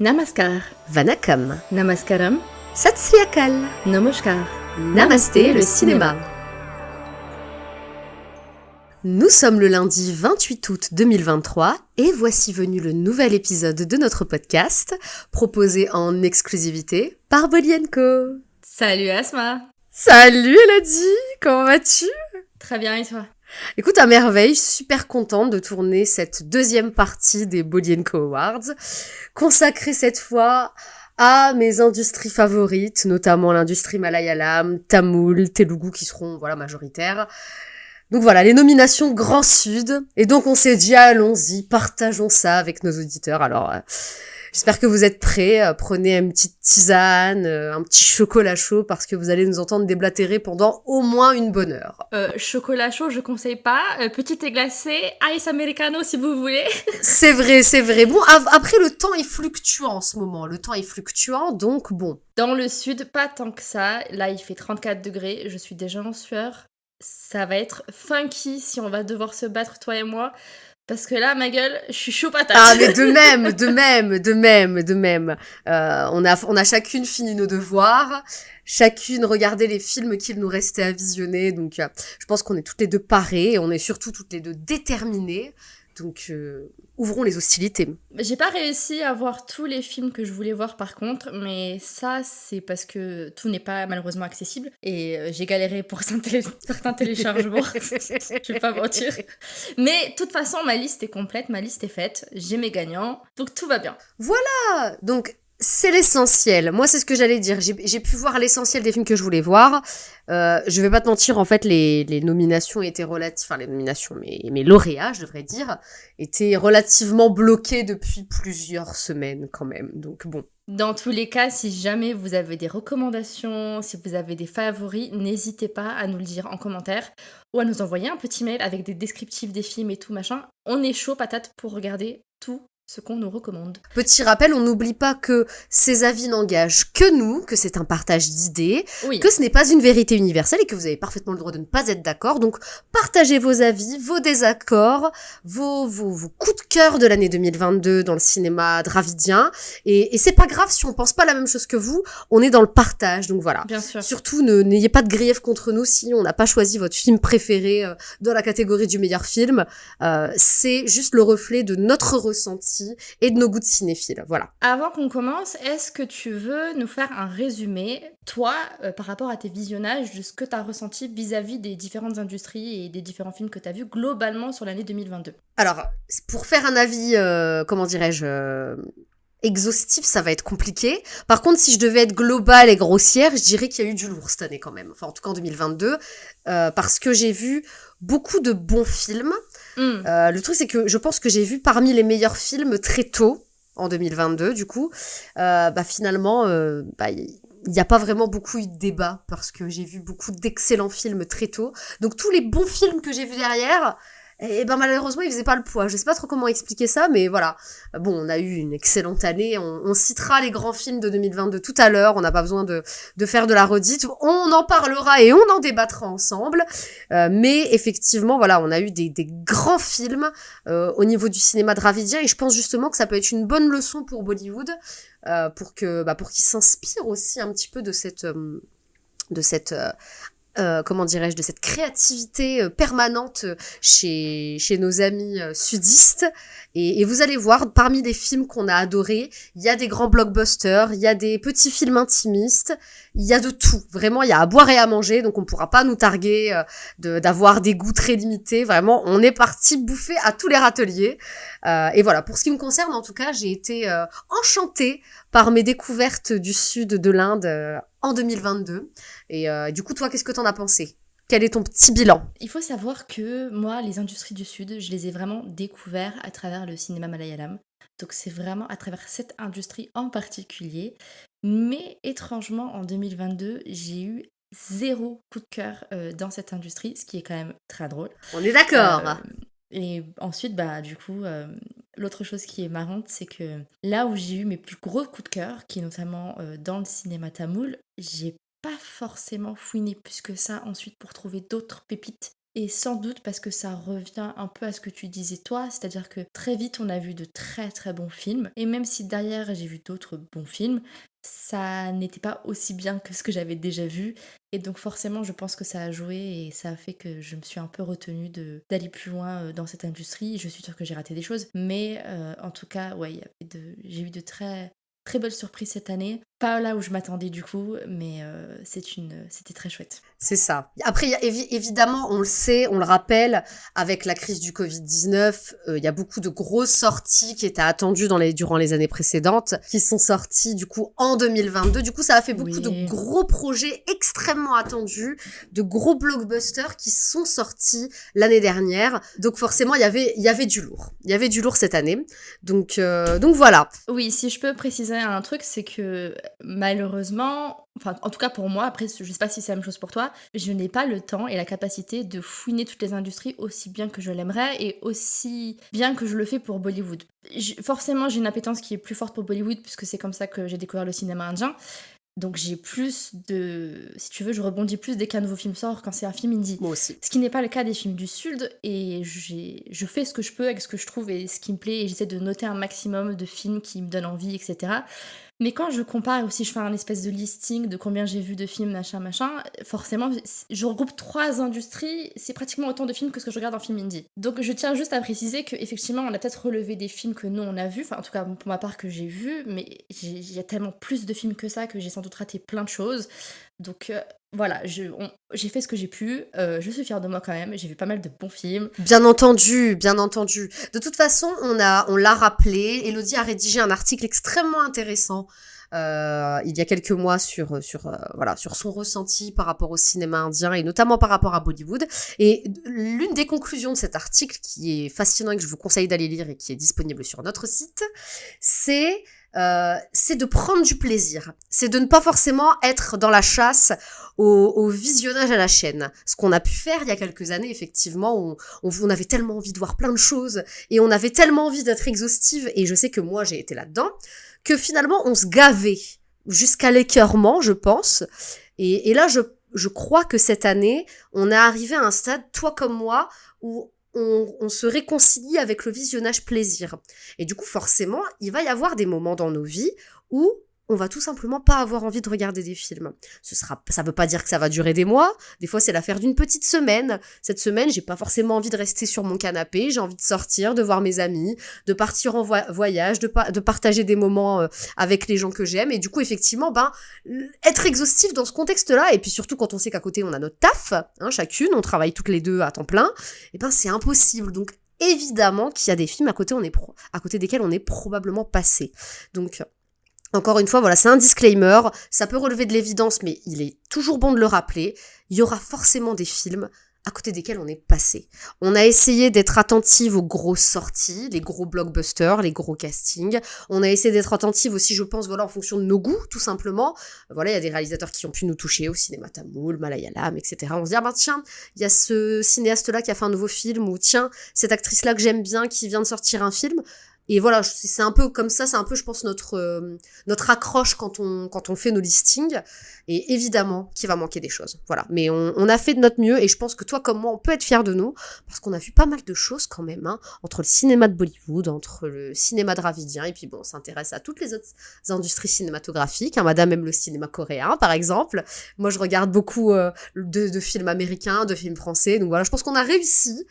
Namaskar, Vanakkam, Namaskaram, Sat Sri Akal, Namaskar. Namasté le cinéma. Nous sommes le lundi 28 août 2023 et voici venu le nouvel épisode de notre podcast proposé en exclusivité par Bolly & Co. Salut Asma. Salut Elodie, comment vas-tu? Très bien et toi? Écoute, à merveille, super contente de tourner cette deuxième partie des Bolly & Co Awards, consacrée cette fois à mes industries favorites, notamment l'industrie malayalam, tamoul, telugu qui seront majoritaires. Donc voilà, les nominations Grand Sud. Et donc on s'est dit, allons-y, partageons ça avec nos auditeurs. Alors, j'espère que vous êtes prêts. Prenez une petite tisane, un petit chocolat chaud, parce que vous allez nous entendre déblatérer pendant au moins une bonne heure. Chocolat chaud, je conseille pas. Petit et glacé, ice americano si vous voulez. C'est vrai, c'est vrai. Bon, après, le temps est fluctuant en ce moment. Le temps est fluctuant, donc bon. Dans le sud, pas tant que ça. Là, il fait 34 degrés. Je suis déjà en sueur. Ça va être funky si on va devoir se battre, toi et moi. Parce que là, ma gueule, je suis chaud patate. Ah, mais de même. On a chacune fini nos devoirs, chacune regardé les films qu'il nous restait à visionner. Donc, je pense qu'on est toutes les deux parées et on est surtout toutes les deux déterminées. Donc, ouvrons les hostilités. J'ai pas réussi à voir tous les films que je voulais voir par contre, mais ça c'est parce que tout n'est pas malheureusement accessible et j'ai galéré pour certains téléchargements, je vais pas mentir. Mais de toute façon ma liste est complète, ma liste est faite, j'ai mes gagnants, donc tout va bien. Voilà, donc c'est l'essentiel. Moi, c'est ce que j'allais dire. J'ai pu voir l'essentiel des films que je voulais voir. Je vais pas te mentir, en fait, les nominations étaient relatives... Enfin, les nominations, mes lauréats, je devrais dire, étaient relativement bloqués depuis plusieurs semaines, quand même. Donc, bon. Dans tous les cas, si jamais vous avez des recommandations, si vous avez des favoris, n'hésitez pas à nous le dire en commentaire ou à nous envoyer un petit mail avec des descriptifs des films et tout machin. On est chaud patate pour regarder tout ce qu'on nous recommande. Petit rappel, on n'oublie pas que ces avis n'engagent que nous, que c'est un partage d'idées, Oui. que ce n'est pas une vérité universelle et que vous avez parfaitement le droit de ne pas être d'accord. Donc, partagez vos avis, vos désaccords, vos coups de cœur de l'année 2022 dans le cinéma dravidien. Et c'est pas grave si on pense pas la même chose que vous, on est dans le partage. Donc voilà. Bien sûr. Surtout, n'ayez pas de grief contre nous si on n'a pas choisi votre film préféré dans la catégorie du meilleur film. C'est juste le reflet de notre ressenti et de nos goûts de cinéphiles, voilà. Avant qu'on commence, est-ce que tu veux nous faire un résumé, toi, par rapport à tes visionnages, de ce que tu as ressenti vis-à-vis des différentes industries et des différents films que tu as vus globalement sur l'année 2022 ? Alors, pour faire un avis, exhaustif, ça va être compliqué. Par contre, si je devais être globale et grossière, je dirais qu'il y a eu du lourd cette année quand même. Enfin, en tout cas en 2022, parce que j'ai vu beaucoup de bons films. Le truc, c'est que je pense que j'ai vu parmi les meilleurs films très tôt, en 2022, du coup. Finalement, il n'y a pas vraiment beaucoup eu de débat, parce que j'ai vu beaucoup d'excellents films très tôt. Donc, tous les bons films que j'ai vus derrière... Et malheureusement, il faisait pas le poids. Je sais pas trop comment expliquer ça, mais voilà. Bon, on a eu une excellente année. On citera les grands films de 2022 tout à l'heure. On n'a pas besoin de faire de la redite. On en parlera et on en débattra ensemble. Mais effectivement, voilà, on a eu des grands films au niveau du cinéma dravidien. Et je pense justement que ça peut être une bonne leçon pour Bollywood, pour qu'ils s'inspirent aussi un petit peu de cette de cette créativité permanente chez nos amis sudistes. Et vous allez voir, parmi les films qu'on a adorés, il y a des grands blockbusters, il y a des petits films intimistes, il y a de tout. Vraiment, il y a à boire et à manger, donc on pourra pas nous targuer d'avoir des goûts très limités. Vraiment, on est parti bouffer à tous les râteliers. Et voilà, pour ce qui me concerne, en tout cas, j'ai été enchantée par mes découvertes du sud de l'Inde en 2022. Et du coup, toi, qu'est-ce que t'en as pensé ? Quel est ton petit bilan ? Il faut savoir que moi, les industries du Sud, je les ai vraiment découvertes à travers le cinéma malayalam. Donc c'est vraiment à travers cette industrie en particulier. Mais étrangement, en 2022, j'ai eu 0 coup de cœur dans cette industrie, ce qui est quand même très drôle. On est d'accord. Et ensuite, du coup, l'autre chose qui est marrante, c'est que là où j'ai eu mes plus gros coups de cœur, qui est notamment dans le cinéma tamoul, j'ai pas forcément fouiné plus que ça ensuite pour trouver d'autres pépites Et sans doute parce que ça revient un peu à ce que tu disais toi, c'est-à-dire que très vite on a vu de très très bons films, et même si derrière j'ai vu d'autres bons films, ça n'était pas aussi bien que ce que j'avais déjà vu, et donc forcément je pense que ça a joué et ça a fait que je me suis un peu retenue d'aller plus loin dans cette industrie. Je suis sûre que j'ai raté des choses, mais en tout cas, ouais, j'ai eu de très très belles surprises cette année. Pas là où je m'attendais du coup, mais c'était très chouette. C'est ça. Après, il y a évidemment, on le sait, on le rappelle, avec la crise du Covid-19, il y a beaucoup de grosses sorties qui étaient attendues durant les années précédentes, qui sont sorties du coup en 2022. Du coup, ça a fait beaucoup de Oui. gros projets extrêmement attendus, de gros blockbusters qui sont sortis l'année dernière. Donc forcément, il y avait du lourd. Il y avait du lourd cette année. Donc voilà. Oui, si je peux préciser un truc, c'est que malheureusement, enfin en tout cas pour moi, après je sais pas si c'est la même chose pour toi, je n'ai pas le temps et la capacité de fouiner toutes les industries aussi bien que je l'aimerais et aussi bien que je le fais pour Bollywood. Forcément, j'ai une appétence qui est plus forte pour Bollywood puisque c'est comme ça que j'ai découvert le cinéma indien. Donc j'ai plus de... Si tu veux, je rebondis plus dès qu'un nouveau film sort quand c'est un film indie. Moi aussi. Ce qui n'est pas le cas des films du Sud, et je fais ce que je peux avec ce que je trouve et ce qui me plaît, et j'essaie de noter un maximum de films qui me donnent envie, etc. Mais quand je compare aussi, je fais un espèce de listing de combien j'ai vu de films, machin, forcément, je regroupe 3 industries, c'est pratiquement autant de films que ce que je regarde en film indie. Donc je tiens juste à préciser qu'effectivement, on a peut-être relevé des films que nous, on a vus, enfin en tout cas pour ma part que j'ai vus, mais il y a tellement plus de films que ça que j'ai sans doute raté plein de choses. Donc voilà, j'ai fait ce que j'ai pu, je suis fière de moi quand même, j'ai vu pas mal de bons films. Bien entendu, bien entendu. De toute façon, on l'a rappelé, Elodie a rédigé un article extrêmement intéressant il y a quelques mois sur son ressenti par rapport au cinéma indien et notamment par rapport à Bollywood. Et l'une des conclusions de cet article, qui est fascinant et que je vous conseille d'aller lire et qui est disponible sur notre site, c'est de prendre du plaisir. C'est de ne pas forcément être dans la chasse au visionnage à la chaîne. Ce qu'on a pu faire il y a quelques années, effectivement, on avait tellement envie de voir plein de choses et on avait tellement envie d'être exhaustive, et je sais que moi j'ai été là-dedans, que finalement on se gavait jusqu'à l'écœurement, je pense. Et là, je crois que cette année, on est arrivé à un stade, toi comme moi, où on se réconcilie avec le visionnage plaisir. Et du coup, forcément, il va y avoir des moments dans nos vies où on va tout simplement pas avoir envie de regarder des films. Ça veut pas dire que ça va durer des mois. Des fois, c'est l'affaire d'une petite semaine. Cette semaine, j'ai pas forcément envie de rester sur mon canapé. J'ai envie de sortir, de voir mes amis, de partir en voyage, de partager des moments avec les gens que j'aime. Et du coup, effectivement, être exhaustif dans ce contexte-là, et puis surtout quand on sait qu'à côté, on a notre taf, hein, chacune, on travaille toutes les deux à temps plein, c'est impossible. Donc, évidemment qu'il y a des films à côté desquels on est probablement passé. Donc, encore une fois, voilà, c'est un disclaimer, ça peut relever de l'évidence, mais il est toujours bon de le rappeler, il y aura forcément des films à côté desquels on est passé. On a essayé d'être attentive aux grosses sorties, les gros blockbusters, les gros castings. On a essayé d'être attentive aussi, je pense, voilà, en fonction de nos goûts, tout simplement. Voilà, il y a des réalisateurs qui ont pu nous toucher au cinéma tamoul, malayalam, etc. On se dit, tiens, il y a ce cinéaste-là qui a fait un nouveau film, ou tiens, cette actrice-là que j'aime bien qui vient de sortir un film. Et voilà, c'est un peu comme ça, c'est un peu, je pense, notre accroche quand on fait nos listings. Et évidemment qu'il va manquer des choses. Voilà. Mais on a fait de notre mieux, et je pense que toi comme moi, on peut être fiers de nous, parce qu'on a vu pas mal de choses quand même, hein, entre le cinéma de Bollywood, entre le cinéma dravidien, et puis bon, on s'intéresse à toutes les autres industries cinématographiques. Hein. Madame aime le cinéma coréen, par exemple. Moi, je regarde beaucoup de films américains, de films français. Donc voilà, je pense qu'on a réussi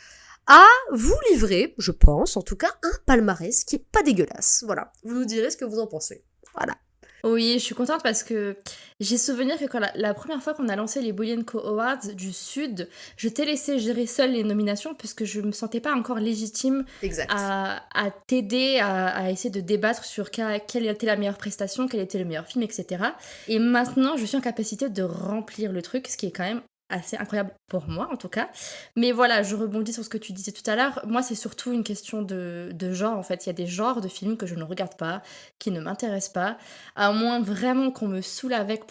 à vous livrer, je pense, en tout cas, un palmarès qui est pas dégueulasse. Voilà, vous nous direz ce que vous en pensez. Voilà. Oui, je suis contente parce que j'ai souvenir que quand la première fois qu'on a lancé les Boyenko Awards du Sud, je t'ai laissé gérer seule les nominations puisque je me sentais pas encore légitime à t'aider à essayer de débattre sur quelle était la meilleure prestation, quel était le meilleur film, etc. Et maintenant, je suis en capacité de remplir le truc, ce qui est quand même assez incroyable pour moi en tout cas. Mais voilà, je rebondis sur ce que tu disais tout à l'heure. Moi, c'est surtout une question de genre en fait. Il y a des genres de films que je ne regarde pas, qui ne m'intéressent pas, à moins vraiment qu'on me saoule avec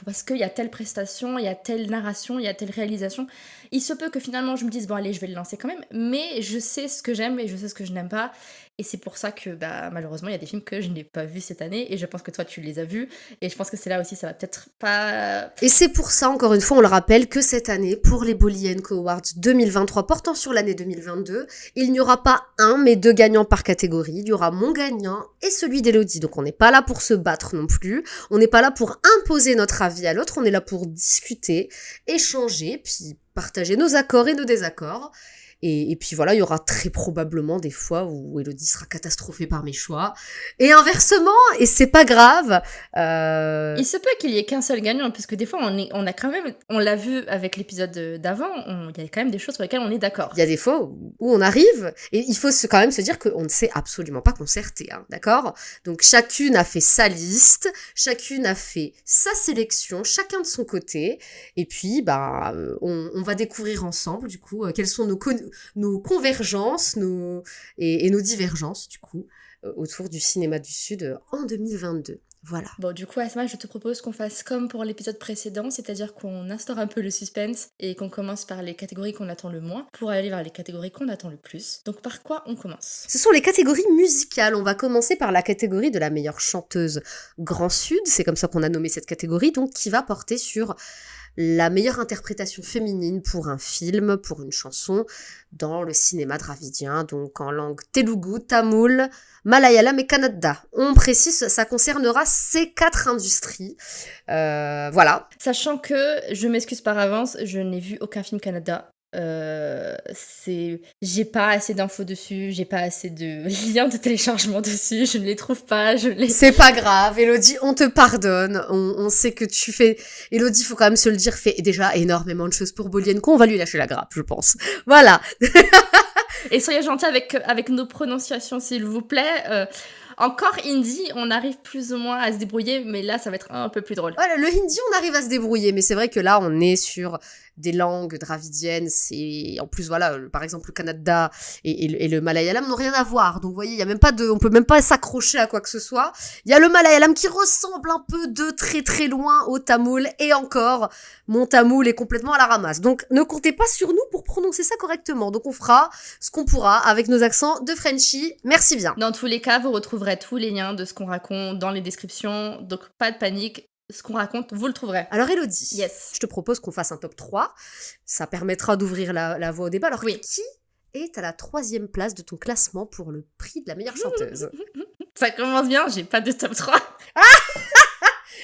parce qu'il y a telle prestation, il y a telle narration, il y a telle réalisation. il se peut que finalement je me dise bon allez je vais le lancer quand même, mais je sais ce que j'aime et je sais ce que je n'aime pas, et c'est pour ça que malheureusement il y a des films que je n'ai pas vus cette année, et je pense que toi tu les as vus, et je pense que c'est là aussi ça va peut-être pas... Et c'est pour ça, encore une fois, on le rappelle, que cette année, pour les Bolly & Co Awards 2023 portant sur l'année 2022, il n'y aura pas un mais 2 gagnants par catégorie, il y aura mon gagnant et celui d'Elodie. Donc on n'est pas là pour se battre non plus, on n'est pas là pour imposer notre avis à l'autre, on est là pour discuter, échanger, puis partager nos accords et nos désaccords. Et puis voilà, il y aura très probablement des fois où Elodie sera catastrophée par mes choix. Et inversement, et c'est pas grave. Il se peut qu'il y ait qu'un seul gagnant, parce que des fois, on a quand même, on l'a vu avec l'épisode d'avant, il y a quand même des choses sur lesquelles on est d'accord. Il y a des fois où on arrive, et il faut quand même se dire qu'on ne s'est absolument pas concerté, hein, d'accord ? Donc chacune a fait sa liste, chacune a fait sa sélection, chacun de son côté, et puis on va découvrir ensemble, du coup, quelles sont nos convergences et nos divergences, du coup, autour du cinéma du Sud en 2022. Voilà. Bon, du coup, Asma, je te propose qu'on fasse comme pour l'épisode précédent, c'est-à-dire qu'on instaure un peu le suspense et qu'on commence par les catégories qu'on attend le moins pour aller vers les catégories qu'on attend le plus. Donc, par quoi on commence ? Ce sont les catégories musicales. On va commencer par la catégorie de la meilleure chanteuse Grand Sud. C'est comme ça qu'on a nommé cette catégorie, donc qui va porter sur la meilleure interprétation féminine pour un film, pour une chanson, dans le cinéma dravidien, donc en langue telugu, tamoul, malayalam et kannada. On précise, ça concernera ces 4 industries. Voilà. Sachant que, je m'excuse par avance, je n'ai vu aucun film kannada. J'ai pas assez d'infos dessus, j'ai pas assez de liens de téléchargement dessus, je ne les trouve pas, C'est pas grave, Elodie, on te pardonne, on sait que tu fais... Elodie, faut quand même se le dire, fait déjà énormément de choses pour Bolly & Co, on va lui lâcher la grappe, je pense. Voilà. Et soyez gentils avec nos prononciations, s'il vous plaît. Encore hindi, on arrive plus ou moins à se débrouiller, mais là, ça va être un peu plus drôle. Voilà, le hindi, on arrive à se débrouiller, mais c'est vrai que là, on est sur des langues dravidiennes, c'est... En plus, voilà, par exemple, le kannada et le malayalam n'ont rien à voir, donc vous voyez, il y a même pas on peut même pas s'accrocher à quoi que ce soit. Il y a le malayalam qui ressemble un peu de très très loin au tamoul, et encore, mon tamoul est complètement à la ramasse. Donc, ne comptez pas sur nous pour prononcer ça correctement, donc on fera ce qu'on pourra avec nos accents de Frenchie. Merci bien. Dans tous les cas, vous retrouverez tous les liens de ce qu'on raconte dans les descriptions, donc pas de panique, ce qu'on raconte, vous le trouverez. Alors Elodie, yes. Je te propose qu'on fasse un top 3, ça permettra d'ouvrir la voie au débat. Alors oui. Qui est à la 3e place de ton classement pour le prix de la meilleure chanteuse? Ça commence bien, j'ai pas de top 3.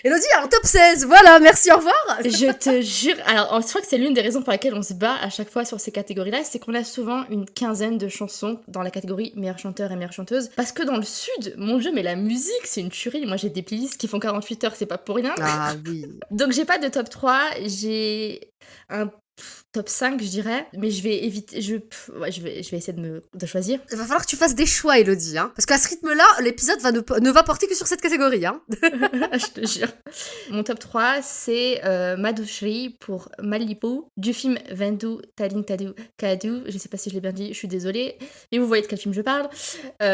Elodie a un top 16, voilà, merci, au revoir. Je te jure, alors je crois que c'est l'une des raisons pour laquelle on se bat à chaque fois sur ces catégories-là, c'est qu'on a souvent une quinzaine de chansons dans la catégorie meilleur chanteur et meilleure chanteuse, parce que dans le Sud, mon Dieu, mais la musique, c'est une tuerie. Moi, j'ai des playlists qui font 48 heures, c'est pas pour rien. Ah oui. Donc j'ai pas de top 3, j'ai un top 5, je dirais, mais je vais éviter, je vais essayer de choisir. Il va falloir que tu fasses des choix, Elodie, hein, parce qu'à ce rythme-là, l'épisode ne va porter que sur cette catégorie, hein. Je te jure. Mon top 3, c'est Madhushree pour Malibu, du film Vendu Talintadu Kadu, je sais pas si je l'ai bien dit, je suis désolée, mais vous voyez de quel film je parle,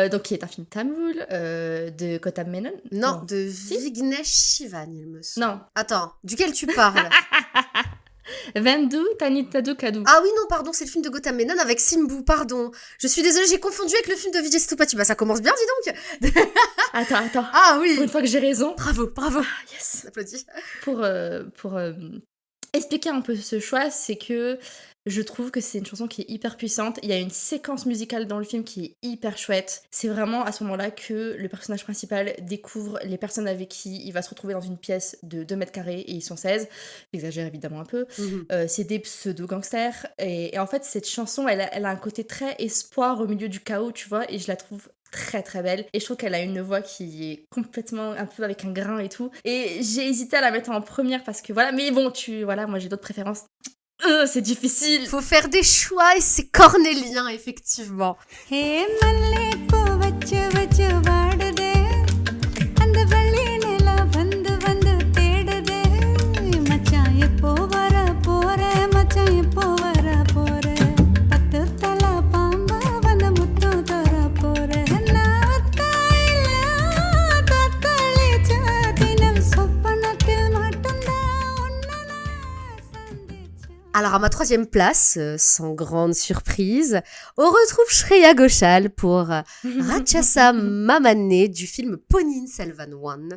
donc qui est un film tamoul, de Gautam Menon. Non, de Vignesh Shivan, il me semble. Non. Attends, duquel tu parles? Vendu Talintadu Kadu. Ah oui, non, pardon, c'est le film de Gautam Menon avec Simbu, pardon. Je suis désolée, j'ai confondu avec le film de Vijay Sethupathi. Bah ça commence bien, dis donc. Attends. Ah oui. Pour une fois que j'ai raison. Bravo. Ah, yes. Applaudis. Pour expliquer un peu ce choix, c'est que je trouve que c'est une chanson qui est hyper puissante. Il y a une séquence musicale dans le film qui est hyper chouette. C'est vraiment à ce moment-là que le personnage principal découvre les personnes avec qui il va se retrouver dans une pièce de 2 mètres carrés et ils sont 16. J'exagère évidemment un peu. C'est des pseudo-gangsters. Et en fait, cette chanson, elle a un côté très espoir au milieu du chaos, tu vois, et je la trouve très très belle, et je trouve qu'elle a une voix qui est complètement un peu avec un grain et tout, et j'ai hésité à la mettre en première parce que voilà, mais bon, moi j'ai d'autres préférences. C'est difficile. Faut faire des choix et c'est cornélien, effectivement. Alors à ma 3e place, sans grande surprise, on retrouve Shreya Ghoshal pour Rachasa Mamane du film Ponniyin Selvan.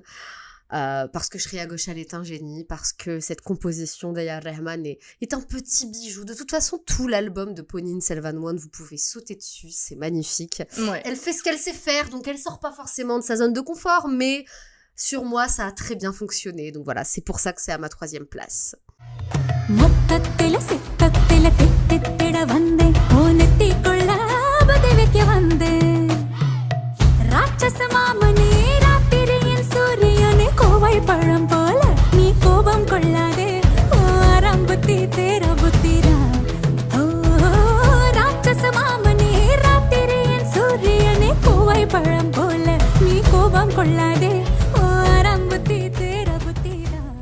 Parce que Shreya Ghoshal est un génie, parce que cette composition d'A.R. Rahman est un petit bijou. De toute façon, tout l'album de Ponniyin Selvan, vous pouvez sauter dessus, c'est magnifique. Ouais. Elle fait ce qu'elle sait faire, donc elle sort pas forcément de sa zone de confort, mais sur moi, ça a très bien fonctionné. Donc voilà, c'est pour ça que c'est à ma 3e place.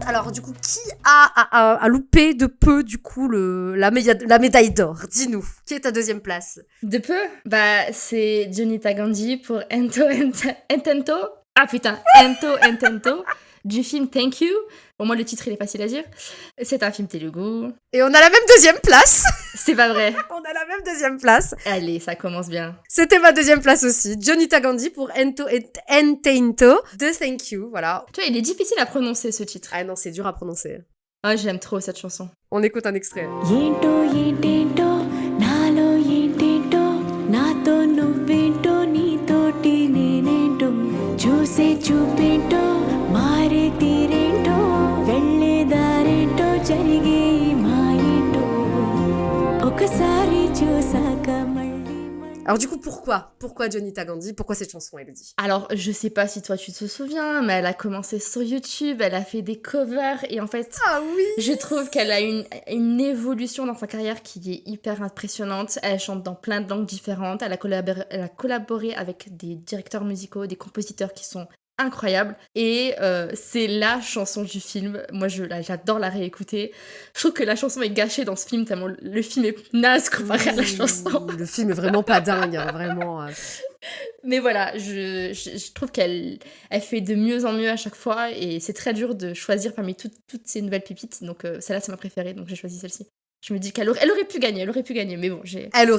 Alors du coup, qui a loupé de peu du coup la médaille d'or? Dis-nous, qui est ta 2e place? De peu? Bah c'est Jonita Gandhi pour Ento Intento. Ah putain, Ento Intento du film Thank You. Pour moi le titre il est facile à dire. C'est un film telugu. Et on a la même 2e place. C'est pas vrai. On a la même 2e place. Allez, ça commence bien. C'était ma 2e place aussi. Jonita Gandhi pour Ento Intento de Thank You, voilà. Tu vois, il est difficile à prononcer ce titre. Ah non, c'est dur à prononcer. Ah, j'aime trop cette chanson. On écoute un extrait. Alors du coup, pourquoi Jonita Gandhi? Pourquoi cette chanson, Elodie? Alors, je sais pas si toi tu te souviens, mais elle a commencé sur YouTube, elle a fait des covers, et en fait, je trouve qu'elle a une évolution dans sa carrière qui est hyper impressionnante. Elle chante dans plein de langues différentes, elle a collaboré avec des directeurs musicaux, des compositeurs qui sont incroyables, et c'est la chanson du film. Moi j'adore la réécouter. Je trouve que la chanson est gâchée dans ce film tellement le film est naze comparé à la chanson. Le film est vraiment pas dingue, hein, vraiment. Mais voilà, je trouve qu'elle fait de mieux en mieux à chaque fois, et c'est très dur de choisir parmi toutes ces nouvelles pépites, donc celle-là c'est ma préférée, donc j'ai choisi celle-ci. Je me dis qu'elle aurait pu gagner, mais bon, elle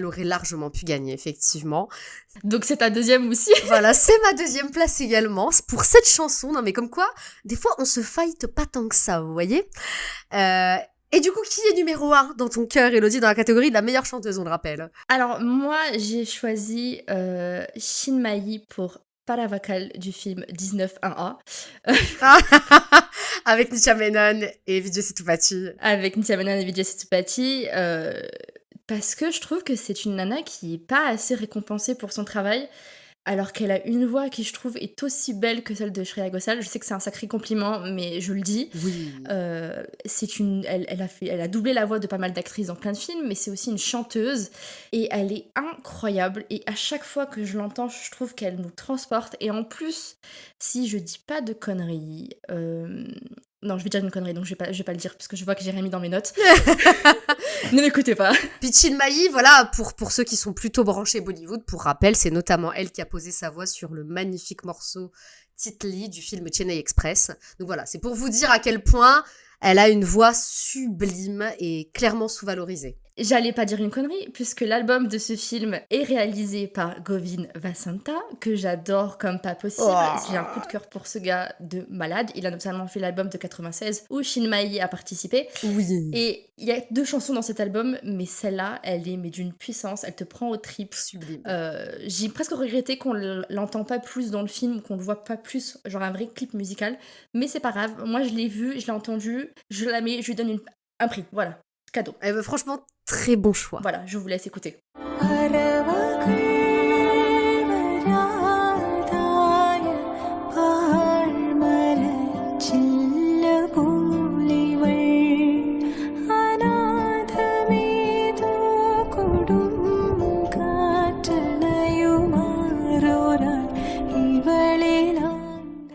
aurait largement pu gagner, effectivement. Donc c'est ta 2e aussi. Voilà, c'est ma 2e place également, pour cette chanson. Non mais comme quoi, des fois on se fight pas tant que ça, vous voyez. Et du coup, qui est numéro 1 dans ton cœur, Elodie, dans la catégorie de la meilleure chanteuse, on le rappelle? Alors moi, j'ai choisi Shinmayi pour Paravakal du film 19-1A. Avec Nitya Menon et Vijay Sethupathi. Parce que je trouve que c'est une nana qui est pas assez récompensée pour son travail, alors qu'elle a une voix qui, je trouve, est aussi belle que celle de Shreya Ghoshal. Je sais que c'est un sacré compliment, mais je le dis. Oui. Elle a doublé la voix de pas mal d'actrices dans plein de films, mais c'est aussi une chanteuse, et elle est incroyable. Et à chaque fois que je l'entends, je trouve qu'elle nous transporte. Et en plus, si je dis pas de conneries... Non, je vais dire une connerie, donc je vais pas le dire, parce que je vois que j'ai rien mis dans mes notes. Ne m'écoutez pas. Puis Chinmayi, voilà, pour ceux qui sont plutôt branchés Bollywood, pour rappel, c'est notamment elle qui a posé sa voix sur le magnifique morceau Titli du film Chennai Express. Donc voilà, c'est pour vous dire à quel point elle a une voix sublime et clairement sous-valorisée. J'allais pas dire une connerie, puisque l'album de ce film est réalisé par Govind Vasantha, que j'adore comme pas possible. J'ai un coup de cœur pour ce gars de malade. Il a notamment fait l'album de 96 où Shinmayi a participé. Oui. Et il y a 2 chansons dans cet album, mais celle-là, elle est d'une puissance, elle te prend aux tripes. Sublime. J'ai presque regretté qu'on l'entend pas plus dans le film, qu'on le voit pas plus, genre un vrai clip musical. Mais c'est pas grave, moi je l'ai vu, je l'ai entendu, je la mets, je lui donne un prix, voilà. Cadeau. Franchement, très bon choix. Voilà, je vous laisse écouter.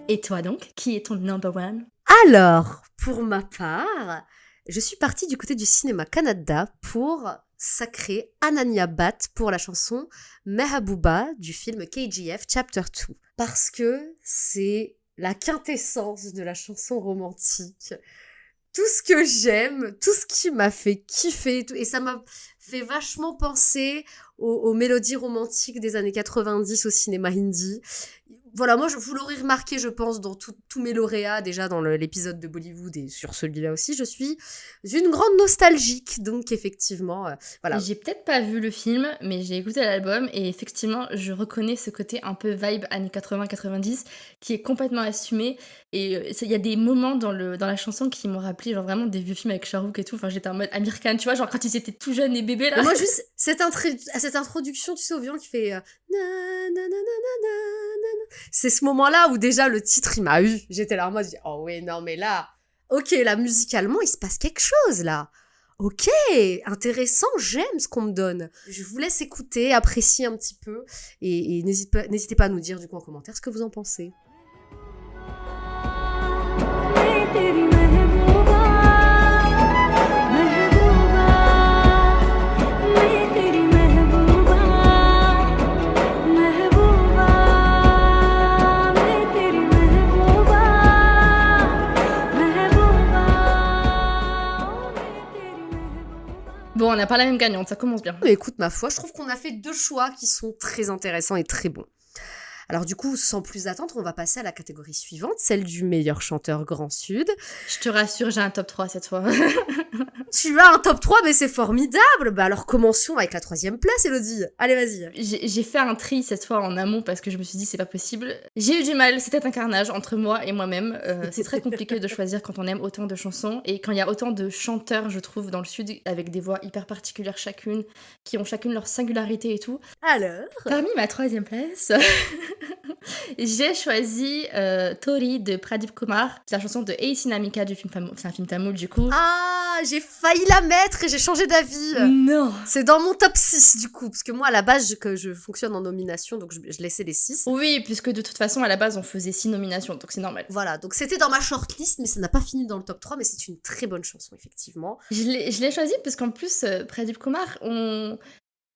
Et toi donc, qui est ton number 1? Alors, pour ma part, je suis partie du côté du cinéma Kannada pour sacrer Ananya Bhatt pour la chanson Mehbooba du film KGF Chapter 2. Parce que c'est la quintessence de la chanson romantique. tout ce que j'aime, tout ce qui m'a fait kiffer, et ça m'a fait vachement penser aux mélodies romantiques des années 90 au cinéma hindi. Voilà, moi, vous l'aurez remarqué, je pense, dans tous mes lauréats, déjà dans l'épisode de Bollywood et sur celui-là aussi, je suis une grande nostalgique, donc effectivement, voilà. J'ai peut-être pas vu le film, mais j'ai écouté l'album, et effectivement, je reconnais ce côté un peu vibe années 80-90, qui est complètement assumé, et il y a des moments dans la chanson qui m'ont rappelé, genre vraiment des vieux films avec Shah Rukh et tout, enfin j'étais en mode Amir Khan, tu vois, genre quand ils étaient tout jeunes et bébés, là. Mais moi, juste, cette introduction, tu sais, au violon qui fait... na, na, na, na, na, na. C'est ce moment-là où déjà le titre il m'a eu. J'étais là en mode, oh ouais, non mais là, ok, là musicalement il se passe quelque chose là. Ok, intéressant, j'aime ce qu'on me donne. Je vous laisse écouter, apprécier un petit peu et n'hésitez pas à nous dire du coup en commentaire ce que vous en pensez. Bon, on n'a pas la même gagnante, ça commence bien. Mais écoute, ma foi, je trouve qu'on a fait 2 choix qui sont très intéressants et très bons. Alors du coup, sans plus attendre, on va passer à la catégorie suivante, celle du meilleur chanteur Grand Sud. Je te rassure, j'ai un top 3 cette fois. Tu as un top 3, mais c'est formidable. Bah alors commençons avec la 3e place, Elodie. Allez, vas-y. J'ai fait un tri cette fois en amont parce que je me suis dit c'est pas possible. J'ai eu du mal, c'était un carnage entre moi et moi-même. C'est très compliqué de choisir quand on aime autant de chansons et quand il y a autant de chanteurs, je trouve, dans le Sud, avec des voix hyper particulières chacune, qui ont chacune leur singularité et tout. Alors, parmi ma 3e place, j'ai choisi Tori de Pradeep Kumar. C'est la chanson de Hey Sinamika du film c'est un film tamoul du coup. Ah, j'ai failli la mettre et j'ai changé d'avis. Non. C'est dans mon top 6 du coup, parce que moi à la base je fonctionne en nomination, donc je laissais les 6. Oui, puisque de toute façon à la base on faisait 6 nominations, donc c'est normal. Voilà, donc c'était dans ma shortlist, mais ça n'a pas fini dans le top 3, mais c'est une très bonne chanson effectivement. Je l'ai choisi parce qu'en plus Pradeep Kumar,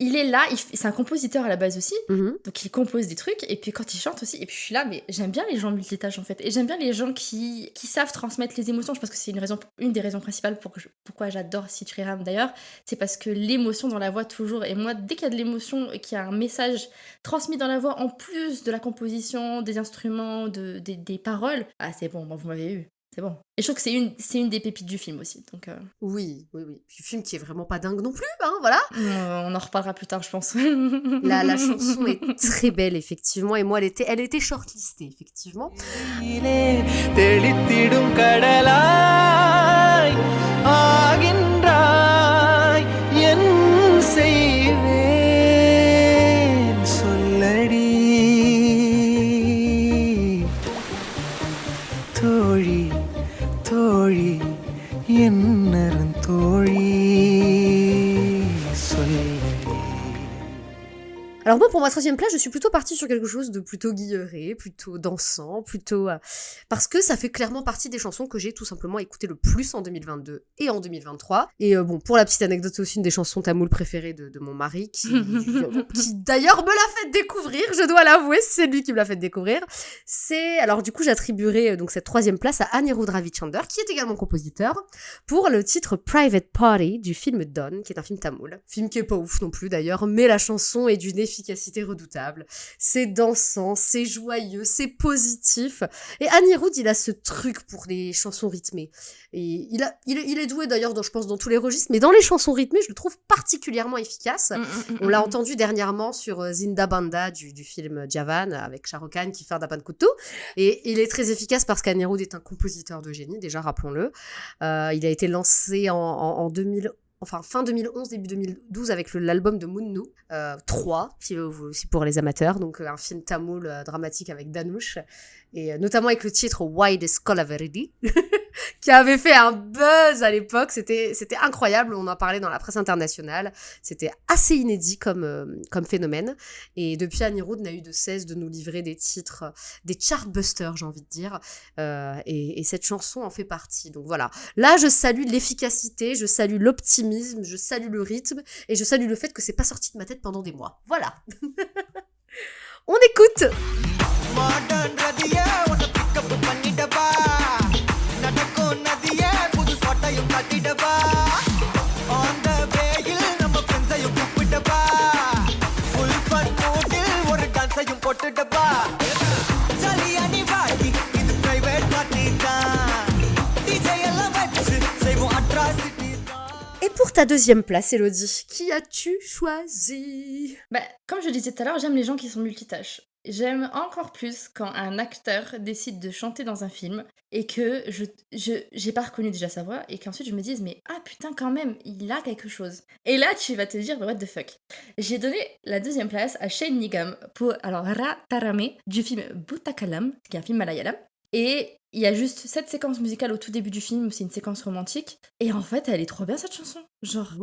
il est là, c'est un compositeur à la base aussi, donc il compose des trucs, et puis quand il chante aussi, et puis je suis là, mais j'aime bien les gens multitâches en fait, et j'aime bien les gens qui savent transmettre les émotions. Je pense que c'est une des raisons principales pourquoi j'adore Sid Sriram d'ailleurs, c'est parce que l'émotion dans la voix toujours, et moi dès qu'il y a de l'émotion et qu'il y a un message transmis dans la voix, en plus de la composition, des instruments, des paroles, ah c'est bon, moi vous m'avez eu. C'est bon. Et je trouve que c'est une des pépites du film aussi. Donc, Oui. Puis film qui est vraiment pas dingue non plus, hein, voilà. On en reparlera plus tard, je pense. La chanson est très belle, effectivement. Et moi, elle était shortlistée, effectivement. Alors moi, pour ma 3e place, je suis plutôt partie sur quelque chose de plutôt guilleré, plutôt dansant, plutôt... parce que ça fait clairement partie des chansons que j'ai tout simplement écoutées le plus en 2022 et en 2023. Et bon, pour la petite anecdote, c'est aussi une des chansons tamoul préférées de mon mari, qui d'ailleurs me l'a fait découvrir, je dois l'avouer, c'est lui qui me l'a fait découvrir. Alors du coup, j'attribuerai donc cette 3e place à Anirudh Ravichandran, qui est également compositeur, pour le titre Private Party du film Don, qui est un film tamoul. Film qui est pas ouf non plus d'ailleurs, mais la chanson est d'une efficacité redoutable. C'est dansant, c'est joyeux, c'est positif. Et Anirudh, il a ce truc pour les chansons rythmées. Et il est doué d'ailleurs, je pense, dans tous les registres, mais dans les chansons rythmées, je le trouve particulièrement efficace. On l'a entendu dernièrement sur Zinda Banda du film Javan, avec Shah Rukh Khan qui fait un Dapan Kutu. Et il est très efficace parce qu'Aniruddh est un compositeur de génie, déjà, rappelons-le. Il a été lancé en 2000... Enfin, fin 2011, début 2012, avec l'album de Munnu, 3, si pour les amateurs, donc un film tamoul dramatique avec Dhanush, et notamment avec le titre Why This Kolaveridi, qui avait fait un buzz à l'époque, c'était incroyable, on en parlait dans la presse internationale, c'était assez inédit comme phénomène, et depuis Anirudh n'a eu de cesse de nous livrer des titres, des chartbusters, j'ai envie de dire, et cette chanson en fait partie, donc voilà. Là, je salue l'efficacité, je salue l'optimisme, je salue le rythme, et je salue le fait que c'est pas sorti de ma tête pendant des mois. Voilà. On écoute. ta deuxième place, Elodie. Qui as-tu choisi? Bah, comme je disais tout à l'heure, j'aime les gens qui sont multitâches. J'aime encore plus quand un acteur décide de chanter dans un film et que j'ai pas reconnu déjà sa voix et qu'ensuite je me dise mais ah putain quand même, il a quelque chose. Et là tu vas te dire what the fuck. J'ai donné la deuxième place à Shane Nigam pour alors Ratarame du film Butakalam, qui est un film malayalam. Et il y a juste cette séquence musicale au tout début du film, c'est une séquence romantique. Et en fait, elle est trop bien cette chanson. Genre,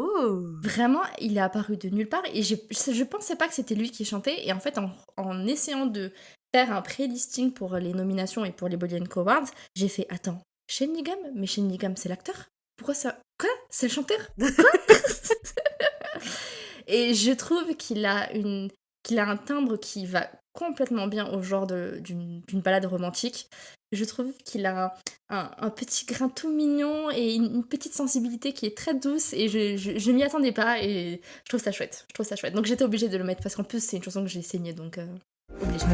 vraiment, il est apparu de nulle part. Et je pensais pas que c'était lui qui chantait. Et en fait, en essayant de faire un pré-listing pour les nominations et pour les Body Awards, j'ai fait, attends, Shane Nigam? Mais Shane Nigam, c'est l'acteur? Pourquoi ça... Quoi? C'est le chanteur? Quoi? Et je trouve qu'il a un timbre qui va complètement bien au genre d'une balade romantique. Je trouve qu'il a un petit grain tout mignon et une petite sensibilité qui est très douce et je m'y attendais pas et je trouve ça chouette. Donc j'étais obligée de le mettre parce qu'en plus c'est une chanson que j'ai saignée donc obligée.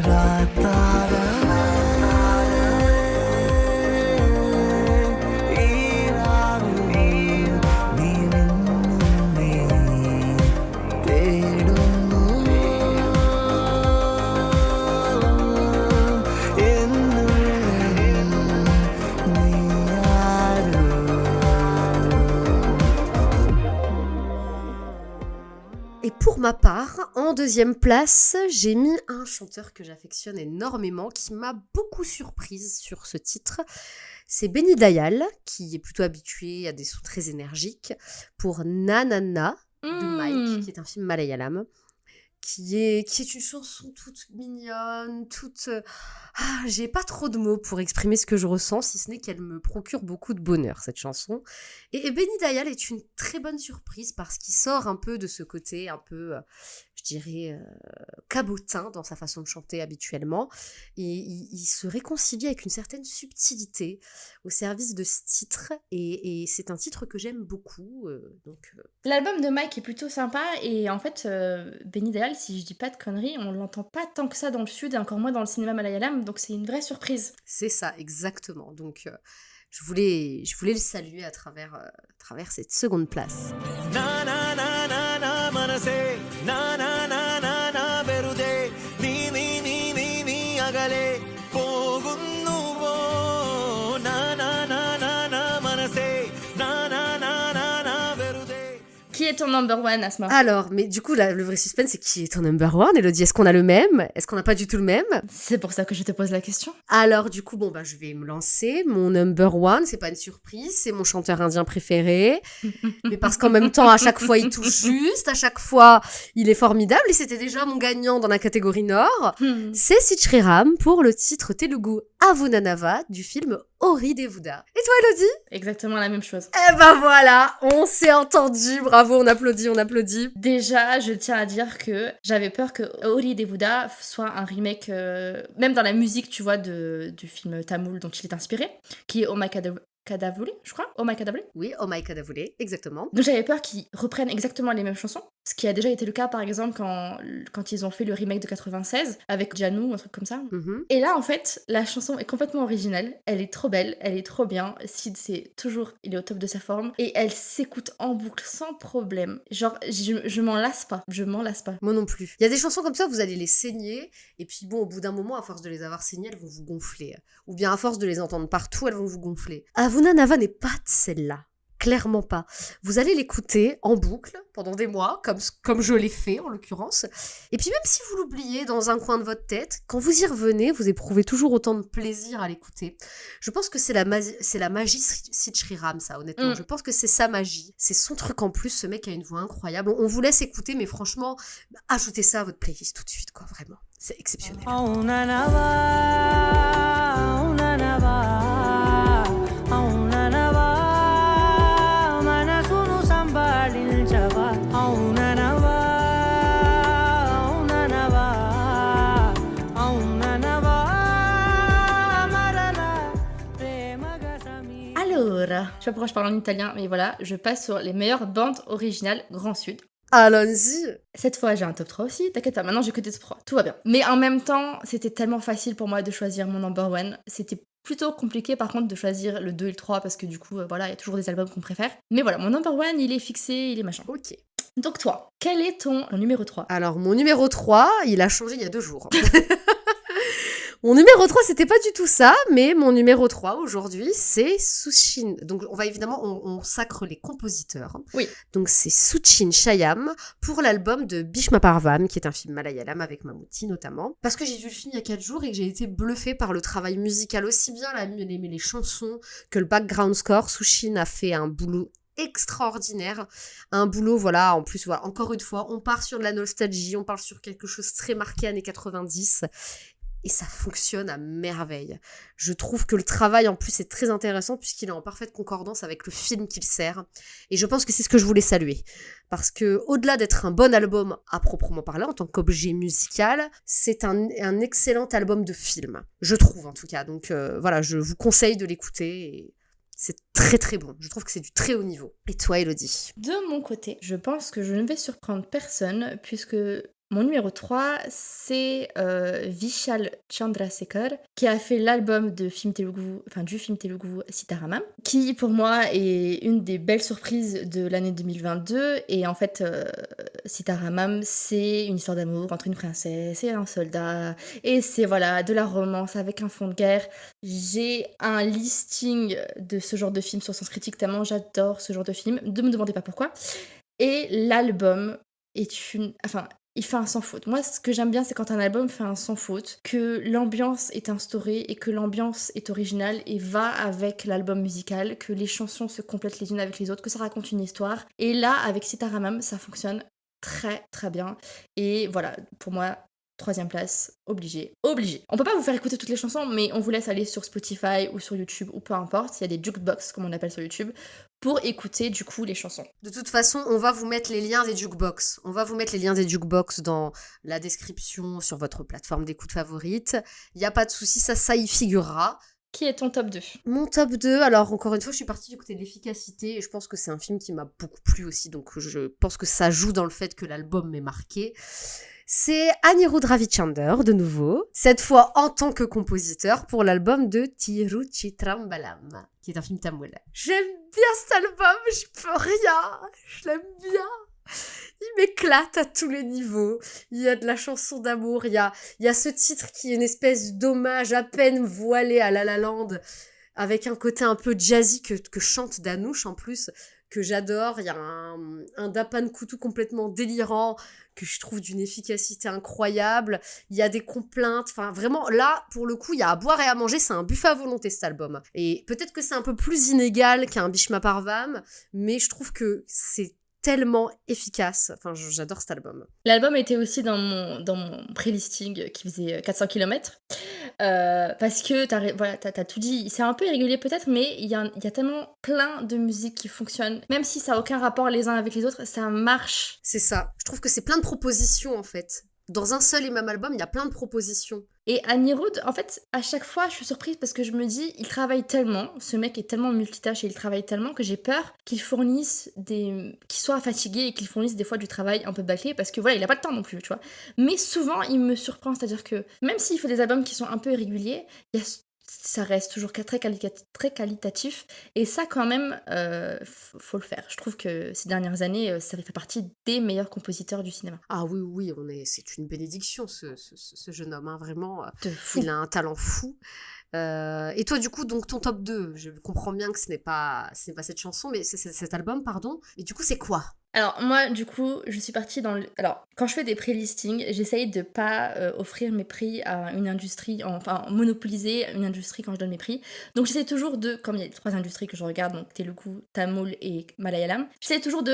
Et pour ma part, en deuxième place, j'ai mis un chanteur que j'affectionne énormément, qui m'a beaucoup surprise sur ce titre. C'est Benny Dayal, qui est plutôt habitué à des sons très énergiques, pour Nanana de Mike, qui est un film malayalam, qui est une chanson toute mignonne, toute... j'ai pas trop de mots pour exprimer ce que je ressens, si ce n'est qu'elle me procure beaucoup de bonheur, cette chanson. Et Benny Dayal est une très bonne surprise parce qu'il sort un peu de ce côté un peu, je dirais, cabotin dans sa façon de chanter habituellement. Et il se réconcilie avec une certaine subtilité au service de ce titre. Et c'est un titre que j'aime beaucoup. L'album de Mike est plutôt sympa et en fait, Benny Dayal, si je dis pas de conneries, on l'entend pas tant que ça dans le sud et encore moins dans le cinéma malayalam, donc c'est une vraie surprise. C'est ça, exactement. Donc je voulais le saluer à travers cette seconde place. Na, na, na, na, na, manase, na, na, na, na, na, verude, ni, agale, pogunnuvo, na, na, na, na, na, manase, na, na, na, na, na, verude. Qui est ton number one, Asma? Alors, mais du coup, le vrai suspense, c'est qui est ton number one, Elodie? Est-ce qu'on a le même? Est-ce qu'on n'a pas du tout le même? C'est pour ça que je te pose la question. Alors, du coup, je vais me lancer. Mon number one, c'est pas une surprise, c'est mon chanteur indien préféré. Mais parce qu'en même temps, à chaque fois, il touche juste, à chaque fois, il est formidable. Et c'était déjà mon gagnant dans la catégorie Nord. C'est Sid Sriram pour le titre Telugu Avunanava du film Ori Devuda. Et toi, Elodie? Exactement la même chose. Eh ben voilà, on s'est entendu, bravo, on applaudit. Déjà, je tiens à dire que j'avais peur que Ori Devuda soit un remake, même dans la musique, tu vois, du film tamoul dont il est inspiré, qui est Oh My Kadavule, je crois. Oh My Kadavule. Oui, Oh My Kadavule, exactement. Donc j'avais peur qu'ils reprennent exactement les mêmes chansons, ce qui a déjà été le cas par exemple quand ils ont fait le remake de 96 avec Janu, un truc comme ça. Mm-hmm. Et là en fait, la chanson est complètement originale, elle est trop belle, elle est trop bien. Sid, il est au top de sa forme et elle s'écoute en boucle sans problème. Genre, je m'en lasse pas, Moi non plus. Il y a des chansons comme ça, vous allez les saigner et puis au bout d'un moment, à force de les avoir saignées, elles vont vous gonfler. Ou bien à force de les entendre partout, elles vont vous gonfler. Avunanava n'est pas de celle-là. Clairement pas. Vous allez l'écouter en boucle pendant des mois, comme je l'ai fait en l'occurrence. Et puis même si vous l'oubliez dans un coin de votre tête, quand vous y revenez, vous éprouvez toujours autant de plaisir à l'écouter. Je pense que c'est la magie Sid Sriram, ça, honnêtement. Je pense que c'est sa magie. C'est son truc en plus, ce mec a une voix incroyable. On vous laisse écouter, mais franchement, ajoutez ça à votre playlist tout de suite, quoi, vraiment. C'est exceptionnel. Alors, je sais pas pourquoi je parle en italien, mais voilà, je passe sur les meilleures bandes originales Grand Sud. Allons-y. Cette fois, j'ai un top 3 aussi, t'inquiète pas, maintenant j'ai que des top 3, tout va bien. Mais en même temps, c'était tellement facile pour moi de choisir mon number one, c'était Plutôt compliqué par contre de choisir le 2 et le 3 parce que du coup, voilà, il y a toujours des albums qu'on préfère. Mais voilà, mon number one, il est fixé, il est machin. Ok. Donc toi, quel est ton numéro 3? Alors, mon numéro 3, il a changé il y a 2 jours. Mon numéro 3, c'était pas du tout ça, mais mon numéro 3 aujourd'hui, c'est Sushin. Donc, on va évidemment, on sacre les compositeurs. Oui. Donc, c'est Suchin Shyam pour l'album de Bhishma Parvam, qui est un film malayalam avec Mammootty notamment. Parce que j'ai vu le film il y a 4 jours et que j'ai été bluffée par le travail musical, aussi bien les chansons que le background score. Sushin a fait un boulot extraordinaire, un boulot, voilà, en plus, voilà, encore une fois, on part sur de la nostalgie, on parle sur quelque chose très marqué années 90, et ça fonctionne à merveille. Je trouve que le travail, en plus, est très intéressant, puisqu'il est en parfaite concordance avec le film qu'il sert, et je pense que c'est ce que je voulais saluer, parce que, au-delà d'être un bon album à proprement parler, en tant qu'objet musical, c'est un excellent album de film, je trouve, en tout cas, donc voilà, je vous conseille de l'écouter, et c'est très très bon. Je trouve que c'est du très haut niveau. Et toi, Elodie? De mon côté, je pense que je ne vais surprendre personne puisque mon numéro 3, c'est Vishal Chandrasekhar, qui a fait l'album du film Telugu Sitaramam, qui pour moi est une des belles surprises de l'année 2022. Et en fait, Sitaramam, c'est une histoire d'amour entre une princesse et un soldat. Et c'est voilà, de la romance avec un fond de guerre. J'ai un listing de ce genre de film sur Sens Critique, tellement j'adore ce genre de film. Ne me demandez pas pourquoi. Et l'album est une... Enfin, il fait un sans faute. Moi, ce que j'aime bien, c'est quand un album fait un sans faute, que l'ambiance est instaurée et que l'ambiance est originale et va avec l'album musical, que les chansons se complètent les unes avec les autres, que ça raconte une histoire. Et là, avec Sitaramam, ça fonctionne très très bien. Et voilà, pour moi, 3e place, obligé. On peut pas vous faire écouter toutes les chansons, mais on vous laisse aller sur Spotify ou sur YouTube ou peu importe, il y a des jukebox comme on appelle sur YouTube, pour écouter du coup les chansons. De toute façon, on va vous mettre les liens des jukebox. On va vous mettre les liens des jukebox dans la description sur votre plateforme d'écoute favorite. Il n'y a pas de souci, ça y figurera. Qui est ton top 2? Mon top 2, alors encore une fois, je suis partie du côté de l'efficacité et je pense que c'est un film qui m'a beaucoup plu aussi, donc je pense que ça joue dans le fait que l'album m'est marqué. C'est Anirudh Ravichander, de nouveau, cette fois en tant que compositeur pour l'album de Tiruchitrambalam, qui est un film tamoul. J'aime bien cet album, j'y peux rien, je l'aime bien. Il m'éclate à tous les niveaux. Il y a de la chanson d'amour, il y a ce titre qui est une espèce d'hommage à peine voilé à La La Land, avec un côté un peu jazzy que chante Danouche en plus, que j'adore. Il y a un Dapan Kutu complètement délirant, que je trouve d'une efficacité incroyable. Il y a des complaintes, enfin vraiment, là, pour le coup, il y a à boire et à manger, c'est un buffet à volonté cet album. Et peut-être que c'est un peu plus inégal qu'un Bhishma Parvam, mais je trouve que c'est tellement efficace. Enfin, j'adore cet album. L'album était aussi dans mon pré-listing qui faisait 400 km. Parce que t'as tout dit. C'est un peu irrégulier peut-être, mais il y a tellement plein de musiques qui fonctionnent. Même si ça n'a aucun rapport les uns avec les autres, ça marche. C'est ça. Je trouve que c'est plein de propositions, en fait. Dans un seul et même album, il y a plein de propositions. Et Anirudh, en fait, à chaque fois, je suis surprise parce que je me dis, il travaille tellement, ce mec est tellement multitâche et il travaille tellement que j'ai peur qu'il soit fatigué et qu'il fournisse des fois du travail un peu bâclé parce que voilà, il a pas de temps non plus, tu vois. Mais souvent, il me surprend, c'est-à-dire que même s'il fait des albums qui sont un peu irréguliers, ça reste toujours très qualitatif. Et ça, quand même, faut le faire. Je trouve que ces dernières années, ça fait partie des meilleurs compositeurs du cinéma. Ah oui, c'est une bénédiction, ce jeune homme, hein, vraiment. De fou. Il a un talent fou. Et toi, du coup, donc ton top 2, je comprends bien que ce n'est pas cette chanson, mais c'est cet album, pardon. Et du coup, c'est quoi ? Alors moi, du coup, je suis partie dans Alors, quand je fais des pré-listings, j'essaye de pas offrir mes prix à une industrie, enfin monopoliser une industrie quand je donne mes prix. Donc j'essaie toujours comme il y a les 3 industries que je regarde, donc Telugu, Tamoul et Malayalam, j'essaie toujours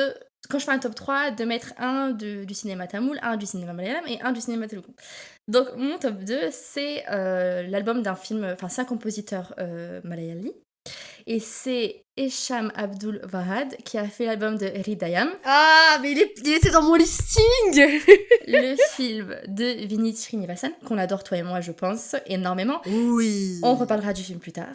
quand je fais un top 3, de mettre un du cinéma tamoul, un du cinéma malayalam et un du cinéma telugu. Donc mon top 2, c'est l'album d'un film, enfin c'est un compositeur malayali. Et c'est Esham Abdul Wahad qui a fait l'album de Hridayam. Ah, mais il était dans mon listing. Le film de Vineet Srinivasan, qu'on adore toi et moi, je pense, énormément. Oui. On reparlera du film plus tard.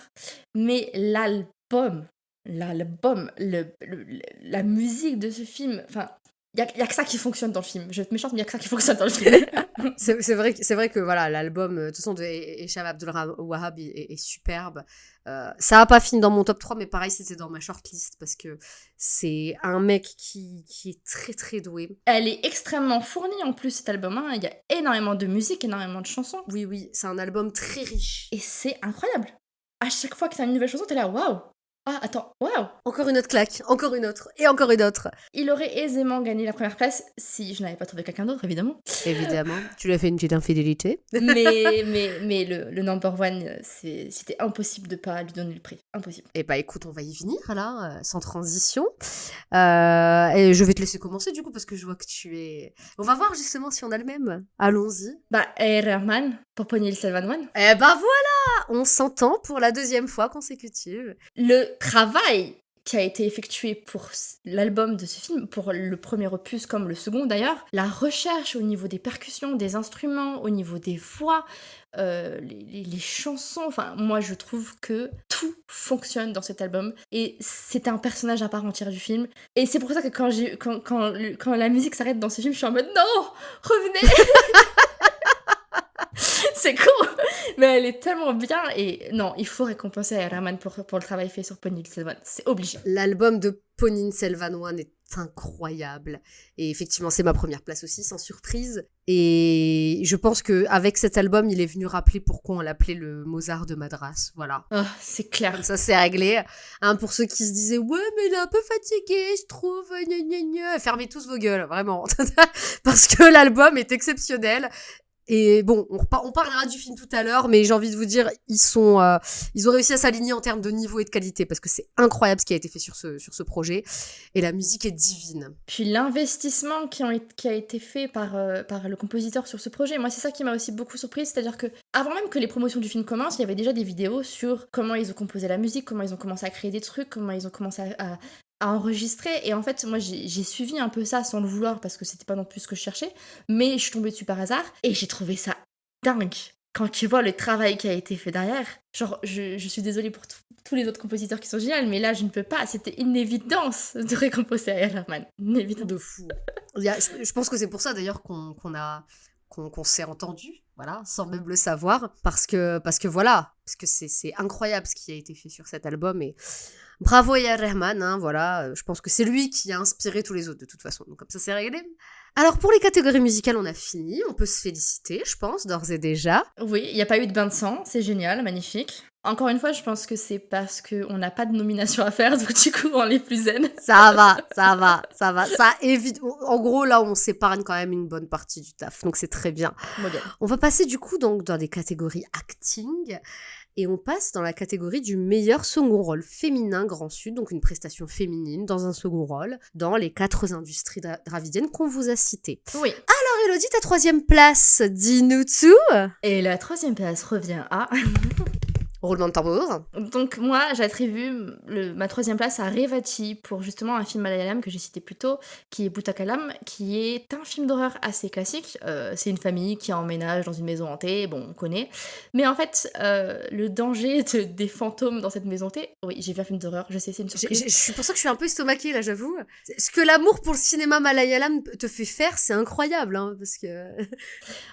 Mais l'album, la musique de ce film, enfin, y a que ça qui fonctionne dans le film. Je vais être méchante, mais il y a que ça qui fonctionne dans le film. C'est vrai que voilà, l'album, de toute façon, de Hicham Abdul-Wahab est superbe. Ça a pas fini dans mon top 3, mais pareil, c'était dans ma shortlist parce que c'est un mec qui est très très doué. Elle est extrêmement fournie en plus, cet album. Hein. Il y a énormément de musique, énormément de chansons. Oui, c'est un album très riche. Et c'est incroyable. À chaque fois que t'as une nouvelle chanson, t'es là, waouh! Ah, attends, waouh! Encore une autre claque, encore une autre, et encore une autre. Il aurait aisément gagné la première place si je n'avais pas trouvé quelqu'un d'autre, évidemment. Évidemment, tu lui as fait une petite infidélité. mais le number one, c'était impossible de pas lui donner le prix. Impossible. Eh bah écoute, on va y venir là, sans transition. Et je vais te laisser commencer du coup, parce que je vois que tu es... On va voir justement si on a le même. Allons-y. Bah, Rahman, pour Pony Selvan One. Eh bah voilà! On s'entend pour la 2e fois consécutive. Le travail qui a été effectué pour l'album de ce film, pour le premier opus comme le second d'ailleurs, la recherche au niveau des percussions, des instruments, au niveau des voix, les chansons, enfin moi je trouve que tout fonctionne dans cet album et c'est un personnage à part entière du film et c'est pour ça que quand la musique s'arrête dans ce film, je suis en mode non, revenez. C'est cool, mais elle est tellement bien et non, il faut récompenser Rahman pour le travail fait sur Pony Selvan, c'est obligé. L'album de Pony Selvan One est incroyable et effectivement c'est ma première place aussi sans surprise et je pense que avec cet album il est venu rappeler pourquoi on l'appelait le Mozart de Madras, voilà. Oh, c'est clair. Comme ça c'est réglé. Hein, pour ceux qui se disaient ouais mais il est un peu fatigué je trouve, fermez tous vos gueules vraiment parce que l'album est exceptionnel. Et bon, on parlera du film tout à l'heure, mais j'ai envie de vous dire, ils ont réussi à s'aligner en termes de niveau et de qualité, parce que c'est incroyable ce qui a été fait sur ce projet, et la musique est divine. Puis l'investissement qui a été fait par le compositeur sur ce projet, moi c'est ça qui m'a aussi beaucoup surprise, c'est-à-dire que avant même que les promotions du film commencent, il y avait déjà des vidéos sur comment ils ont composé la musique, comment ils ont commencé à créer des trucs, comment ils ont commencé à enregistrer, et en fait moi j'ai suivi un peu ça sans le vouloir parce que c'était pas non plus ce que je cherchais, mais je suis tombée dessus par hasard et j'ai trouvé ça dingue quand tu vois le travail qui a été fait derrière. Genre je suis désolée pour tous les autres compositeurs qui sont géniaux, mais là je ne peux pas, c'était une évidence de récompenser Aya Rahman, une évidence de fou. Je pense que c'est pour ça d'ailleurs qu'on s'est entendu, voilà, sans même le savoir, parce que c'est incroyable ce qui a été fait sur cet album et bravo Aya Rahman, hein, voilà, je pense que c'est lui qui a inspiré tous les autres de toute façon, donc comme ça c'est réglé. Alors pour les catégories musicales on a fini, on peut se féliciter je pense d'ores et déjà. Oui, il n'y a pas eu de bain de sang, c'est génial, magnifique. Encore une fois, je pense que c'est parce qu'on n'a pas de nomination à faire, donc du coup, on est plus zen. Ça va. Ça évite... En gros, là, on s'épargne quand même une bonne partie du taf, donc c'est très bien. Modèle. On va passer du coup donc dans des catégories acting, et on passe dans la catégorie du meilleur second rôle féminin Grand Sud, donc une prestation féminine dans un second rôle, dans les 4 industries dravidiennes qu'on vous a citées. Oui. Alors Elodie, ta 3e place, dis-nous tout. Et la 3e place revient à... Roulement de tambour. Donc moi, j'attribue ma 3e place à Revati pour justement un film malayalam que j'ai cité plus tôt, qui est Butakalam, qui est un film d'horreur assez classique. C'est une famille qui emménage dans une maison hantée, bon, on connaît. Mais en fait, le danger des fantômes dans cette maison hantée... Oui, j'ai vu un film d'horreur, je sais, c'est une surprise. C'est pour ça que je suis un peu estomaquée, là, j'avoue. Ce que l'amour pour le cinéma malayalam te fait faire, c'est incroyable, hein, parce que...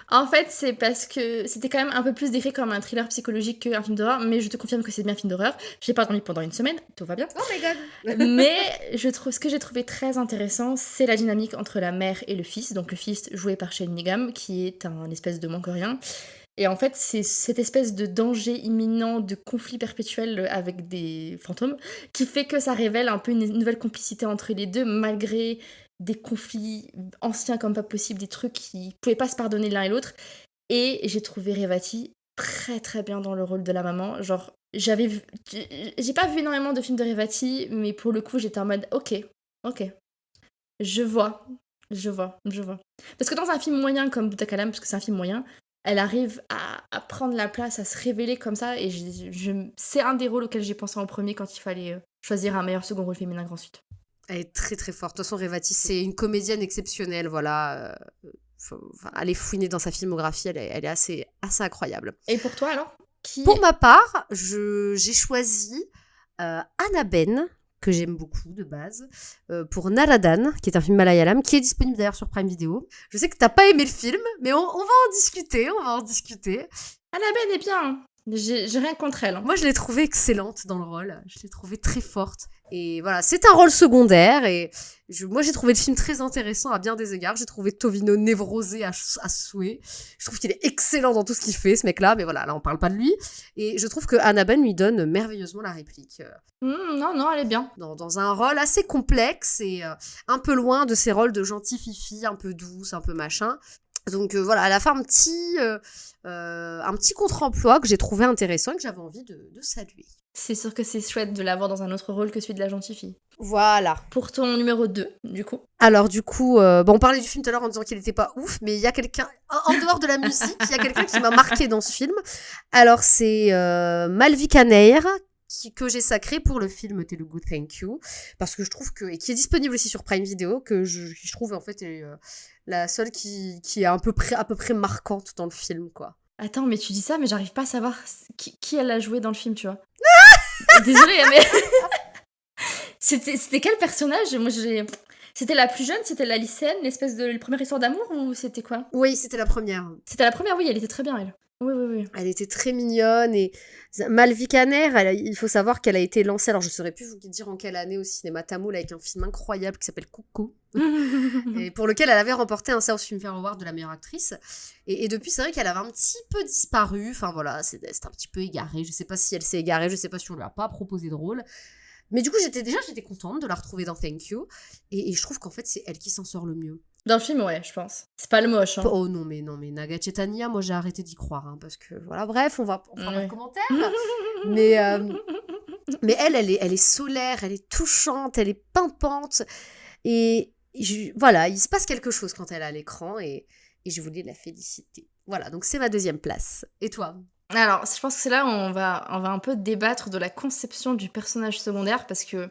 En fait, c'est parce que c'était quand même un peu plus décrit comme un thriller psychologique qu'un film d'horreur, mais je te confirme que c'est bien un film d'horreur. J'ai pas dormi pendant une semaine, tout va bien. Oh my god. Mais ce que j'ai trouvé très intéressant, c'est la dynamique entre la mère et le fils. Donc le fils joué par Shane Nigam, qui est un espèce de manque-rien. Et en fait, c'est cette espèce de danger imminent, de conflit perpétuel avec des fantômes, qui fait que ça révèle un peu une nouvelle complicité entre les deux, malgré des conflits anciens comme pas possible, des trucs qui pouvaient pas se pardonner l'un et l'autre. Et j'ai trouvé Revati très très bien dans le rôle de la maman. Genre, j'ai pas vu énormément de films de Revati, mais pour le coup, j'étais en mode ok, je vois. Parce que dans un film moyen comme Butakalam, parce que c'est un film moyen, elle arrive à prendre la place, à se révéler comme ça, et c'est un des rôles auxquels j'ai pensé en premier quand il fallait choisir un meilleur second rôle féminin Grand Sud. Elle est très très forte. De toute façon, Revati, c'est une comédienne exceptionnelle, voilà. Faut aller fouiner dans sa filmographie, elle est assez incroyable. Et pour toi alors Pour ma part, j'ai choisi Anna Ben que j'aime beaucoup de base, pour Naradan, qui est un film malayalam, qui est disponible d'ailleurs sur Prime Video. Je sais que t'as pas aimé le film, mais on va en discuter, Annabelle est bien. J'ai rien contre elle. Moi, je l'ai trouvée excellente dans le rôle. Je l'ai trouvée très forte. Et voilà, c'est un rôle secondaire. Et moi, j'ai trouvé le film très intéressant à bien des égards. J'ai trouvé Tovino névrosé à souhait. Je trouve qu'il est excellent dans tout ce qu'il fait, ce mec-là. Mais voilà, là, on parle pas de lui. Et je trouve que Annabelle lui donne merveilleusement la réplique. Non, elle est bien. Dans un rôle assez complexe et un peu loin de ses rôles de gentille fifi, un peu douce, un peu machin. Donc voilà, elle a fait un petit contre-emploi que j'ai trouvé intéressant et que j'avais envie de saluer. C'est sûr que c'est chouette de l'avoir dans un autre rôle que celui de la gentille fille. Voilà. Pour ton numéro 2, du coup. Alors du coup, on parlait du film tout à l'heure en disant qu'il était pas ouf, mais il y a quelqu'un, en dehors de la musique, il y a quelqu'un qui m'a marqué dans ce film. Alors c'est Malvika Nair, que j'ai sacré pour le film Telugu Thank You, parce que je trouve et qui est disponible aussi sur Prime Video, que je trouve en fait est la seule qui est à peu près marquante dans le film, quoi. Attends, mais tu dis ça, mais j'arrive pas à savoir qui elle a joué dans le film, tu vois. Désolée, mais... C'était quel personnage? Moi, C'était la plus jeune, c'était la lycéenne, le première histoire d'amour, ou c'était quoi? Oui, c'était la première. C'était la première, oui, elle était très bien, elle. Oui. Elle était très mignonne et Malvika Nair, il faut savoir qu'elle a été lancée, alors je saurais plus vous dire en quelle année, au cinéma tamoul avec un film incroyable qui s'appelle Coucou et pour lequel elle avait remporté un South Filmfare Award de la meilleure actrice et depuis c'est vrai qu'elle avait un petit peu disparu, enfin voilà, c'est un petit peu égaré, je sais pas si elle s'est égarée, je sais pas si on lui a pas proposé de rôle. Mais du coup, j'étais contente de la retrouver dans Thank You. Et je trouve qu'en fait, c'est elle qui s'en sort le mieux. Dans le film, ouais, je pense. C'est pas le moche, hein. Oh non, mais Naga Chaitanya, moi j'ai arrêté d'y croire. Hein, parce que voilà, bref, on fera pas de commentaires. mais elle est solaire, elle est touchante, elle est pimpante. Et voilà, il se passe quelque chose quand elle est à l'écran. Et je voulais la féliciter. Voilà, donc c'est ma 2e place. Et toi ? Alors, je pense que c'est là où on va un peu débattre de la conception du personnage secondaire, parce que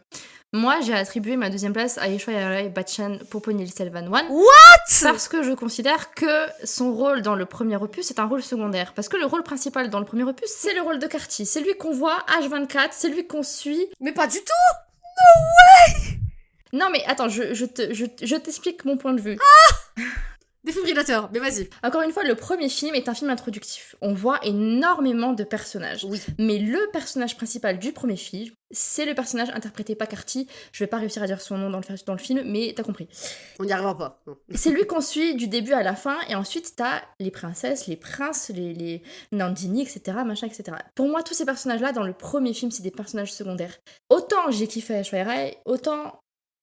moi, j'ai attribué ma 2e place à Aishwarya Rai Bachchan Poponil Selvanwan. What ? Parce que je considère que son rôle dans le premier opus est un rôle secondaire. Parce que le rôle principal dans le premier opus, c'est le rôle de Karti. C'est lui qu'on voit H24, c'est lui qu'on suit. Mais pas du tout ! No way ! Non mais attends, je t'explique mon point de vue. Ah ! Défibrillateur, mais vas-y. Encore une fois, le premier film est un film introductif. On voit énormément de personnages. Oui. Mais le personnage principal du premier film, c'est le personnage interprété par Karti. Je vais pas réussir à dire son nom dans le film, mais t'as compris. On n'y arrivera pas. C'est lui qu'on suit du début à la fin, et ensuite t'as les princesses, les princes, les Nandini, etc., machin, etc. Pour moi, tous ces personnages-là, dans le premier film, c'est des personnages secondaires. Autant j'ai kiffé Aishwarya Rai, autant...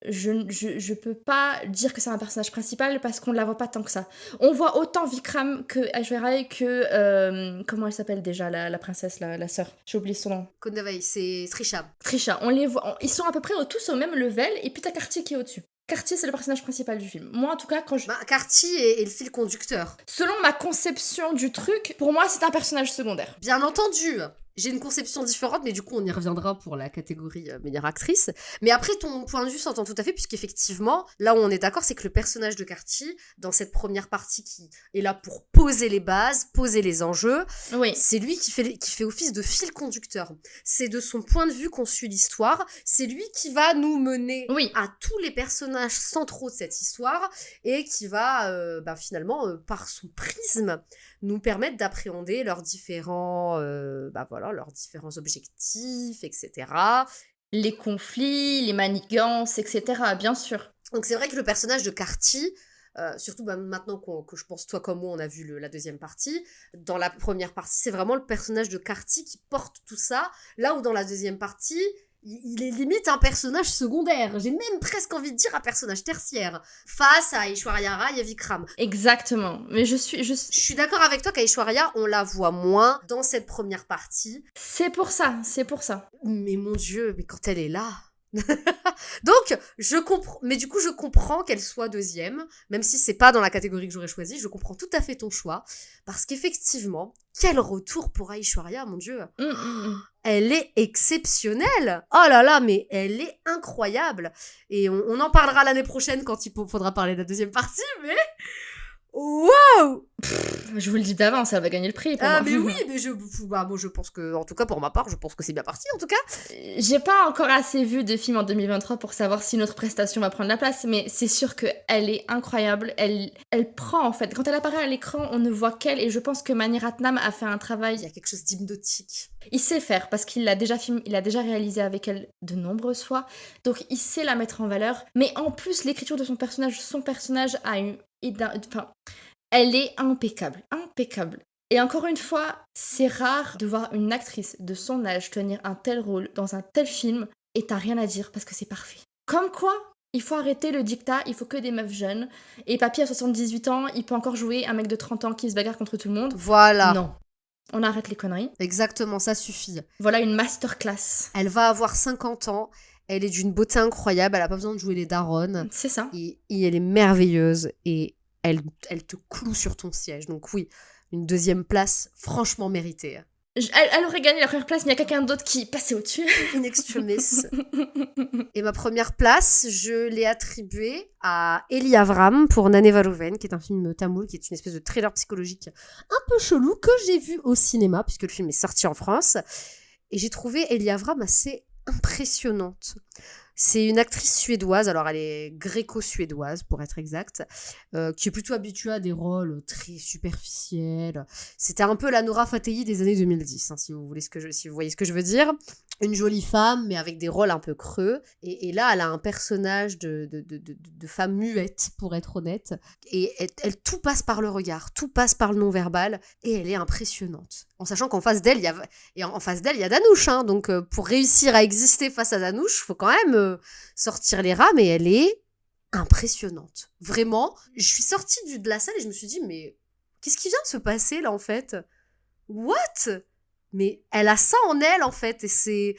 Je peux pas dire que c'est un personnage principal parce qu'on la voit pas tant que ça. On voit autant Vikram que Aishwarya Rai que... comment elle s'appelle déjà, la princesse, la sœur. J'ai oublié son nom. Kondavai, c'est Trisha. Trisha, on les voit, ils sont à peu près tous au même level, et puis t'as Karti qui est au-dessus. Karti, c'est le personnage principal du film. Moi, en tout cas, Karti est le fil conducteur. Selon ma conception du truc, pour moi, c'est un personnage secondaire. Bien entendu. J'ai une conception différente, mais du coup, on y reviendra pour la catégorie meilleure actrice. Mais après, ton point de vue s'entend tout à fait, puisqu'effectivement, là où on est d'accord, c'est que le personnage de Karti, dans cette première partie qui est là pour poser les bases, poser les enjeux, oui. C'est lui qui fait office de fil conducteur. C'est de son point de vue qu'on suit l'histoire. C'est lui qui va nous mener à tous les personnages centraux de cette histoire et qui va, finalement, par son prisme, nous permettre d'appréhender leurs différents objectifs, etc. Les conflits, les manigances, etc., bien sûr. Donc c'est vrai que le personnage de Karti, surtout maintenant que je pense toi comme moi on a vu la 2e partie, dans la première partie c'est vraiment le personnage de Karti qui porte tout ça, là où dans la 2e partie il est limite un personnage secondaire, j'ai même presque envie de dire un personnage tertiaire, face à Aishwarya Rai et Vikram. Exactement, mais je suis d'accord avec toi qu'Aishwarya, on la voit moins dans cette première partie. C'est pour ça. Mais mon Dieu, mais quand elle est là... Donc, je comprends, mais du coup, je comprends qu'elle soit 2e, même si c'est pas dans la catégorie que j'aurais choisie, je comprends tout à fait ton choix, parce qu'effectivement, quel retour pour Aishwarya, mon Dieu. Elle est exceptionnelle. Oh là là, mais elle est incroyable. Et on en parlera l'année prochaine quand il faudra parler de la 2e partie, mais... Waouh! Je vous le dis d'avance, elle va gagner le prix. Ah, mais oui, mais je pense que, en tout cas pour ma part, je pense que c'est bien parti, en tout cas. J'ai pas encore assez vu de films en 2023 pour savoir si notre prestation va prendre la place, mais c'est sûr qu'elle est incroyable. Elle prend, en fait. Quand elle apparaît à l'écran, on ne voit qu'elle, et je pense que Mani Ratnam a fait un travail. Il y a quelque chose d'hypnotique. Il sait faire, parce qu'il l'a déjà filmé, il a déjà réalisé avec elle de nombreuses fois, donc il sait la mettre en valeur. Mais en plus, l'écriture de son personnage a une... Enfin, elle est impeccable, impeccable. Et encore une fois, c'est rare de voir une actrice de son âge tenir un tel rôle dans un tel film et t'as rien à dire parce que c'est parfait. Comme quoi, il faut arrêter le dictat, il faut que des meufs jeunes. Et Papy a 78 ans, il peut encore jouer un mec de 30 ans qui se bagarre contre tout le monde. Voilà. Non. On arrête les conneries. Exactement, ça suffit. Voilà une masterclass. Elle va avoir 50 ans, elle est d'une beauté incroyable, elle a pas besoin de jouer les daronnes. C'est ça. Et elle est merveilleuse et elle te cloue sur ton siège. Donc oui, une deuxième place franchement méritée. Elle aurait gagné la première place, mais il y a quelqu'un d'autre qui passait au-dessus. In extremis. Et ma première place, je l'ai attribuée à Eli Avram pour Naneva Rouven, qui est un film tamoul, qui est une espèce de thriller psychologique un peu chelou que j'ai vu au cinéma, puisque le film est sorti en France. Et j'ai trouvé Eli Avram assez impressionnante. C'est une actrice suédoise, alors elle est gréco-suédoise pour être exacte, qui est plutôt habituée à des rôles très superficiels. C'était un peu la Nora Fatehi des années 2010, hein, si vous voyez ce que je veux dire. Une jolie femme, mais avec des rôles un peu creux. Et là, elle a un personnage de femme muette, pour être honnête. Et tout passe par le regard, tout passe par le non-verbal. Et elle est impressionnante. En sachant qu'en face d'elle, il y a Danouche. Hein, donc, pour réussir à exister face à Danouche, il faut quand même sortir les rames. Et elle est impressionnante. Vraiment, je suis sortie de la salle et je me suis dit, mais qu'est-ce qui vient de se passer, là, en fait ? What ? Mais elle a ça en elle, en fait, et c'est...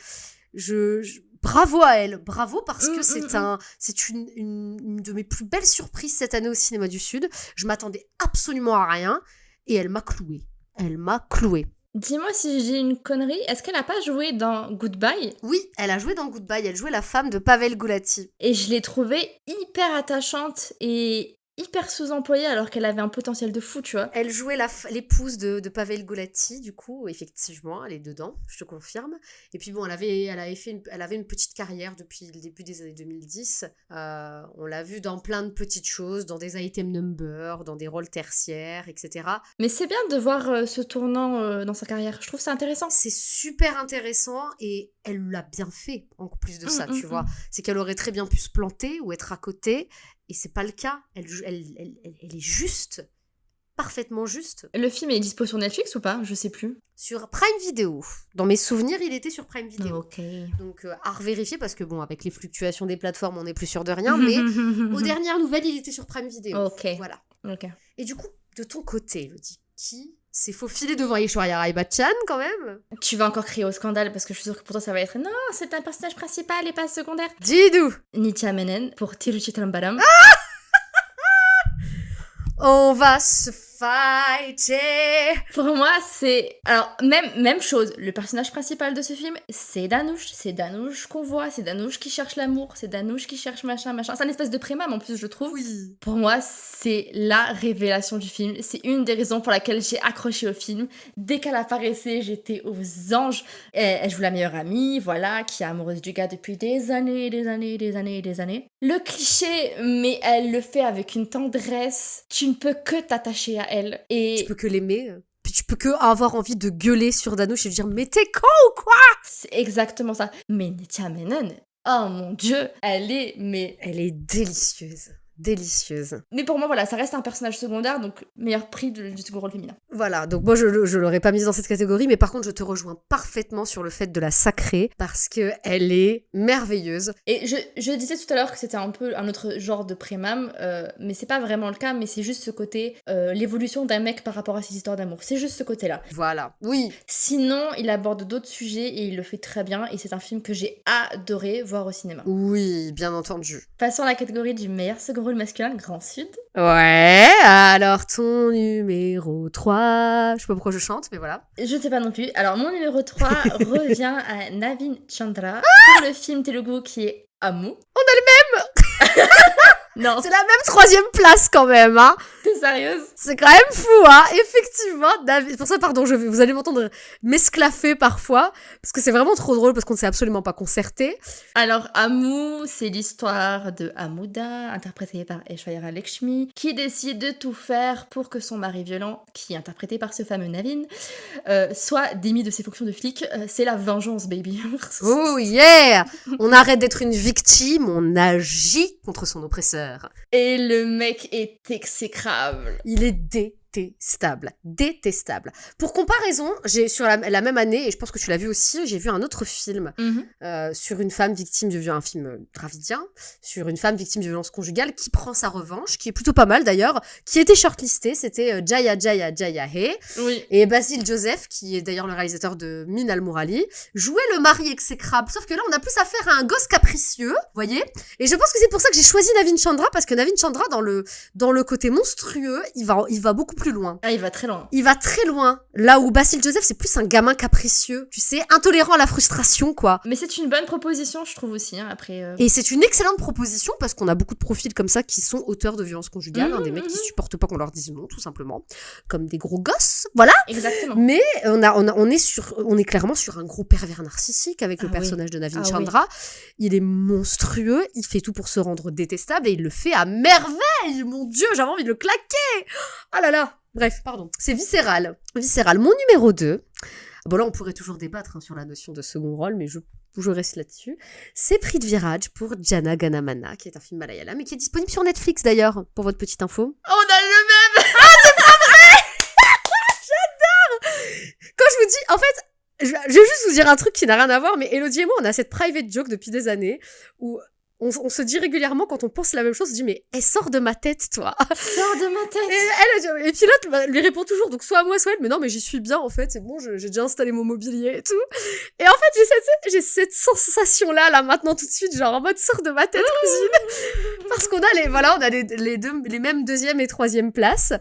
Bravo à elle, bravo, parce que c'est une de mes plus belles surprises cette année au Cinéma du Sud. Je m'attendais absolument à rien, et elle m'a clouée. Elle m'a clouée. Dis-moi si j'ai une connerie, est-ce qu'elle a pas joué dans Goodbye ? Oui, elle a joué dans Goodbye, elle jouait la femme de Pavel Gulati. Et je l'ai trouvée hyper attachante et hyper sous-employée alors qu'elle avait un potentiel de fou, tu vois. Elle jouait l'épouse de Pavel Gulati, du coup, effectivement, elle est dedans, je te confirme. Et puis bon, elle avait une petite carrière depuis le début des années 2010. On l'a vue dans plein de petites choses, dans des item numbers, dans des rôles tertiaires, etc. Mais c'est bien de voir ce tournant dans sa carrière, je trouve ça intéressant. C'est super intéressant et elle l'a bien fait, en plus de ça, tu vois. C'est qu'elle aurait très bien pu se planter ou être à côté. Et c'est pas le cas. Elle est juste. Parfaitement juste. Le film est dispo sur Netflix ou pas ? Je sais plus. Sur Prime Video. Dans mes souvenirs, il était sur Prime Video. Ok. Donc, à revérifier, parce que bon, avec les fluctuations des plateformes, on n'est plus sûr de rien. Mais aux dernières nouvelles, il était sur Prime Video. Ok. Voilà. Ok. Et du coup, de ton côté, Elodie, qui s'est faufilé devant Aishwarya Rai Bachchan, quand même ? Tu vas encore crier au scandale parce que je suis sûre que pour toi ça va être « Non, c'est un personnage principal et pas secondaire !» Dis-nous ! Nithya Menon pour Tiruchi Tambaram. On va se fighter. Pour moi, c'est... Alors, même chose. Le personnage principal de ce film, c'est Danouche. C'est Danouche qu'on voit. C'est Danouche qui cherche l'amour. C'est Danouche qui cherche machin. C'est un espèce de prémam, en plus, je trouve. Oui. Pour moi, c'est la révélation du film. C'est une des raisons pour laquelle j'ai accroché au film. Dès qu'elle apparaissait, j'étais aux anges. Elle joue la meilleure amie, voilà, qui est amoureuse du gars depuis des années. Le cliché, mais elle le fait avec une tendresse. Tu ne peux que t'attacher à elle. Et tu peux que l'aimer. Puis tu peux que avoir envie de gueuler sur Danouche et de dire « Mais t'es con ou quoi ?» C'est exactement ça. Mais Nithya Menon, oh mon Dieu, elle est délicieuse. Délicieuse. Mais pour moi, voilà, ça reste un personnage secondaire, donc meilleur prix du second rôle féminin. Voilà, donc moi je l'aurais pas mise dans cette catégorie, mais par contre je te rejoins parfaitement sur le fait de la sacrer, parce que elle est merveilleuse. Et je disais tout à l'heure que c'était un peu un autre genre de prémam, mais c'est pas vraiment le cas, mais c'est juste ce côté, l'évolution d'un mec par rapport à ses histoires d'amour. C'est juste ce côté-là. Voilà, oui. Sinon, il aborde d'autres sujets et il le fait très bien, et c'est un film que j'ai adoré voir au cinéma. Oui, bien entendu. Passons à la catégorie du meilleur second rôle masculin, Grand Sud. Ouais, alors ton numéro 3... Je sais pas pourquoi je chante, mais voilà. Je ne sais pas non plus. Alors, mon numéro 3 revient à Naveen Chandra pour le film Telugu qui est Amu. On a le même. Non. C'est la même troisième place quand même, hein. T'es sérieuse? C'est quand même fou, hein. Effectivement, David... Pour ça, pardon, vous allez m'entendre m'esclaffer parfois, parce que c'est vraiment trop drôle, parce qu'on ne s'est absolument pas concerté. Alors, Amu, c'est l'histoire de Amuda, interprétée par Aishwarya Lakshmi, qui décide de tout faire pour que son mari violent, qui est interprété par ce fameux Navin, soit démis de ses fonctions de flic. C'est la vengeance, baby. Oh yeah. On arrête d'être une victime, on agit contre son oppresseur. Et le mec est exécrable. Il est détestable. Détestable. Pour comparaison, j'ai sur la même année, et je pense que tu l'as vu aussi, j'ai vu un autre film sur une femme victime de un film dravidien, sur une femme victime de violence conjugale qui prend sa revanche, qui est plutôt pas mal d'ailleurs, qui était shortlisté, c'était Jaya Jaya Jaya He. Oui. Et Basil Joseph, qui est d'ailleurs le réalisateur de Min Al-Mourali, jouait le mari exécrable. Sauf que là, on a plus affaire à un gosse capricieux, vous voyez. Et je pense que c'est pour ça que j'ai choisi Navin Chandra, parce que Navin Chandra, dans le côté monstrueux, il va beaucoup plus loin. Ah, il va très loin. Il va très loin. Là où Basil Joseph, c'est plus un gamin capricieux, tu sais, intolérant à la frustration, quoi. Mais c'est une bonne proposition, je trouve aussi, hein, après... Et c'est une excellente proposition, parce qu'on a beaucoup de profils comme ça qui sont auteurs de violences conjugales, des mecs qui supportent pas qu'on leur dise non, tout simplement. Comme des gros gosses, voilà. Exactement. Mais on est clairement sur un gros pervers narcissique avec le personnage de Navin Chandra. Oui. Il est monstrueux, il fait tout pour se rendre détestable et il le fait à merveille. Mon Dieu, j'avais envie de le claquer. Ah là là. Bref, pardon. C'est viscéral. Viscéral. Mon numéro 2. Bon là, on pourrait toujours débattre sur la notion de second rôle, mais je reste là-dessus. C'est Prithviraj pour Jana Ganamana, qui est un film malayalam, mais qui est disponible sur Netflix d'ailleurs, pour votre petite info. Oh, on a le même. Ah, c'est pas vrai. J'adore. Quand je vous dis, en fait, je vais juste vous dire un truc qui n'a rien à voir, mais Elodie et moi, on a cette private joke depuis des années, où on se dit régulièrement, quand on pense la même chose, on se dit, mais elle sort de ma tête, toi. Sors de ma tête. Et puis l'autre lui répond toujours, donc soit moi, soit elle, mais non, mais j'y suis bien, en fait, c'est bon, j'ai déjà installé mon mobilier et tout. Et en fait, j'ai cette sensation-là, là, maintenant, tout de suite, genre, en mode, sors de ma tête, cousine. Parce qu'on a les mêmes deuxième et troisième places.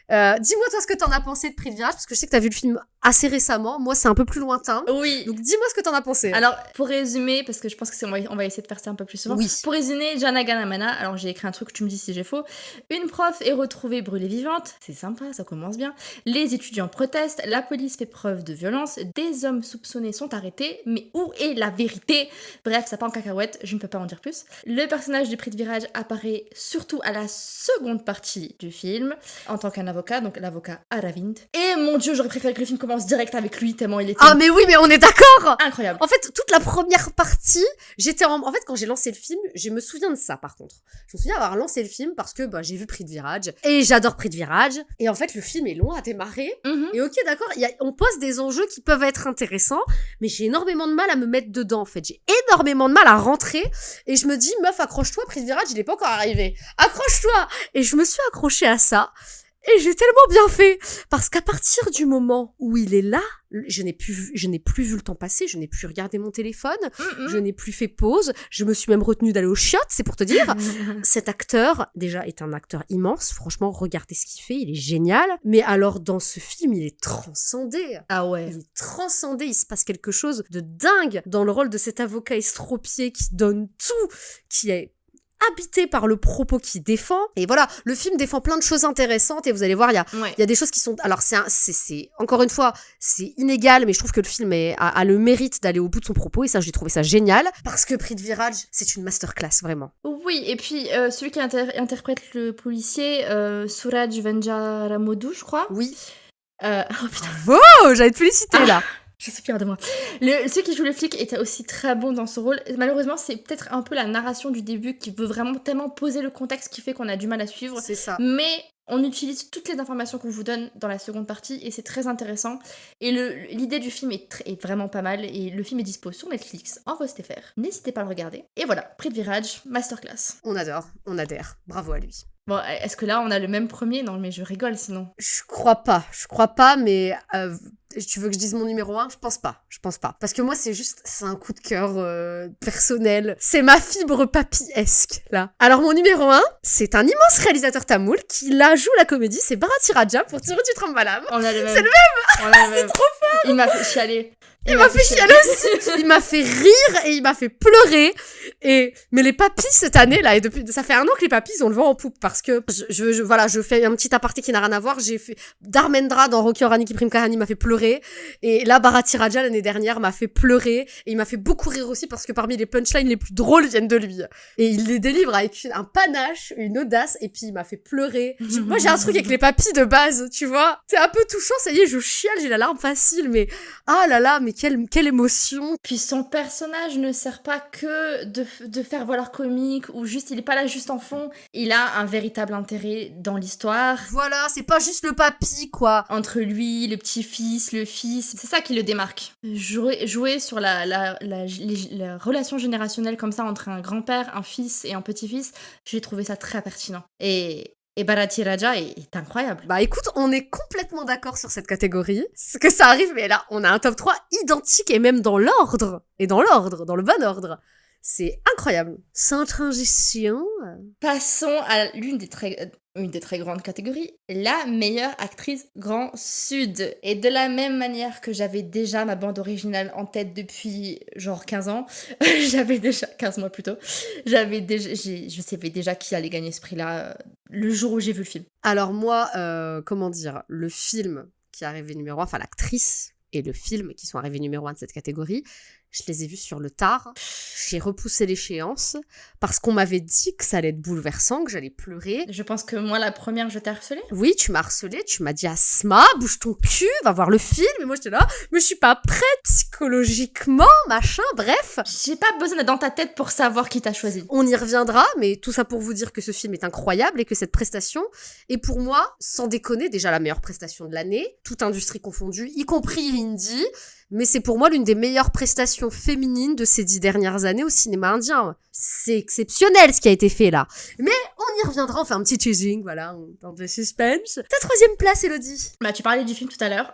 Dis-moi toi ce que t'en as pensé de Prithviraj, parce que je sais que t'as vu le film assez récemment. Moi, c'est un peu plus lointain. Oui. Donc dis-moi ce que t'en as pensé. Alors, pour résumer, parce que je pense que on va essayer de faire ça un peu plus souvent. Oui. Pour résumer, Jana Ganamana, alors j'ai écrit un truc, tu me dis si j'ai faux. Une prof est retrouvée brûlée vivante. C'est sympa, ça commence bien. Les étudiants protestent, la police fait preuve de violence, des hommes soupçonnés sont arrêtés, mais où est la vérité? Bref, ça part en cacahuète, je ne peux pas en dire plus. Le personnage de Prithviraj apparaît surtout à la seconde partie du film, en tant qu'un avocat, donc l'avocat Aravind. Et mon Dieu, j'aurais préféré que le film commence direct avec lui, tellement il était... Ah mais oui, mais on est d'accord. Incroyable. En fait, toute la première partie, en fait, quand j'ai lancé le film, je me souviens de ça, par contre. Je me souviens avoir lancé le film parce que j'ai vu Prithviraj, et j'adore Prithviraj, et en fait, le film est long à démarrer, et ok, d'accord, on pose des enjeux qui peuvent être intéressants, mais j'ai énormément de mal à me mettre dedans, en fait. J'ai énormément de mal à rentrer, et je me dis, meuf, accroche-toi, Prithviraj, il est pas encore arrivé. Accroche-toi. Et je me suis accrochée à ça. Et j'ai tellement bien fait, parce qu'à partir du moment où il est là, je n'ai plus vu le temps passer, je n'ai plus regardé mon téléphone, je n'ai plus fait pause, je me suis même retenue d'aller aux chiottes, c'est pour te dire. Cet acteur, déjà, est un acteur immense, franchement, regardez ce qu'il fait, il est génial. Mais alors, dans ce film, il est transcendé. Ah ouais. Il est transcendé, il se passe quelque chose de dingue dans le rôle de cet avocat estropié qui donne tout, qui est habité par le propos qu'il défend. Et voilà, le film défend plein de choses intéressantes et vous allez voir, il y a des choses qui sont... Alors, c'est encore une fois, c'est inégal, mais je trouve que le film a le mérite d'aller au bout de son propos et ça, j'ai trouvé ça génial. Parce que Prithviraj, c'est une masterclass, vraiment. Oui, et puis celui qui interprète le policier, Suraj Venjaramodu, je crois. Oui. Oh putain. Bravo, j'allais te féliciter là. Je suis fière de moi. Celui qui joue le flic était aussi très bon dans ce rôle. Malheureusement, c'est peut-être un peu la narration du début qui veut vraiment tellement poser le contexte qui fait qu'on a du mal à suivre. C'est ça. Mais on utilise toutes les informations qu'on vous donne dans la seconde partie et c'est très intéressant. Et l'idée du film est vraiment pas mal et le film est dispo sur Netflix en VOSTFR. N'hésitez pas à le regarder. Et voilà, Prithviraj, masterclass. On adore, on adhère. Bravo à lui. Bon, est-ce que là on a le même premier? Non, mais je rigole sinon. Je crois pas, mais tu veux que je dise mon numéro 1? Je pense pas. Parce que moi, c'est un coup de cœur personnel. C'est ma fibre papiesque, là. Alors, mon numéro 1, c'est un immense réalisateur tamoul qui, là, joue la comédie, c'est Bharathi Raja pour Tirutitrambalam. On a le même. C'est le même. On a le même. C'est trop fort. Il m'a fait chialer. Il m'a fait chialer aussi. Il m'a fait rire et il m'a fait pleurer. Mais les papis cette année là, et depuis ça fait 1 an que les papis ils ont le vent en poupe parce que je fais un petit aparté qui n'a rien à voir. J'ai fait Dharmendra dans Rocky Horror Nikki Prime Kahani m'a fait pleurer, et là Bharati Raja l'année dernière m'a fait pleurer, et il m'a fait beaucoup rire aussi parce que parmi les punchlines les plus drôles viennent de lui, et il les délivre avec un panache, une audace, et puis il m'a fait pleurer. Moi j'ai un truc avec les papis de base, tu vois, c'est un peu touchant, ça y est je chiale, j'ai la larme facile, mais ah là là, mais quelle émotion. Puis son personnage ne sert pas que de faire valoir comique, ou juste, il est pas là juste en fond, il a un véritable intérêt dans l'histoire. Voilà, c'est pas juste le papy, quoi. Entre lui, le petit-fils, le fils, c'est ça qui le démarque. Jouer sur la relation générationnelle comme ça entre un grand-père, un fils et un petit-fils, j'ai trouvé ça très pertinent. Et Bharati Raja est incroyable. Bah écoute, on est complètement d'accord sur cette catégorie. Ce que ça arrive, mais là, on a un top 3 identique et même dans l'ordre. Et dans le bon ordre. C'est incroyable. Sans transition. Passons à une des très grandes catégories, la meilleure actrice Grand Sud. Et de la même manière que j'avais déjà ma bande originale en tête depuis genre 15 ans, 15 mois plus tôt, je savais déjà qui allait gagner ce prix-là le jour où j'ai vu le film. Alors moi, le film qui est arrivé numéro 1, enfin l'actrice et le film qui sont arrivés numéro 1 de cette catégorie, je les ai vus sur le tard. J'ai repoussé l'échéance parce qu'on m'avait dit que ça allait être bouleversant, que j'allais pleurer. Je pense que moi, la première, je t'ai harcelée. Oui, tu m'as harcelée, tu m'as dit Asma, bouge ton cul, va voir le film. Et moi, j'étais là, mais je suis pas prête psychologiquement, machin, bref. J'ai pas besoin d'être dans ta tête pour savoir qui t'a choisi. On y reviendra, mais tout ça pour vous dire que ce film est incroyable et que cette prestation est pour moi, sans déconner, déjà la meilleure prestation de l'année, toute industrie confondue, y compris l'indie. Mais c'est pour moi l'une des meilleures prestations féminines de ces 10 dernières années au cinéma indien. C'est exceptionnel ce qui a été fait là. Mais on y reviendra, on fait un petit teasing, voilà, on tente le suspense. Ta 3e place, Elodie. Bah, tu parlais du film tout à l'heure.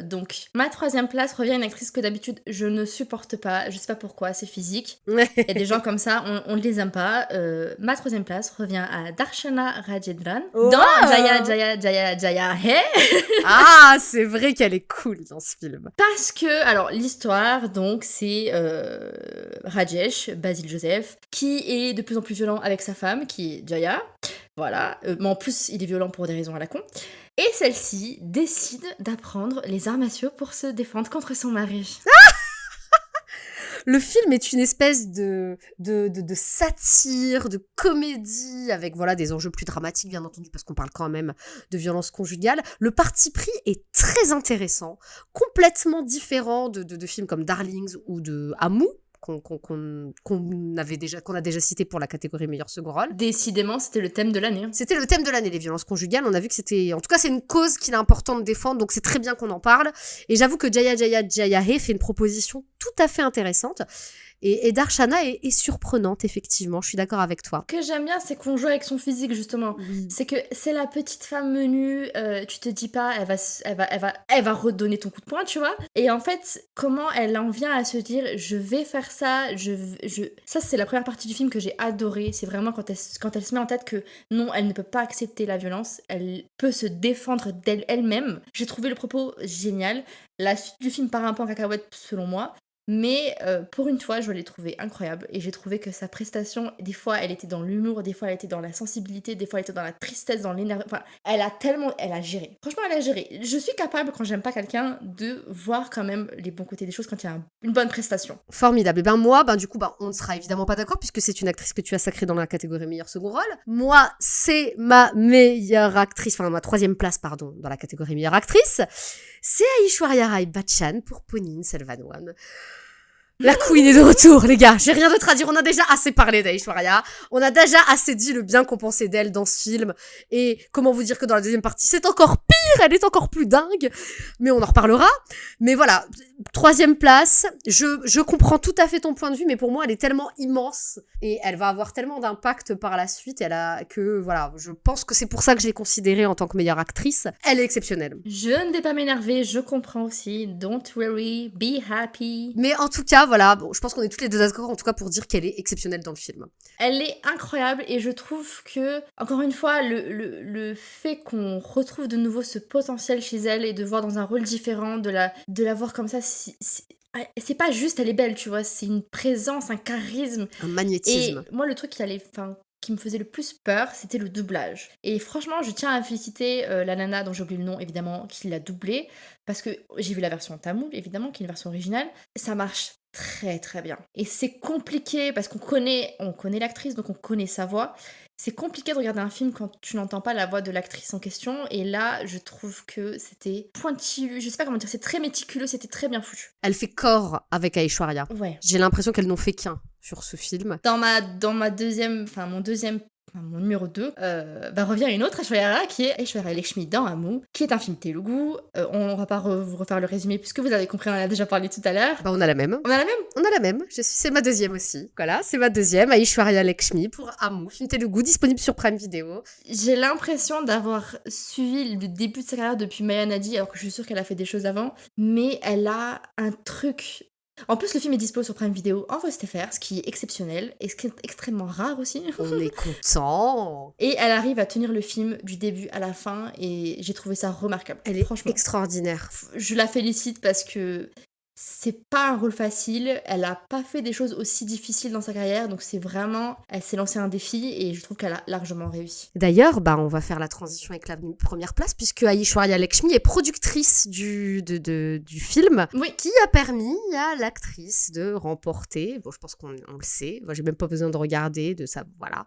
Donc, ma 3e place revient à une actrice que d'habitude je ne supporte pas. Je sais pas pourquoi, c'est physique. Il y a des gens comme ça, on ne les aime pas. Ma 3e place revient à Darshana Rajendran dans Jaya Hey. Ah, c'est vrai qu'elle est cool dans ce film. Parce que, alors, l'histoire, donc, c'est Rajesh, Basil Joseph, qui est de plus en plus violent avec sa femme, qui est Jaya. Voilà. Mais en plus, il est violent pour des raisons à la con. Et celle-ci décide d'apprendre les arts martiaux pour se défendre contre son mari. Le film est une espèce de satire, de comédie, avec voilà des enjeux plus dramatiques, bien entendu, parce qu'on parle quand même de violence conjugale. Le parti pris est très intéressant, complètement différent de films comme Darlings ou de Amu, qu'on a déjà cité pour la catégorie meilleur second rôle. Décidément, c'était le thème de l'année. C'était le thème de l'année, les violences conjugales. On a vu que c'était... En tout cas, c'est une cause qu'il est important de défendre, donc c'est très bien qu'on en parle. Et j'avoue que Jaya Hey fait une proposition tout à fait intéressante. Et Darshana est surprenante, effectivement. Je suis d'accord avec toi. Ce que j'aime bien, c'est qu'on joue avec son physique, justement. Oui. C'est que c'est la petite femme menue, tu te dis pas, elle va redonner ton coup de poing, tu vois. Et en fait, comment elle en vient à se dire, je vais faire ça, Ça, c'est la première partie du film que j'ai adorée. C'est vraiment quand elle se met en tête que non, elle ne peut pas accepter la violence, elle peut se défendre d'elle-même. J'ai trouvé le propos génial. La suite du film part un peu en cacahuète, selon moi. Mais pour une fois, je l'ai trouvé incroyable et j'ai trouvé que sa prestation, des fois elle était dans l'humour, des fois elle était dans la sensibilité, des fois elle était dans la tristesse, dans l'énergie. Enfin, elle a géré. Franchement, elle a géré. Je suis capable, quand j'aime pas quelqu'un, de voir quand même les bons côtés des choses quand il y a une bonne prestation. Formidable. Et moi, du coup, on ne sera évidemment pas d'accord puisque c'est une actrice que tu as sacrée dans la catégorie meilleur second rôle. Moi, c'est ma meilleure actrice, enfin ma 3e place, pardon, dans la catégorie meilleure actrice. C'est Aishwarya Rai Bachchan pour Ponniyin Selvanam. La Queen est de retour, les gars. J'ai rien d'autre à dire. On a déjà assez parlé d'Aishwarya. On a déjà assez dit le bien qu'on pensait d'elle dans ce film. Et comment vous dire que dans la 2e partie, c'est encore pire. Elle est encore plus dingue. Mais on en reparlera. Mais voilà. 3e place. Je comprends tout à fait ton point de vue, mais pour moi, elle est tellement immense. Et elle va avoir tellement d'impact par la suite. Voilà. Je pense que c'est pour ça que je l'ai considérée en tant que meilleure actrice. Elle est exceptionnelle. Je ne vais pas m'énerver. Je comprends aussi. Don't worry. Be happy. Mais en tout cas, là, voilà, bon, je pense qu'on est toutes les deux d'accord, en tout cas, pour dire qu'elle est exceptionnelle dans le film. Elle est incroyable et je trouve que, encore une fois, le fait qu'on retrouve de nouveau ce potentiel chez elle et de voir dans un rôle différent, de la voir comme ça, c'est pas juste elle est belle, tu vois, c'est une présence, un charisme. Un magnétisme. Et moi, le truc qui me faisait le plus peur, c'était le doublage. Et franchement, je tiens à féliciter la nana dont j'ai oublié le nom, évidemment, qui l'a doublé, parce que j'ai vu la version tamoul, évidemment, qui est une version originale. Ça marche très très bien. Et c'est compliqué, parce qu'on connaît l'actrice, donc on connaît sa voix. C'est compliqué de regarder un film quand tu n'entends pas la voix de l'actrice en question. Et là, je trouve que c'était pointilleux, je sais pas comment dire, c'est très méticuleux, c'était très bien foutu. Elle fait corps avec Aishwarya. Ouais. J'ai l'impression qu'elles n'ont fait qu'un sur ce film. Dans mon numéro 2, revient une autre Aishwarya qui est Aishwarya Lakshmi dans Amu, qui est un film Telugu. On va pas vous refaire le résumé puisque vous avez compris, on en a déjà parlé tout à l'heure. On a la même. On a la même. On a la même. C'est ma deuxième aussi. Voilà, c'est ma deuxième. Aishwarya Lakshmi pour Amu, film Telugu disponible sur Prime Video. J'ai l'impression d'avoir suivi le début de sa carrière depuis Maya Nadi, alors que je suis sûre qu'elle a fait des choses avant, mais elle a un truc. En plus, le film est dispo sur Prime Video en VSTFR, ce qui est exceptionnel et ce qui est extrêmement rare aussi. On est content. Et elle arrive à tenir le film du début à la fin et j'ai trouvé ça remarquable. Elle est franchement extraordinaire. Je la félicite parce que c'est pas un rôle facile, elle a pas fait des choses aussi difficiles dans sa carrière, donc elle s'est lancée un défi et je trouve qu'elle a largement réussi. D'ailleurs, on va faire la transition avec la première place, puisque Aishwarya Lakshmi est productrice du film, oui. Qui a permis à l'actrice de remporter, je pense qu'on le sait, j'ai même pas besoin de regarder, de ça, voilà,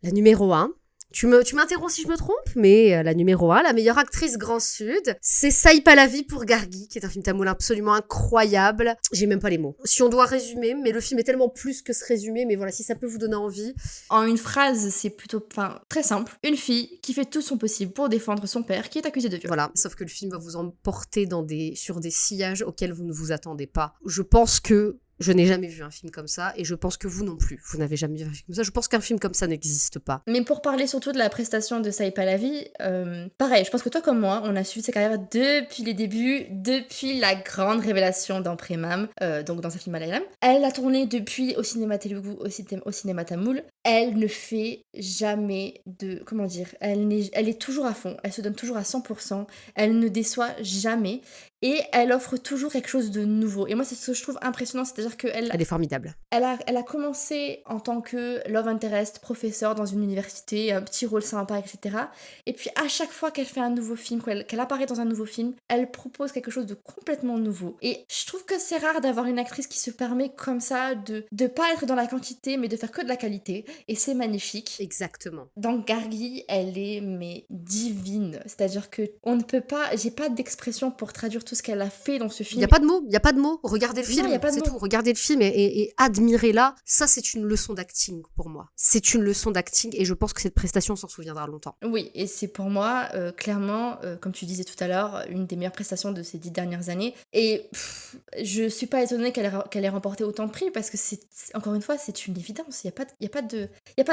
la numéro 1. Tu m'interromps si je me trompe, mais la numéro 1, la meilleure actrice Grand Sud, c'est Sai Pallavi pour Gargi, qui est un film tamoul absolument incroyable. J'ai même pas les mots. Si on doit résumer, mais le film est tellement plus que ce résumé, mais voilà, si ça peut vous donner envie. En une phrase, c'est plutôt très simple. Une fille qui fait tout son possible pour défendre son père qui est accusé de viol. Voilà, sauf que le film va vous emporter sur des sillages auxquels vous ne vous attendez pas. Je pense que je n'ai jamais vu un film comme ça, et je pense que vous non plus. Vous n'avez jamais vu un film comme ça. Je pense qu'un film comme ça n'existe pas. Mais pour parler surtout de la prestation de Sai Pallavi, pareil, je pense que toi comme moi, on a suivi sa carrière depuis les débuts, depuis la grande révélation dans Premam, donc dans sa film Malayalam. Elle a tourné depuis au cinéma Telugu, au cinéma tamoul. Elle ne fait jamais de... Comment dire, elle est toujours à fond, elle se donne toujours à 100%, elle ne déçoit jamais. Et elle offre toujours quelque chose de nouveau. Et moi, c'est ce que je trouve impressionnant, c'est-à-dire qu'elle... Elle est formidable. Elle a commencé en tant que love interest, professeur dans une université, un petit rôle sympa, etc. Et puis à chaque fois qu'elle fait un nouveau film, qu'elle apparaît dans un nouveau film, elle propose quelque chose de complètement nouveau. Et je trouve que c'est rare d'avoir une actrice qui se permet comme ça de pas être dans la quantité, mais de faire que de la qualité. Et c'est magnifique. Exactement. Dans Gargi, elle est divine. C'est-à-dire que on ne peut pas... J'ai pas d'expression pour traduire tout ce qu'elle a fait dans ce film. Il y a pas de mots. Regardez le film, c'est tout. Regardez le film et admirez-la. Ça, c'est une leçon d'acting pour moi. C'est une leçon d'acting et je pense que cette prestation s'en souviendra longtemps. Oui, et c'est pour moi, clairement, comme tu disais tout à l'heure, une des meilleures prestations de ces 10 dernières années. Et je suis pas étonnée qu'elle ait remporté autant de prix parce que encore une fois, c'est une évidence. Il y a pas de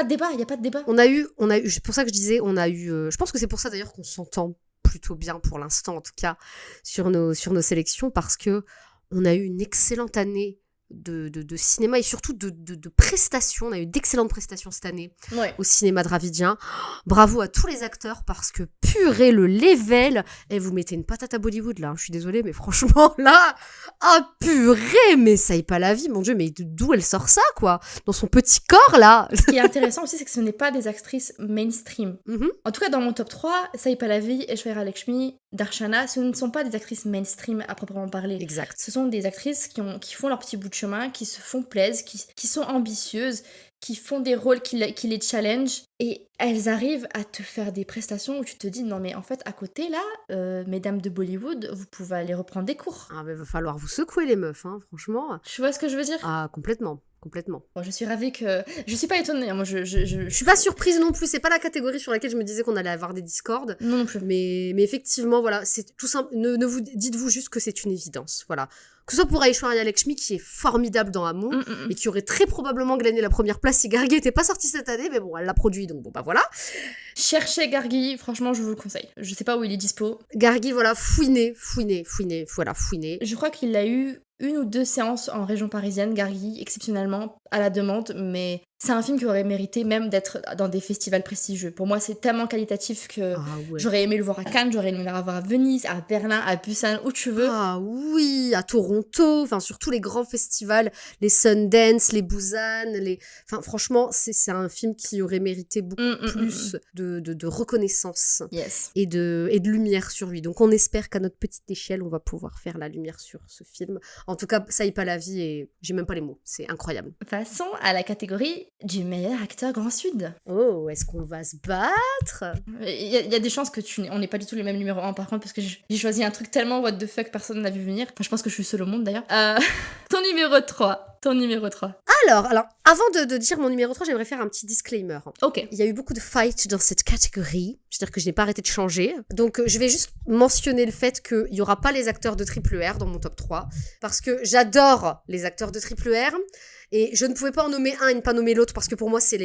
débat. On a eu, c'est pour ça que je disais, je pense que c'est pour ça d'ailleurs qu'on s'entend plutôt bien pour l'instant en tout cas sur nos sélections parce que on a eu une excellente année de cinéma et surtout de prestations. On a eu d'excellentes prestations cette année au cinéma dravidien. Bravo à tous les acteurs parce que purée le level, vous mettez une patate à Bollywood là, je suis désolée mais franchement là, purée, mais ça est pas la vie, mon Dieu, mais d'où elle sort ça quoi, dans son petit corps là. Ce qui est intéressant aussi c'est que ce n'est pas des actrices mainstream. En tout cas dans mon top 3, Sai Pallavi, Aishwarya Lakshmi, Darshana, ce ne sont pas des actrices mainstream à proprement parler. Exact. Ce sont des actrices qui font leur petit bout de chemin, qui se font plaisir, qui sont ambitieuses, qui font des rôles qui les challenge et elles arrivent à te faire des prestations où tu te dis non mais en fait à côté là, mesdames de Bollywood, vous pouvez aller reprendre des cours. Ah mais va falloir vous secouer les meufs, franchement. Tu vois ce que je veux dire ? Ah complètement. Bon, je suis ravie que... Je suis pas étonnée, moi je suis pas surprise non plus, c'est pas la catégorie sur laquelle je me disais qu'on allait avoir des discords. Non plus. Mais effectivement, voilà, c'est tout simple, dites-vous juste que c'est une évidence, voilà. Que ce soit pour Aishwarya Lakshmi, qui est formidable dans Amu, et qui aurait très probablement gagné la première place si Gargi était pas sorti cette année, mais bon, elle l'a produit, donc bon, voilà. Cherchez Gargi, franchement, je vous le conseille. Je sais pas où il est dispo. Gargi, voilà, fouinez. Je crois qu'il a eu 1 ou 2 séances en région parisienne, Gargi, exceptionnellement, à la demande, mais c'est un film qui aurait mérité même d'être dans des festivals prestigieux. Pour moi, c'est tellement qualitatif que j'aurais aimé le voir à Cannes, j'aurais aimé le voir à Venise, à Berlin, à Busan, où tu veux. Ah oui, à Toronto, enfin sur tous les grands festivals, les Sundance, les Busan, enfin franchement, c'est un film qui aurait mérité beaucoup plus de reconnaissance et de lumière sur lui. Donc on espère qu'à notre petite échelle, on va pouvoir faire la lumière sur ce film. En tout cas, ça y est pas la vie et j'ai même pas les mots, c'est incroyable. Passons à la catégorie du meilleur acteur Grand Sud. Oh, est-ce qu'on va se battre? Il y a des chances que on n'est pas du tout les mêmes numéros 1 par contre, parce que j'ai choisi un truc tellement what the fuck, personne n'a vu venir. Enfin, je pense que je suis seule au monde d'ailleurs. Ton numéro 3. Alors, avant de dire mon numéro 3, j'aimerais faire un petit disclaimer. Ok. Il y a eu beaucoup de fights dans cette catégorie, c'est-à-dire que je n'ai pas arrêté de changer. Donc, je vais juste mentionner le fait qu'il n'y aura pas les acteurs de Triple R dans mon top 3, parce que j'adore les acteurs de Triple R, et je ne pouvais pas en nommer un et ne pas nommer l'autre, parce que pour moi, c'est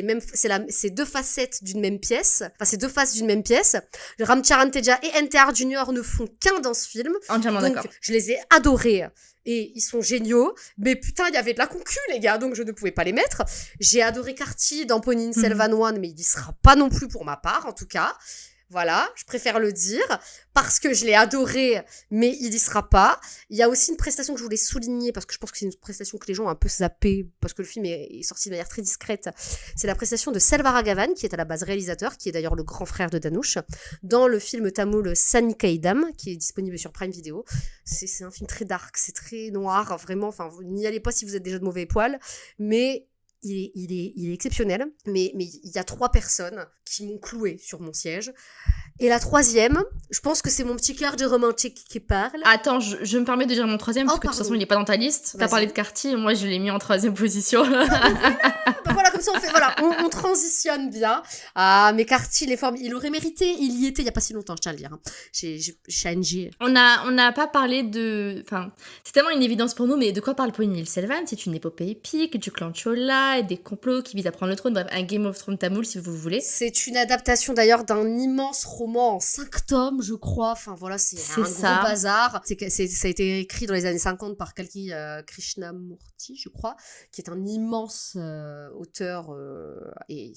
c'est deux facettes d'une même pièce, enfin, c'est deux faces d'une même pièce. Ram Charan Teja et NTR Junior ne font qu'un dans ce film. Entièrement d'accord. Je les ai adorés. Et ils sont géniaux, mais putain, il y avait de la concu, les gars, donc je ne pouvais pas les mettre. J'ai adoré Carty dans Ponniyin Selvan One, mais il y sera pas non plus pour ma part, en tout cas. Voilà, je préfère le dire, parce que je l'ai adoré, mais il y sera pas. Il y a aussi une prestation que je voulais souligner, parce que je pense que c'est une prestation que les gens ont un peu zappé, parce que le film est sorti de manière très discrète. C'est la prestation de Selvaragavan, qui est à la base réalisateur, qui est d'ailleurs le grand frère de Dhanush, dans le film tamoul Sanikaidam, qui est disponible sur Prime Video. C'est un film très dark, c'est très noir, vraiment, enfin, vous n'y allez pas si vous êtes déjà de mauvais poil, mais il est exceptionnel, mais il y a 3 personnes qui m'ont cloué sur mon siège. Et la 3e, je pense que c'est mon petit cœur de romantique qui parle. Attends, je me permets de dire mon 3e, parce que de toute façon, il n'est pas dans ta liste. T'as parlé de Carty, et moi, je l'ai mis en 3e position. Bah voilà, comme ça, on transitionne bien. Ah, mais Carty, il aurait mérité, il y était il n'y a pas si longtemps, je tiens à le dire. J'ai changé. On n'a pas parlé de... Enfin, c'est tellement une évidence pour nous, mais de quoi parle Ponniyin Selvan? C'est une épopée épique, du clan Chola, et des complots qui visent à prendre le trône, bref, un Game of Thrones tamoul, si vous voulez. C'est une adaptation d'ailleurs d'un immense roman en 5 tomes, je crois. Enfin voilà, c'est un gros bazar. Ça a été écrit dans les années 50 par Kalki Krishnamurti, je crois, qui est un immense auteur. Et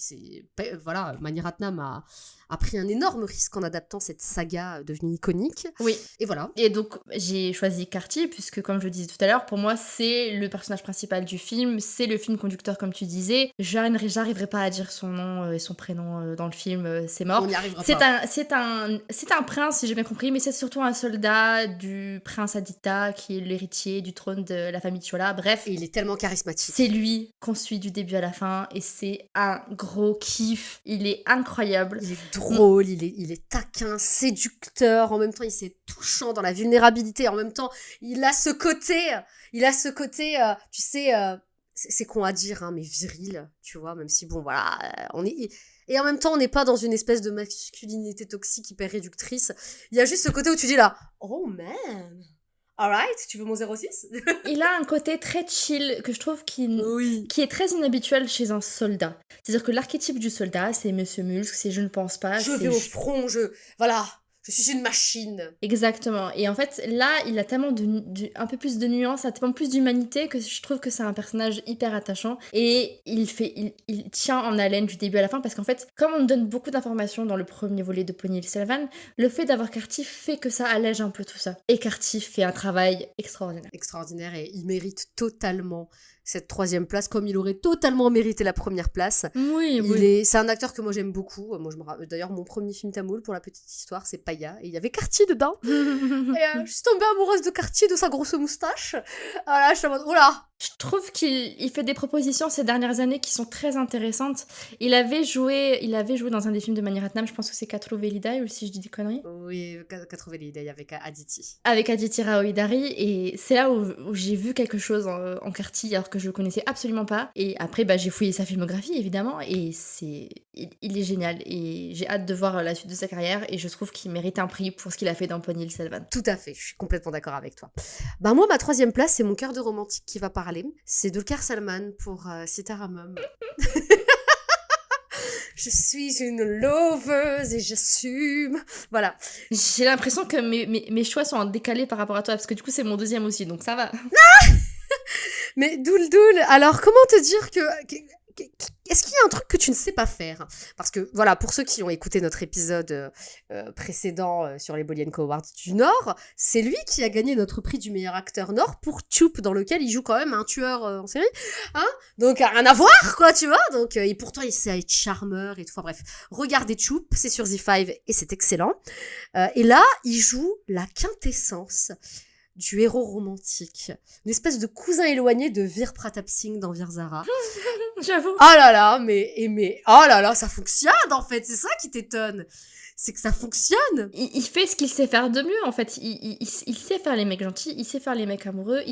voilà, Mani Ratnam a pris un énorme risque en adaptant cette saga devenue iconique. Oui. Et voilà. Et donc, j'ai choisi Carty, puisque comme je le disais tout à l'heure, pour moi, c'est le personnage principal du film, c'est le film conducteur, comme tu disais. J'arriverai pas à dire son nom et son prénom dans le film, c'est mort. On n'y arrivera pas. C'est un prince, si j'ai bien compris, mais c'est surtout un soldat du prince Aditya, qui est l'héritier du trône de la famille Chola. Bref. Et il est tellement charismatique. C'est lui qu'on suit du début à la fin, et c'est un gros kiff. Il est incroyable. Il est drôle, il est taquin, séducteur, en même temps il est touchant dans la vulnérabilité, en même temps il a ce côté, tu sais, c'est con à dire, hein, mais viril, tu vois, même si bon voilà, et en même temps on n'est pas dans une espèce de masculinité toxique hyper réductrice, il y a juste ce côté où tu dis là, oh man, alright, tu veux mon 06? Il a un côté très chill que je trouve qui est très inhabituel chez un soldat. C'est-à-dire que l'archétype du soldat, c'est Monsieur Mulsk, c'est je ne pense pas. Je vais au front, voilà. Je suis une machine. Exactement. Et en fait, là, il a tellement un peu plus de nuances, tellement plus d'humanité que je trouve que c'est un personnage hyper attachant. Et il tient en haleine du début à la fin parce qu'en fait, comme on nous donne beaucoup d'informations dans le premier volet de Ponniyin Selvan, le fait d'avoir Carty fait que ça allège un peu tout ça. Et Carty fait un travail extraordinaire. Extraordinaire, et il mérite totalement cette 3e place, comme il aurait totalement mérité la première place. Oui. C'est un acteur que moi j'aime beaucoup. D'ailleurs, mon premier film tamoul, pour la petite histoire, c'est Paya, et il y avait Carty dedans. Et je suis tombée amoureuse de Carty, de sa grosse moustache. Voilà, je suis en mode, oh là. Je trouve qu'il fait des propositions ces dernières années qui sont très intéressantes. Il avait joué dans un des films de Mani Ratnam, je pense que c'est Katru Velidai, ou si je dis des conneries. Oui, Katru Velidai avec Aditi. Avec Aditi Rao Hidari, et c'est là où j'ai vu quelque chose en Carty, alors que je le connaissais absolument pas. Et après, j'ai fouillé sa filmographie, évidemment, et il est génial. Et j'ai hâte de voir la suite de sa carrière, et je trouve qu'il mérite un prix pour ce qu'il a fait dans Ponniyin Selvan. Tout à fait, je suis complètement d'accord avec toi. Moi, ma 3e place, c'est mon cœur de romantique qui va parler. C'est Dulquer Salman pour Sitaramum. Je suis une loveuse et j'assume. Voilà. J'ai l'impression que mes choix sont en décalé par rapport à toi, parce que du coup, c'est mon deuxième aussi, donc ça va. Mais Doul, alors comment te dire que est-ce qu'il y a un truc que tu ne sais pas faire? Parce que, voilà, pour ceux qui ont écouté notre épisode précédent sur les Bolienko Awards du Nord, c'est lui qui a gagné notre prix du meilleur acteur Nord pour Tchoub, dans lequel il joue quand même un tueur en série. Hein, donc, rien à voir, quoi, tu vois. Donc, et pourtant, il sait être charmeur et tout. Enfin, bref, regardez Tchoub, c'est sur The5 et c'est excellent. Et là, il joue la quintessence du héros romantique. Une espèce de cousin éloigné de Veer Pratap Singh dans Veer Zara. J'avoue. Oh là là, mais oh là là, ça fonctionne en fait, c'est ça qui t'étonne. C'est que ça fonctionne. Il fait ce qu'il sait faire de mieux, en fait. Il sait faire les mecs gentils, il sait faire les mecs amoureux.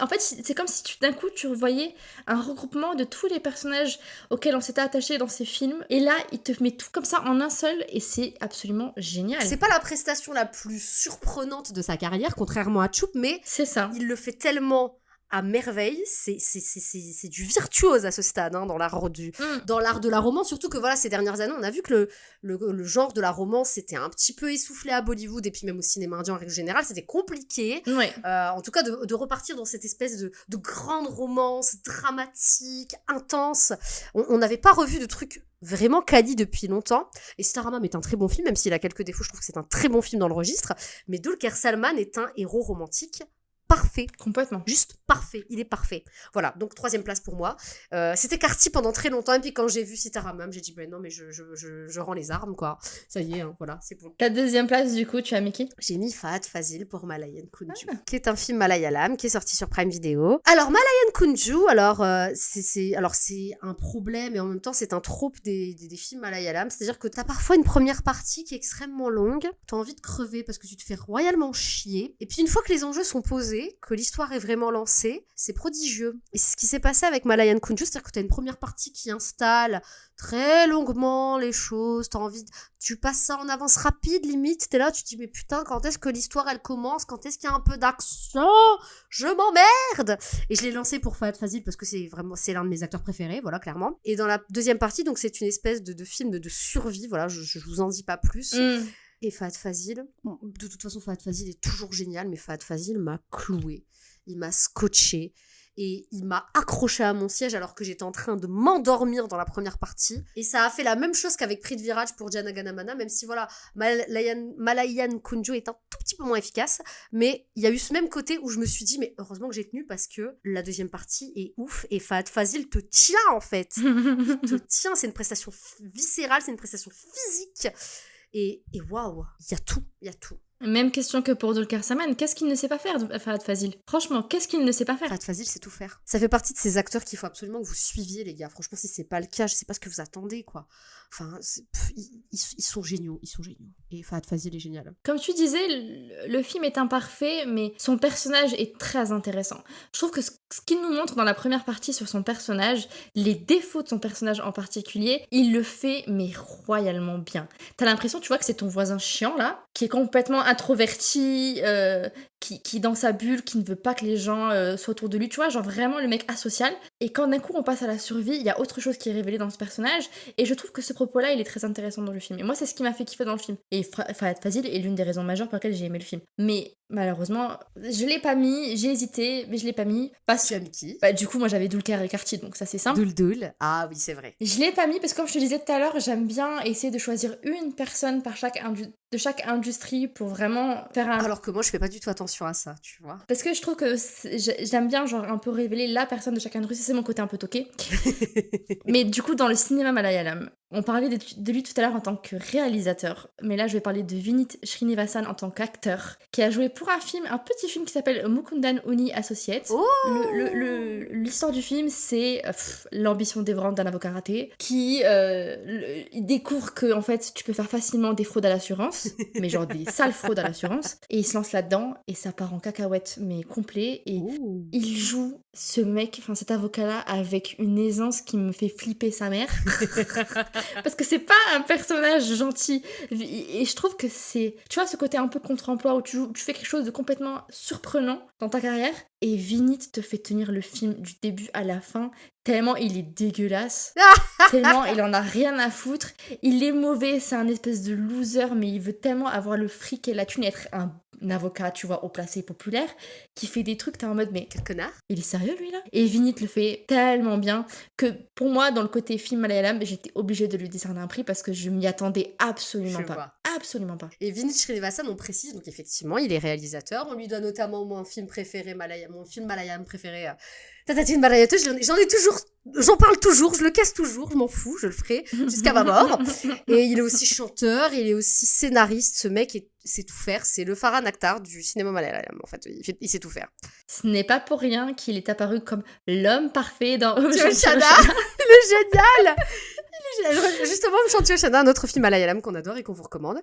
En fait, c'est comme si d'un coup, tu voyais un regroupement de tous les personnages auxquels on s'était attaché dans ces films. Et là, il te met tout comme ça en un seul, et c'est absolument génial. C'est pas la prestation la plus surprenante de sa carrière, contrairement à Tchoub, mais c'est ça. Il le fait tellement à merveille, c'est du virtuose à ce stade, hein, dans l'art de la romance, surtout que voilà, ces dernières années, on a vu que le genre de la romance c'était un petit peu essoufflé à Bollywood, et puis même au cinéma indien en règle générale, c'était compliqué, ouais. En tout cas de repartir dans cette espèce de grande romance, dramatique, intense. On n'avait pas revu de trucs vraiment quali depuis longtemps, et Sitaramam est un très bon film, même s'il a quelques défauts, je trouve que c'est un très bon film dans le registre, mais Dulquer Salman est un héros romantique parfait. Complètement. Juste parfait. Il est parfait. Voilà. Donc, 3e place pour moi. C'était Carty pendant très longtemps. Et puis, quand j'ai vu Sitaramam, j'ai dit, ben non, mais je rends les armes, quoi. Ça y est, hein, voilà, c'est bon. Ta 2e place, du coup, tu as mis qui? J'ai mis Fahad Fazil pour Malayan Kunju, qui est un film malayalam, qui est sorti sur Prime Video. Alors, Malayan Kunju, c'est un problème, et en même temps, c'est un trope des films malayalam. C'est-à-dire que t'as parfois une première partie qui est extrêmement longue. T'as envie de crever parce que tu te fais royalement chier. Et puis, une fois que les enjeux sont posés, que l'histoire est vraiment lancée, c'est prodigieux. Et c'est ce qui s'est passé avec Malayan Kunju, c'est-à-dire que t'as une première partie qui installe très longuement les choses, tu passes ça en avance rapide, limite, t'es là, tu te dis, mais putain, quand est-ce que l'histoire, elle commence? Quand est-ce qu'il y a un peu d'action? Je m'emmerde! Et je l'ai lancé pour Fahad Fazil parce que c'est l'un de mes acteurs préférés, voilà, clairement. Et dans la 2e partie, donc c'est une espèce de film de survie, voilà, je vous en dis pas plus. Et Fahad Fazil, de toute façon Fahad Fazil est toujours génial, mais Fahad Fazil m'a cloué, il m'a scotché, et il m'a accroché à mon siège alors que j'étais en train de m'endormir dans la première partie. Et ça a fait la même chose qu'avec Prithviraj pour Janaganamana, même si voilà, Malayan Kunju est un tout petit peu moins efficace, mais il y a eu ce même côté où je me suis dit, mais heureusement que j'ai tenu parce que la 2e partie est ouf, et Fahad Fazil te tient en fait. Il te tient, c'est une prestation viscérale, c'est une prestation physique. Et waouh, il y a tout. Même question que pour Dulquer Salman, qu'est-ce qu'il ne sait pas faire, Fahad Fazil? Franchement, qu'est-ce qu'il ne sait pas faire? Fahad Fazil sait tout faire. Ça fait partie de ces acteurs qu'il faut absolument que vous suiviez, les gars. Franchement, si c'est pas le cas, je sais pas ce que vous attendez, quoi. Enfin, ils sont géniaux, Et Fahad Fazil est génial. Comme tu disais, le film est imparfait, mais son personnage est très intéressant. Je trouve que ce qu'il nous montre dans la première partie sur son personnage, les défauts de son personnage en particulier, il le fait, mais royalement bien. T'as l'impression, tu vois, que c'est ton voisin chiant, là, qui est complètement introverti, qui dans sa bulle, qui ne veut pas que les gens soient autour de lui, tu vois, genre vraiment le mec asocial. Et quand d'un coup on passe à la survie, il y a autre chose qui est révélée dans ce personnage, et je trouve que ce propos-là, il est très intéressant dans le film. Et moi, c'est ce qui m'a fait kiffer dans le film. Et Fahad Fazil est l'une des raisons majeures pour lesquelles j'ai aimé le film. Mais malheureusement, je l'ai pas mis, j'ai hésité, mais je l'ai pas mis. Tu as mis qui? Bah, du coup, moi j'avais Dulquer et Carty, donc ça c'est simple. Doul. Ah oui, c'est vrai. Je l'ai pas mis parce que comme je te disais tout à l'heure, j'aime bien essayer de choisir une personne par de chaque industrie pour vraiment faire un... Alors que moi, je fais pas du tout attention à ça, tu vois. Parce que je trouve que j'aime bien genre un peu révéler la personne de chaque industrie, c'est mon côté un peu toqué. Mais du coup, dans le cinéma malayalam, on parlait de lui tout à l'heure en tant que réalisateur, mais là je vais parler de Vinit Srinivasan en tant qu'acteur, qui a joué pour un petit film qui s'appelle Mukundan Uni Associates. Oh, l'histoire du film, c'est l'ambition dévorante d'un avocat raté qui il découvre que en fait tu peux faire facilement des fraudes à l'assurance, mais genre des sales fraudes à l'assurance, et il se lance là-dedans et ça part en cacahuète mais complet, et il joue ce mec, enfin cet avocat-là, avec une aisance qui me fait flipper sa mère. Parce que c'est pas un personnage gentil. Et je trouve que c'est... Tu vois, ce côté un peu contre-emploi où tu fais quelque chose de complètement surprenant dans ta carrière, et Vinit te fait tenir le film du début à la fin, tellement il est dégueulasse. tellement il en a rien à foutre. Il est mauvais, c'est un espèce de loser, mais il veut tellement avoir le fric et la thune et être un avocat, tu vois, au placé populaire, qui fait des trucs, t'es en mode, mais Quel connard. il est sérieux lui là? Et Vinit le fait tellement bien que pour moi, dans le côté film Malayalam, j'étais obligée de lui décerner un prix parce que je m'y attendais absolument pas. Absolument pas. Et Vinit Srinivasan, on précise, donc effectivement, il est réalisateur. On lui doit notamment mon film Malayam préféré, Tatatin Barayato. J'en parle toujours, je le casse toujours, je m'en fous, je le ferai jusqu'à ma mort. Et il est aussi chanteur, il est aussi scénariste. Ce mec, sait tout faire. C'est le Farhan Akhtar du cinéma malayalam, en fait. Il sait tout faire. Ce n'est pas pour rien qu'il est apparu comme l'homme parfait dans Chana. Il est génial. Justement, Shanti Oshana, un autre film malayalam qu'on adore et qu'on vous recommande.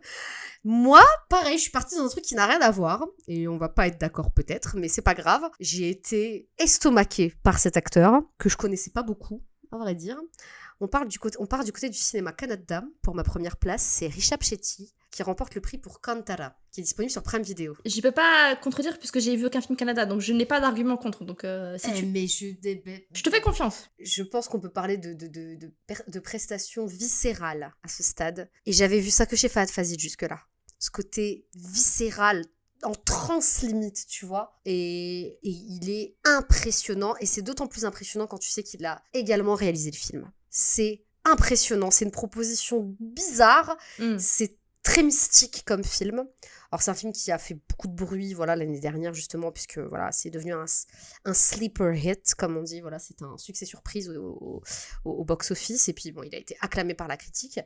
Moi, pareil, je suis partie dans un truc qui n'a rien à voir, et on va pas être d'accord peut-être, mais c'est pas grave. J'ai été estomaquée par cet acteur, que je connaissais pas beaucoup, à vrai dire. On part du côté du cinéma Kannada. Pour ma première place, c'est Rishabh Shetty, qui remporte le prix pour Kantara, qui est disponible sur Prime Video. Je peux pas contredire puisque j'ai vu aucun film Kannada, donc je n'ai pas d'argument contre. Donc mais je te fais confiance. Je pense qu'on peut parler de prestations viscérales à ce stade. Et j'avais vu ça que chez Fahad Fazil jusque-là. Ce côté viscéral, en transe limite, tu vois. Et il est impressionnant. Et c'est d'autant plus impressionnant quand tu sais qu'il a également réalisé le film. C'est impressionnant. C'est une proposition bizarre. C'est très mystique comme film. Alors c'est un film qui a fait beaucoup de bruit, voilà, l'année dernière justement, puisque voilà, c'est devenu un sleeper hit, comme on dit. Voilà, c'est un succès surprise au box-office, et puis bon, il a été acclamé par la critique.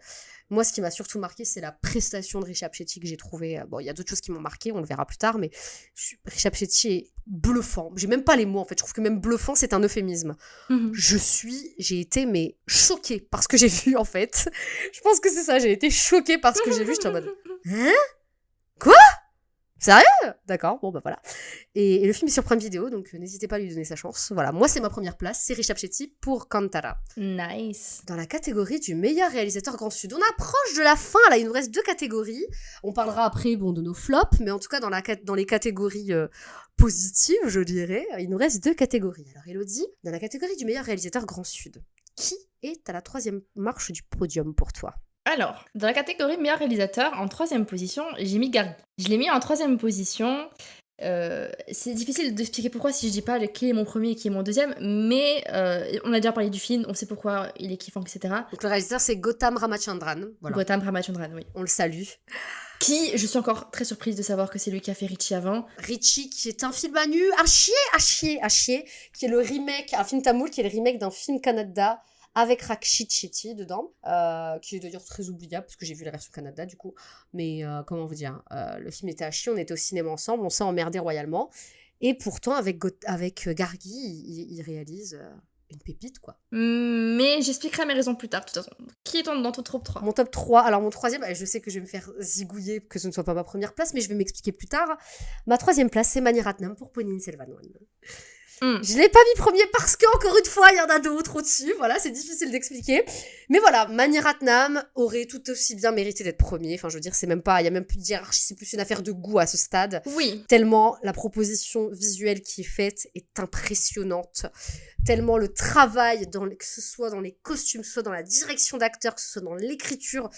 Moi, ce qui m'a surtout marqué, c'est la prestation de Rishabh Shetty que j'ai trouvé. Bon, il y a d'autres choses qui m'ont marqué, on le verra plus tard, mais Rishabh Shetty est bluffant. J'ai même pas les mots en fait. Je trouve que même bluffant, c'est un euphémisme. J'ai été mais choquée par ce que j'ai vu en fait. Je pense que c'est ça. J'ai été choquée par ce que j'ai vu. J'étais en mode, hein? Quoi? Sérieux? D'accord, bon bah voilà. Et le film est sur Prime Video, donc n'hésitez pas à lui donner sa chance. Voilà, moi c'est ma première place, c'est Rishabh Shetty pour Kantara. Nice. Dans la catégorie du meilleur réalisateur Grand Sud. On approche de la fin, là, il nous reste 2 catégories. On parlera après, bon, de nos flops, mais en tout cas dans les catégories positives, je dirais, il nous reste 2 catégories. Alors Elodie, dans la catégorie du meilleur réalisateur Grand Sud, qui est à la 3e marche du podium pour toi? Alors, dans la catégorie meilleur réalisateur, en 3e position, j'ai mis Gargi. Je l'ai mis en 3e position. C'est difficile d'expliquer pourquoi si je dis pas qui est mon premier et qui est mon deuxième, mais on a déjà parlé du film, on sait pourquoi il est kiffant, etc. Donc le réalisateur, c'est Gautam Ramachandran. Voilà. Gautam Ramachandran, oui. On le salue. Qui, je suis encore très surprise de savoir que c'est lui qui a fait Richie avant. Richie, qui est un film à nu, à chier, qui est le remake, un film tamoul, qui est le remake d'un film Kannada, avec Rakshit Shetty dedans, qui est d'ailleurs très oubliable, parce que j'ai vu la version Kannada du coup, mais comment vous dire, le film était à chier, on était au cinéma ensemble, on s'est emmerdé royalement, et pourtant avec Gargi, il réalise une pépite quoi. Mais j'expliquerai mes raisons plus tard, de toute façon. Qui est dans ton top 3? Mon top 3, alors mon 3e, je sais que je vais me faire zigouiller, que ce ne soit pas ma première place, mais je vais m'expliquer plus tard. Ma 3e place, c'est Mani Ratnam pour Ponniyin Selvan. Je l'ai pas mis premier parce que, encore une fois, il y en a d'autres au-dessus. Voilà, c'est difficile d'expliquer. Mais voilà, Mani Ratnam aurait tout aussi bien mérité d'être premier. Enfin, je veux dire, c'est même pas, il y a même plus de hiérarchie, c'est plus une affaire de goût à ce stade. Oui. Tellement la proposition visuelle qui est faite est impressionnante. Tellement le travail, que ce soit dans les costumes, que ce soit dans la direction d'acteur, que ce soit dans l'écriture,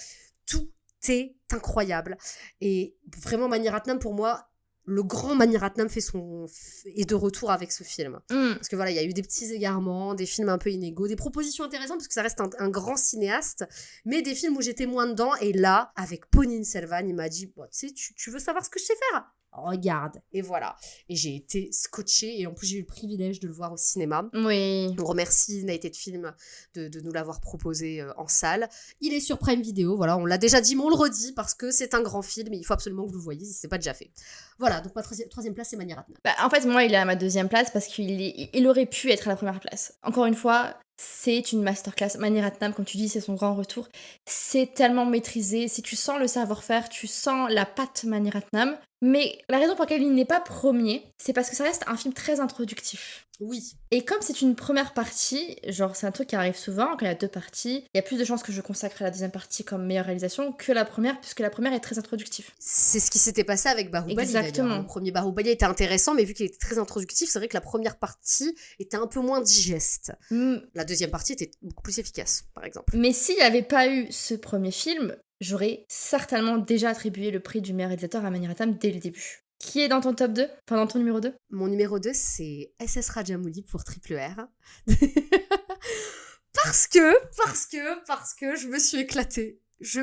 tout est incroyable. Et vraiment, Mani Ratnam, pour moi, le grand Mani Ratnam est de retour avec ce film. Parce que voilà, il y a eu des petits égarements, des films un peu inégaux, des propositions intéressantes, parce que ça reste un grand cinéaste, mais des films où j'étais moins dedans. Et là, avec Ponniyin Selvan, il m'a dit, bon, tu sais, tu veux savoir ce que je sais faire? Regarde. Et voilà. Et j'ai été scotchée, et en plus j'ai eu le privilège de le voir au cinéma. Oui. On remercie United Film de nous l'avoir proposé en salle. Il est sur Prime Video, voilà, on l'a déjà dit, mais on le redit parce que c'est un grand film et il faut absolument que vous le voyez si c'est pas déjà fait. Voilà, donc ma 3e place, c'est Mani Ratnam. En fait, moi, il est à ma 2e place parce qu'il aurait pu être à la première place. Encore une fois, c'est une masterclass. Mani Ratnam, comme tu dis, c'est son grand retour. C'est tellement maîtrisé. Si tu sens le savoir-faire, tu sens la patte Mani Ratnam. Mais la raison pour laquelle il n'est pas premier, c'est parce que ça reste un film très introductif. Oui. Et comme c'est une première partie, genre c'est un truc qui arrive souvent, quand il y a 2 parties, il y a plus de chances que je consacre la deuxième partie comme meilleure réalisation que la première, puisque la première est très introductive. C'est ce qui s'était passé avec Bahubali. Exactement. D'ailleurs. Le premier Bahubali était intéressant, mais vu qu'il était très introductif, c'est vrai que la première partie était un peu moins digeste. La deuxième partie était beaucoup plus efficace, par exemple. Mais s'il n'y avait pas eu ce premier film, j'aurais certainement déjà attribué le prix du meilleur réalisateur à Mani Ratnam dès le début. Qui est dans ton top 2 ? Enfin, dans ton numéro 2 ? Mon numéro 2, c'est SS Rajamouli pour Triple R. parce que je me suis éclatée. Je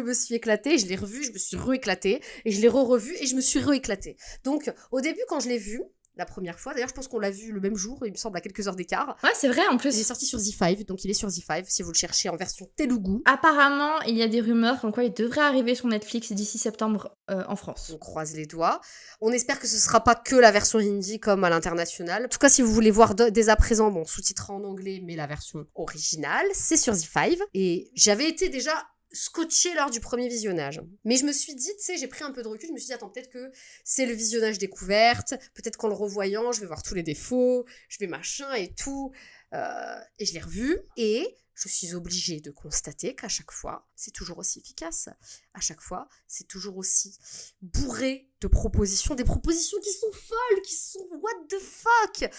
l'ai revu, je me suis re-éclatée, et je l'ai re-revu, et je me suis re-éclatée. Donc, au début, quand je l'ai vu, la première fois, d'ailleurs, je pense qu'on l'a vu le même jour, il me semble, à quelques heures d'écart. Ouais, c'est vrai, en plus. Il est sorti sur Z5, donc il est sur Z5, si vous le cherchez en version Telugu. Apparemment, il y a des rumeurs comme quoi il devrait arriver sur Netflix d'ici septembre en France. On croise les doigts. On espère que ce sera pas que la version hindi comme à l'international. En tout cas, si vous voulez voir dès à présent, bon, sous-titré en anglais, mais la version originale, c'est sur Z5. Et j'avais été déjà scotché lors du premier visionnage. Mais je me suis dit, tu sais, j'ai pris un peu de recul, je me suis dit, attends, peut-être que c'est le visionnage découverte, peut-être qu'en le revoyant, je vais voir tous les défauts, je vais machin et tout. Et je l'ai revu, et je suis obligée de constater qu'à chaque fois, c'est toujours aussi efficace. À chaque fois, c'est toujours aussi bourré de propositions, des propositions qui sont folles, qui sont what the fuck.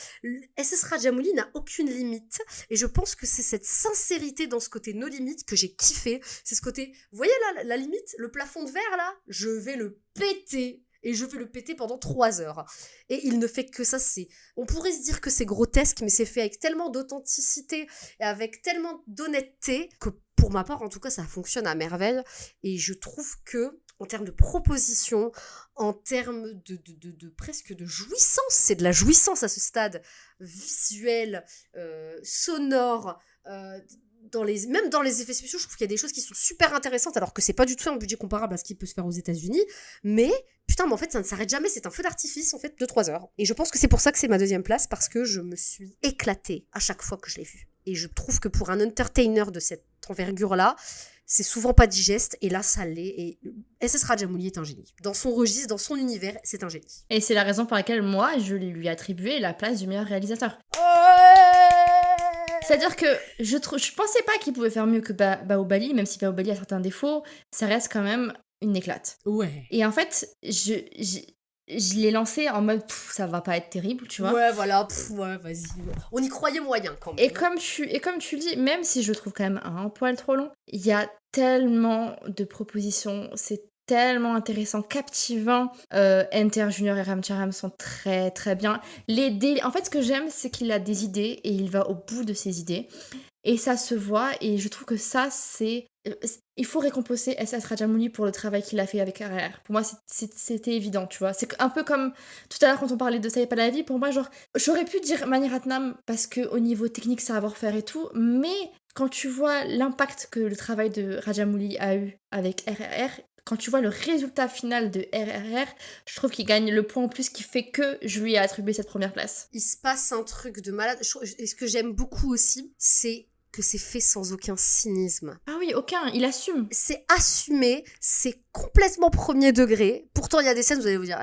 SS Rajamouli n'a aucune limite, et je pense que c'est cette sincérité dans ce côté no limite que j'ai kiffé. C'est ce côté, vous voyez là, la limite, le plafond de verre là, je vais le péter. Et je vais le péter pendant 3 heures. Et il ne fait que ça, on pourrait se dire que c'est grotesque, mais c'est fait avec tellement d'authenticité et avec tellement d'honnêteté que, pour ma part, en tout cas, ça fonctionne à merveille. Et je trouve que, en termes de proposition, en termes de presque de jouissance, c'est de la jouissance à ce stade, visuel, sonore, même dans les effets spéciaux, je trouve qu'il y a des choses qui sont super intéressantes, alors que c'est pas du tout un budget comparable à ce qui peut se faire aux États-Unis, mais putain, mais en fait, ça ne s'arrête jamais, c'est un feu d'artifice, en fait, de 3 heures. Et je pense que c'est pour ça que c'est ma deuxième place, parce que je me suis éclatée à chaque fois que je l'ai vu. Et je trouve que pour un entertainer de cette envergure-là, c'est souvent pas digeste, et là, ça l'est, et SS Rajamouli est un génie. Dans son registre, dans son univers, c'est un génie. Et c'est la raison pour laquelle, moi, je lui ai attribué la place du meilleur réalisateur. C'est-à-dire que je pensais pas qu'il pouvait faire mieux que Bahubali, même si Bahubali a certains défauts, ça reste quand même une éclate. Ouais. Et en fait, je l'ai lancé en mode ça va pas être terrible, tu vois. Ouais, voilà, ouais, vas-y. On y croyait moyen quand même. Et comme tu le dis, même si je le trouve quand même un poil trop long, il y a tellement de propositions, c'est tellement intéressant, captivant. Enter Junior et Ramcharam sont très très bien. En fait, ce que j'aime, c'est qu'il a des idées et il va au bout de ses idées. Et ça se voit, et je trouve que ça, c'est... Il faut récompenser SS Rajamouli pour le travail qu'il a fait avec RRR. Pour moi, c'était évident, tu vois. C'est un peu comme tout à l'heure quand on parlait de Ça y est pas la vie. Pour moi, genre, j'aurais pu dire Mani Ratnam parce qu'au niveau technique, savoir-faire et tout, mais quand tu vois l'impact que le travail de Rajamouli a eu avec RRR, quand tu vois le résultat final de RRR, je trouve qu'il gagne le point en plus qui fait que je lui ai attribué cette première place. Il se passe un truc de malade. Et ce que j'aime beaucoup aussi, c'est que c'est fait sans aucun cynisme. Ah oui, aucun, il assume. C'est assumé, c'est complètement premier degré. Pourtant, il y a des scènes où vous allez vous dire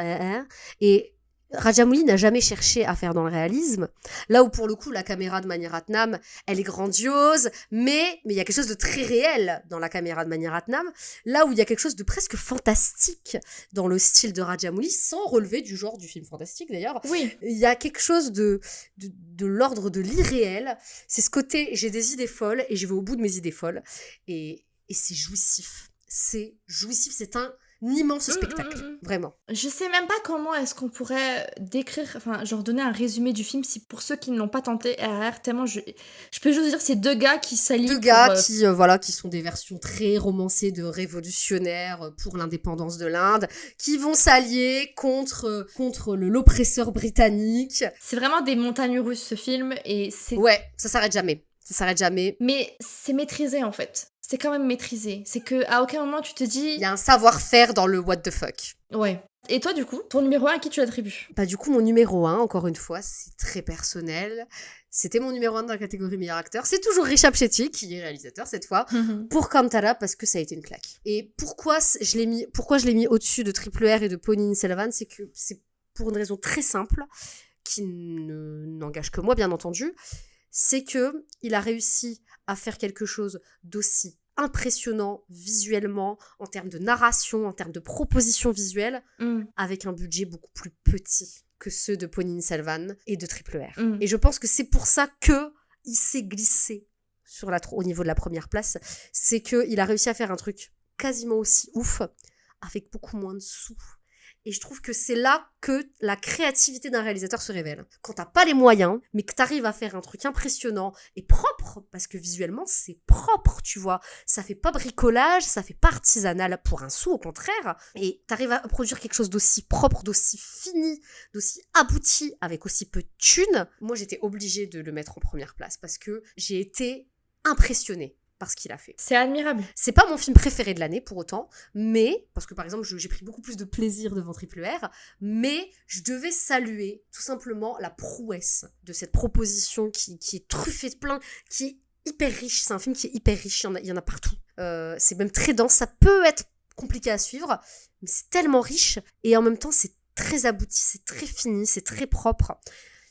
et Rajamouli n'a jamais cherché à faire dans le réalisme. Là où, pour le coup, la caméra de Mani Ratnam, elle est grandiose, mais il y a quelque chose de très réel dans la caméra de Mani Ratnam. Là où il y a quelque chose de presque fantastique dans le style de Rajamouli, sans relever du genre du film fantastique, d'ailleurs. Oui. Il y a quelque chose de l'ordre de l'irréel. C'est ce côté, j'ai des idées folles, et je vais au bout de mes idées folles. Et c'est jouissif. C'est jouissif, c'est un immense spectacle, vraiment. Je sais même pas comment est-ce qu'on pourrait décrire, enfin, genre donner un résumé du film, si pour ceux qui ne l'ont pas tenté, RRR, tellement je peux juste dire c'est 2 gars qui s'allient. 2 gars qui sont des versions très romancées de révolutionnaires pour l'indépendance de l'Inde, qui vont s'allier contre l'oppresseur britannique. C'est vraiment des montagnes russes, ce film, et c'est... Ouais, ça s'arrête jamais. Mais c'est maîtrisé, en fait. C'est quand même maîtrisé. C'est que à aucun moment tu te dis... Il y a un savoir-faire dans le what the fuck. Ouais. Et toi, du coup, ton numéro 1, à qui tu l'attribues? Bah, du coup, mon numéro 1, encore une fois, c'est très personnel. C'était mon numéro 1 dans la catégorie meilleur acteur. C'est toujours Rishabh Shetty, qui est réalisateur cette fois, pour Kantara, parce que ça a été une claque. Et pourquoi je l'ai mis au-dessus de Triple R et de Ponniyin Selvan, c'est que c'est pour une raison très simple, qui n'engage que moi, bien entendu, c'est que il a réussi à faire quelque chose d'aussi impressionnant visuellement, en termes de narration, en termes de proposition visuelle, avec un budget beaucoup plus petit que ceux de Ponniyin Selvan et de Triple R. Et je pense que c'est pour ça que il s'est glissé au niveau de la première place. C'est qu'il a réussi à faire un truc quasiment aussi ouf, avec beaucoup moins de sous. Et je trouve que c'est là que la créativité d'un réalisateur se révèle. Quand t'as pas les moyens, mais que t'arrives à faire un truc impressionnant et propre, parce que visuellement, c'est propre, tu vois. Ça fait pas bricolage, ça fait pas artisanal pour un sou, au contraire. Et t'arrives à produire quelque chose d'aussi propre, d'aussi fini, d'aussi abouti, avec aussi peu de thunes. Moi, j'étais obligée de le mettre en première place, parce que j'ai été impressionnée par ce qu'il a fait. C'est admirable. C'est pas mon film préféré de l'année pour autant, mais, parce que par exemple j'ai pris beaucoup plus de plaisir devant Triple R, mais je devais saluer tout simplement la prouesse de cette proposition qui est truffée de plein, qui est hyper riche. C'est un film qui est hyper riche, il y en a partout. C'est même très dense, ça peut être compliqué à suivre, mais c'est tellement riche, et en même temps c'est très abouti, c'est très fini, c'est très propre.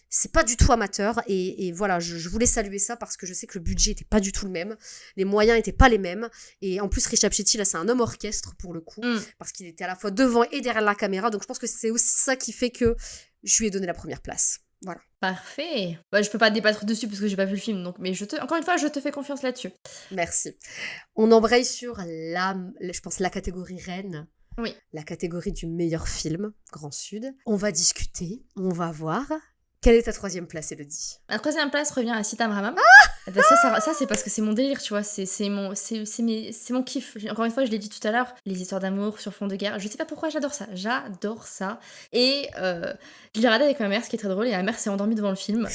C'est pas du tout amateur, et voilà, je voulais saluer ça parce que je sais que le budget était pas du tout le même, les moyens étaient pas les mêmes, et en plus Rishabh Shetty là c'est un homme orchestre pour le coup, parce qu'il était à la fois devant et derrière la caméra, donc je pense que c'est aussi ça qui fait que je lui ai donné la première place. Voilà. Parfait. Bah, je peux pas débattre dessus parce que j'ai pas vu le film, donc, mais encore une fois, je te fais confiance là-dessus. Merci. On embraye sur je pense la catégorie reine. Oui. La catégorie du meilleur film, Grand Sud. On va discuter, on va voir. Quelle est ta 3e place, Elodie? Ma 3e place revient à Sita Ramam. Ben ça c'est parce que c'est mon délire, tu vois. C'est mon kiff. Encore une fois, je l'ai dit tout à l'heure, les histoires d'amour sur fond de guerre. Je sais pas pourquoi j'adore ça. J'adore ça. Et je l'ai regardé avec ma mère, ce qui est très drôle, et ma mère s'est endormie devant le film.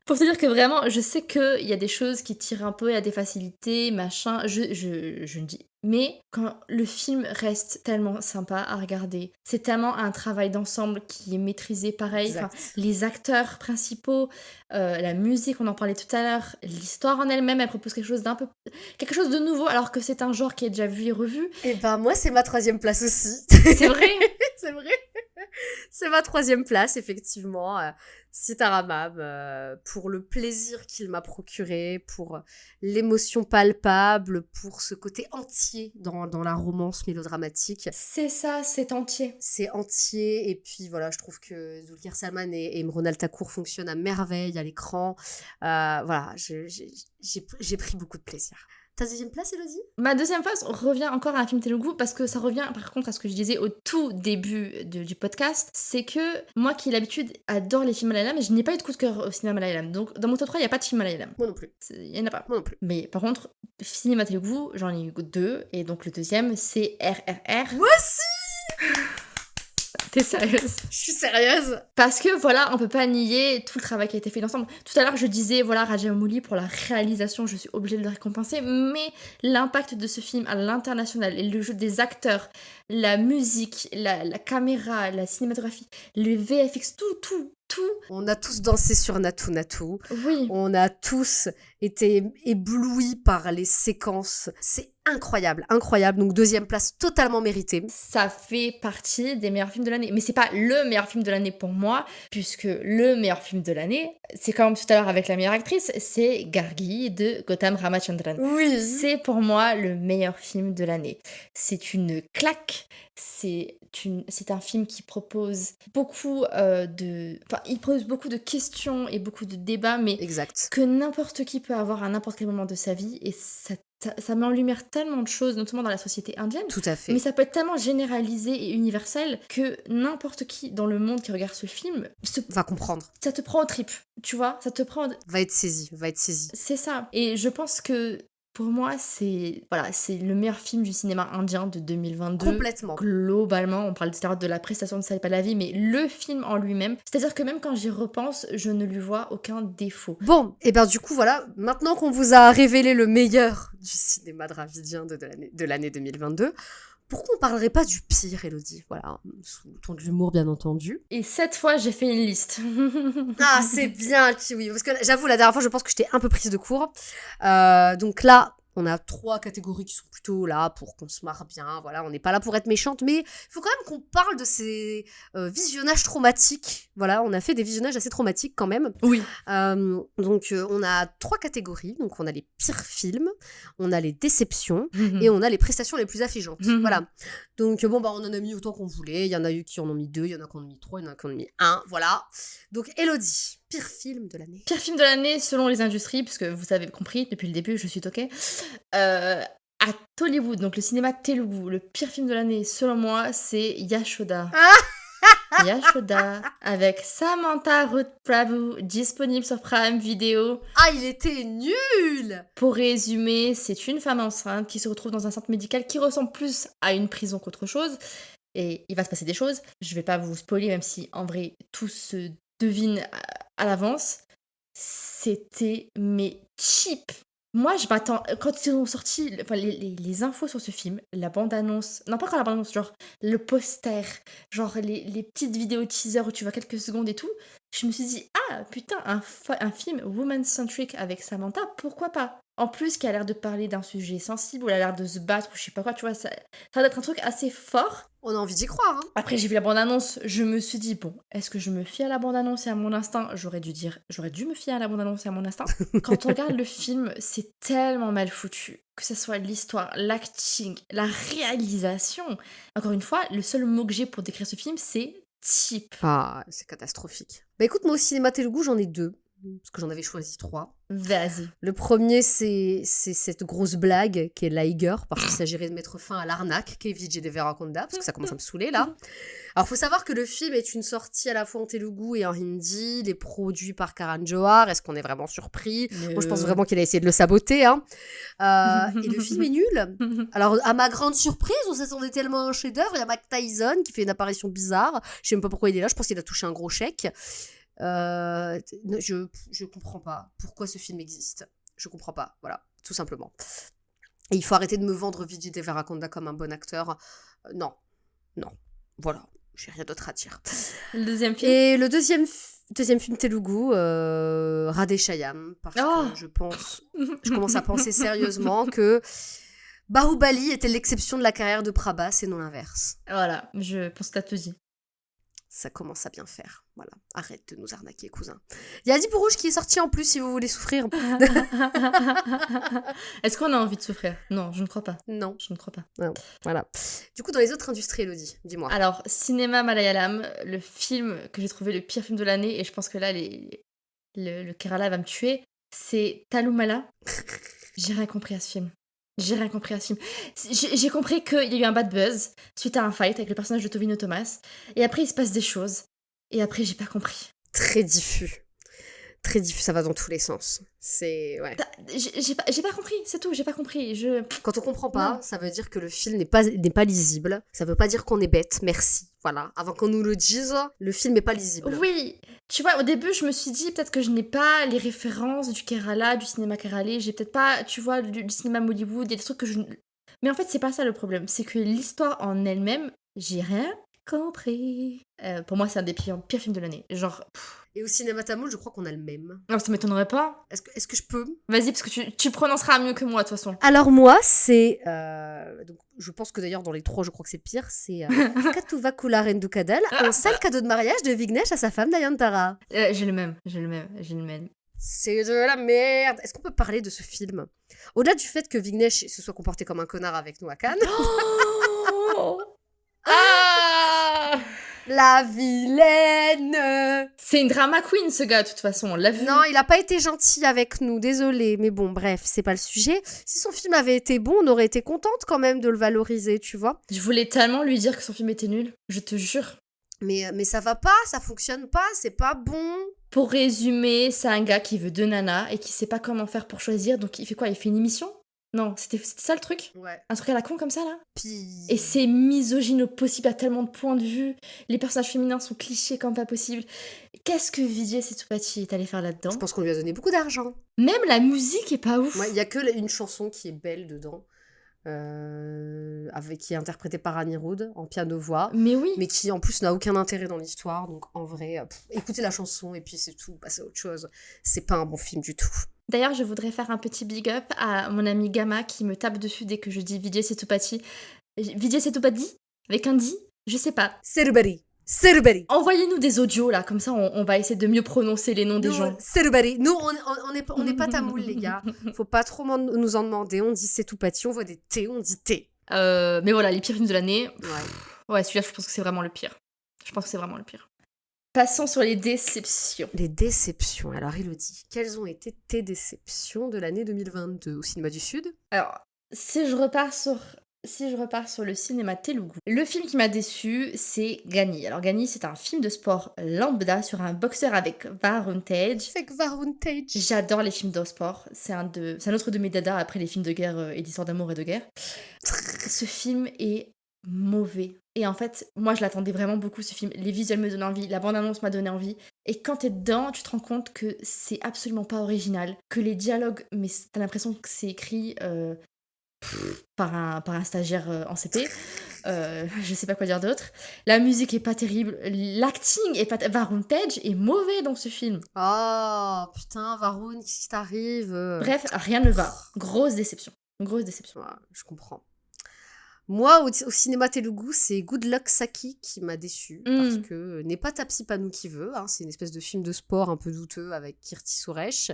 Pour te dire que vraiment, je sais qu'il y a des choses qui tirent un peu, il y a des facilités, machin. Je ne dis. Mais quand le film reste tellement sympa à regarder, c'est tellement un travail d'ensemble qui est maîtrisé pareil. Enfin, les acteurs principaux, la musique, on en parlait tout à l'heure, l'histoire en elle-même, elle propose quelque chose de nouveau, alors que c'est un genre qui est déjà vu et revu. Et ben moi, c'est ma 3e place aussi. C'est vrai. C'est vrai. C'est ma 3e place, effectivement. Sita Ramam, pour le plaisir qu'il m'a procuré, pour l'émotion palpable, pour ce côté entier dans la romance mélodramatique. C'est ça, c'est entier. C'est entier, et puis voilà, je trouve que Dulquer Salman et Mronal Thakur fonctionnent à merveille à l'écran. Voilà, j'ai pris beaucoup de plaisir. Ta 2e place, Elodie? Ma 2e place revient encore à un film Telugu, parce que ça revient par contre à ce que je disais au tout début du podcast, c'est que moi qui l'habitude adore les films malayalam, je n'ai pas eu de coup de cœur au cinéma malayalam. Donc dans mon top 3, il n'y a pas de film malayalam. Moi non plus. Il n'y en a pas. Moi non plus. Mais par contre, cinéma Telugu, j'en ai eu 2, et donc le 2e, c'est RRR. Moi aussi. T'es sérieuse? Je suis sérieuse. Parce que voilà, on peut pas nier tout le travail qui a été fait ensemble. Tout à l'heure, je disais, voilà, Rajamouli pour la réalisation, je suis obligée de le récompenser, mais l'impact de ce film à l'international, et le jeu des acteurs, la musique, la caméra, la cinématographie, les VFX, tout. On a tous dansé sur Natou Natou. Oui. On a tous été éblouis par les séquences. C'est incroyable. Donc 2e place totalement méritée. Ça fait partie des meilleurs films de l'année. Mais c'est pas le meilleur film de l'année pour moi, puisque le meilleur film de l'année, c'est comme tout à l'heure avec la meilleure actrice, c'est Gargi de Gautam Ramachandran. Oui. C'est pour moi le meilleur film de l'année. C'est une claque. C'est un film qui propose beaucoup il pose beaucoup de questions et beaucoup de débats, mais exact. Que n'importe qui peut avoir à n'importe quel moment de sa vie, et ça met en lumière tellement de choses, notamment dans la société indienne. Tout à fait. Mais ça peut être tellement généralisé et universel que n'importe qui dans le monde qui regarde ce film va comprendre. Ça te prend aux tripes, tu vois, va être saisi. C'est ça. Et je pense que pour moi, c'est le meilleur film du cinéma indien de 2022. Complètement. Globalement, on parle tout à l'heure de la prestation de Sai Pallavi, mais le film en lui-même, c'est-à-dire que même quand j'y repense, je ne lui vois aucun défaut. Bon, et bien du coup, voilà, maintenant qu'on vous a révélé le meilleur du cinéma dravidien de l'année 2022, Pourquoi on parlerait pas du pire, Elodie? Voilà, sous le ton de l'humour, bien entendu. Et cette fois, j'ai fait une liste. Ah, c'est bien, Kiwi. Parce que j'avoue, la dernière fois, je pense que j'étais un peu prise de court. Donc là, on a 3 catégories qui sont plutôt là pour qu'on se marre bien. Voilà, on n'est pas là pour être méchante, mais il faut quand même qu'on parle de ces visionnages traumatiques. Voilà, on a fait des visionnages assez traumatiques quand même. Oui. Donc, on a 3 catégories. Donc, on a les pires films, on a les déceptions et on a les prestations les plus affligeantes. Voilà. Donc, bon, bah, on en a mis autant qu'on voulait. Il y en a eu qui en ont mis 2, il y en a qui en ont mis 3, il y en a qui en ont mis 1. Voilà. Donc, Elodie, pire film de l'année. Pire film de l'année selon les industries, parce que vous avez compris, depuis le début, je suis toquée. À Tollywood, donc le cinéma Telugu, le pire film de l'année, selon moi, c'est Yashoda. Yashoda, avec Samantha Ruth Prabhu, disponible sur Prime Video. Ah, il était nul! Pour résumer, c'est une femme enceinte qui se retrouve dans un centre médical qui ressemble plus à une prison qu'autre chose. Et il va se passer des choses. Je vais pas vous spoiler, même si en vrai, tout se devine à l'avance. C'était, mais cheap. Moi, je m'attends. Quand ils ont sorti les infos sur ce film, la bande-annonce. Non, pas encore la bande-annonce, genre le poster, genre les petites vidéos teaser où tu vois quelques secondes et tout. Je me suis dit, ah putain, un film woman-centric avec Samantha, pourquoi pas? En plus, qui a l'air de parler d'un sujet sensible, où elle a l'air de se battre, ou je sais pas quoi, tu vois, ça doit être un truc assez fort. On a envie d'y croire, hein. Après, j'ai vu la bande-annonce, je me suis dit, bon, est-ce que je me fie à la bande-annonce et à mon instinct? J'aurais dû me fier à la bande-annonce et à mon instinct. Quand on regarde le film, c'est tellement mal foutu. Que ce soit l'histoire, l'acting, la réalisation. Encore une fois, le seul mot que j'ai pour décrire ce film, c'est cheap. Ah, c'est catastrophique. Bah écoute, moi au cinéma Telugu, j'en ai 2. Parce que j'en avais choisi 3. Vas-y. Le premier, c'est cette grosse blague qui est Liger, parce qu'il s'agirait de mettre fin à l'arnaque qu'est Vijay Deverakonda, parce que ça commence à me saouler là. Alors, faut savoir que le film est une sortie à la fois en Telugu et en Hindi. Il est produit par Karan Johar. Est-ce qu'on est vraiment surpris? Moi, je pense vraiment qu'il a essayé de le saboter. Hein. Et le film est nul. Alors, à ma grande surprise, on s'attendait tellement à un chef-d'œuvre. Il y a Mike Tyson qui fait une apparition bizarre. Je sais même pas pourquoi il est là. Je pense qu'il a touché un gros chèque. Je comprends pas pourquoi ce film existe. Je comprends pas, voilà, tout simplement. Et il faut arrêter de me vendre Vijay Deverakonda comme un bon acteur. Non, voilà, j'ai rien d'autre à dire. Le deuxième film. Et le deuxième film Telugu, Radheshayam, parce que je commence à penser sérieusement que Bahubali était l'exception de la carrière de Prabhas et non l'inverse. Voilà, je pense que t'as tout dit. Ça commence à bien faire. Voilà. Arrête de nous arnaquer, cousin. Il y a Adi Rouge qui est sorti en plus si vous voulez souffrir. Est-ce qu'on a envie de souffrir? Non, je ne crois pas. Non. Je ne crois pas. Non. Voilà. Du coup, dans les autres industries, Elodie, dis-moi. Alors, cinéma Malayalam, le film que j'ai trouvé le pire film de l'année, et je pense que là, le Kerala va me tuer, c'est Talumala. J'ai rien compris à ce film. J'ai compris qu'il y a eu un bad buzz suite à un fight avec le personnage de Tovino Thomas. Et après, il se passe des choses. Et après, j'ai pas compris. Très diffus. Très diffus, ça va dans tous les sens. C'est... Ouais. J'ai pas compris, c'est tout, j'ai pas compris. Quand on comprend pas, ça veut dire que le film n'est pas lisible. Ça veut pas dire qu'on est bête, merci. Voilà, avant qu'on nous le dise, le film n'est pas lisible. Oui, tu vois, au début, je me suis dit peut-être que je n'ai pas les références du Kerala, du cinéma keralais, j'ai peut-être pas, tu vois, du cinéma Bollywood, il y a des trucs que je... Mais en fait, c'est pas ça le problème, c'est que l'histoire en elle-même, j'ai rien compris. Pour moi, c'est un des pires films de l'année. Genre... Et au cinéma tamoul, je crois qu'on a le même. Non, ça m'étonnerait pas. Est-ce que je peux? Vas-y, parce que tu prononceras mieux que moi, de toute façon. Alors moi, c'est... donc, je pense que d'ailleurs, dans les 3, je crois que c'est pire. C'est Katuva Kularendu Kadal, un sale cadeau de mariage de Vignesh à sa femme Nayantara. J'ai le même. C'est de la merde. Est-ce qu'on peut parler de ce film? Au-delà du fait que Vignesh se soit comporté comme un connard avec nous à Cannes. La vilaine! C'est une drama queen, ce gars, de toute façon, on l'a vu. Non, il a pas été gentil avec nous, désolé. Mais bon, bref, c'est pas le sujet. Si son film avait été bon, on aurait été contente quand même de le valoriser, tu vois. Je voulais tellement lui dire que son film était nul, je te jure. Mais ça va pas, ça fonctionne pas, c'est pas bon. Pour résumer, c'est un gars qui veut 2 nanas et qui sait pas comment faire pour choisir, donc il fait quoi? Il fait une émission? Non, c'était ça le truc? Ouais. Un truc à la con comme ça, là? Puis... Et c'est misogyne au possible à tellement de points de vue. Les personnages féminins sont clichés comme pas possible. Qu'est-ce que Vijay Sethupathi est allé faire là-dedans? Je pense qu'on lui a donné beaucoup d'argent. Même la musique est pas ouf. Il y a que une chanson qui est belle dedans. qui est interprété par Annie Rood en piano-voix, Mais oui. mais qui en plus n'a aucun intérêt dans l'histoire. Donc en vrai, écoutez la chanson et puis c'est tout, passez à autre chose. C'est pas un bon film du tout. D'ailleurs, je voudrais faire un petit big up à mon ami Gamma qui me tape dessus dès que je dis Vijay Sethupathi. Vijay Sethupathi avec un di, je sais pas. Sethupathi. Envoyez-nous des audios là, comme ça on va essayer de mieux prononcer les noms des gens. Sethupathi. Nous, on n'est pas tamoul, les gars. Faut pas trop nous en demander. On dit Sethupathi, on voit des T, on dit T. Mais voilà, les pires films de l'année. Ouais, celui-là, je pense que c'est vraiment le pire. Passons sur les déceptions. Les déceptions. Alors, Élodie, quelles ont été tes déceptions de l'année 2022 au cinéma du Sud? Alors, si je repars sur le cinéma Telugu, le film qui m'a déçu, c'est Gani. Alors Gani, c'est un film de sport lambda sur un boxeur avec Varun Tej. J'adore les films de sport. C'est un autre de mes dadas après les films de guerre et d'histoire d'amour et de guerre. Ce film est mauvais. Et en fait, moi je l'attendais vraiment beaucoup ce film. Les visuels me donnent envie, la bande-annonce m'a donné envie. Et quand t'es dedans, tu te rends compte que c'est absolument pas original. Que les dialogues, mais t'as l'impression que c'est écrit... par un stagiaire en CP. Je sais pas quoi dire d'autre. La musique est pas terrible. L'acting est pas... Varun Tej est mauvais dans ce film. Oh, putain, Varun, qu'est-ce qui t'arrive? Bref, rien ne va. Grosse déception. Ouais, je comprends. Moi, au cinéma Telugu, c'est Good Luck Saki qui m'a déçue. Parce que n'est pas Tapsi Pannou qui veut. Hein, c'est une espèce de film de sport un peu douteux avec Kirti Suresh.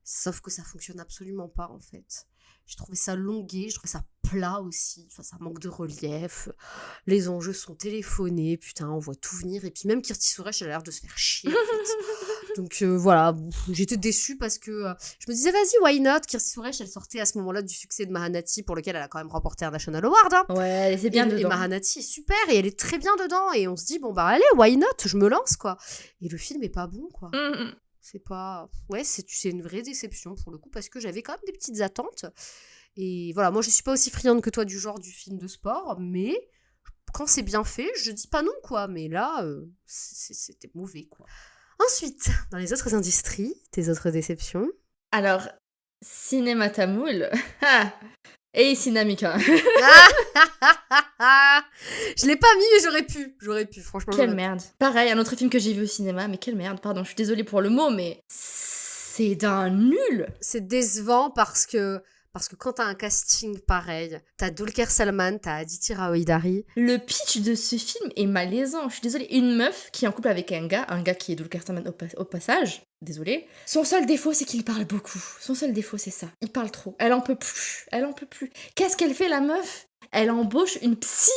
Sauf que ça fonctionne absolument pas, en fait. J'ai trouvé ça longué, je trouvais ça plat aussi, enfin, ça manque de relief, les enjeux sont téléphonés, putain, on voit tout venir, et puis même Kirti Suresh, elle a l'air de se faire chier, en fait. Donc voilà, j'étais déçue parce que je me disais, vas-y, why not? Kirti Suresh, elle sortait à ce moment-là du succès de Mahanati, pour lequel elle a quand même remporté un National Award. Hein. Ouais, elle était bien dedans. Et Mahanati est super, et elle est très bien dedans, et on se dit, bon bah allez, why not? Je me lance, quoi. Et le film est pas bon, quoi. C'est pas... Ouais, c'est une vraie déception pour le coup, parce que j'avais quand même des petites attentes. Et voilà, moi je suis pas aussi friande que toi du genre du film de sport, mais quand c'est bien fait, je dis pas non, quoi. Mais là, c'était mauvais, quoi. Ensuite, dans les autres industries, tes autres déceptions? Alors, cinéma tamoul... Et Sinamika. Je l'ai pas mis, mais j'aurais pu, franchement. Quelle merde. Pareil, un autre film que j'ai vu au cinéma, mais quelle merde, pardon, je suis désolée pour le mot, mais c'est d'un nul. C'est décevant parce que quand t'as un casting pareil, t'as Dulquer Salman, t'as Aditi Rao Hidari. Le pitch de ce film est malaisant, je suis désolée. Une meuf qui est en couple avec un gars qui est Dulquer Salman au passage, désolée. Son seul défaut, c'est qu'il parle beaucoup. Son seul défaut, c'est ça. Il parle trop. Elle en peut plus. Qu'est-ce qu'elle fait, la meuf? Elle embauche une psy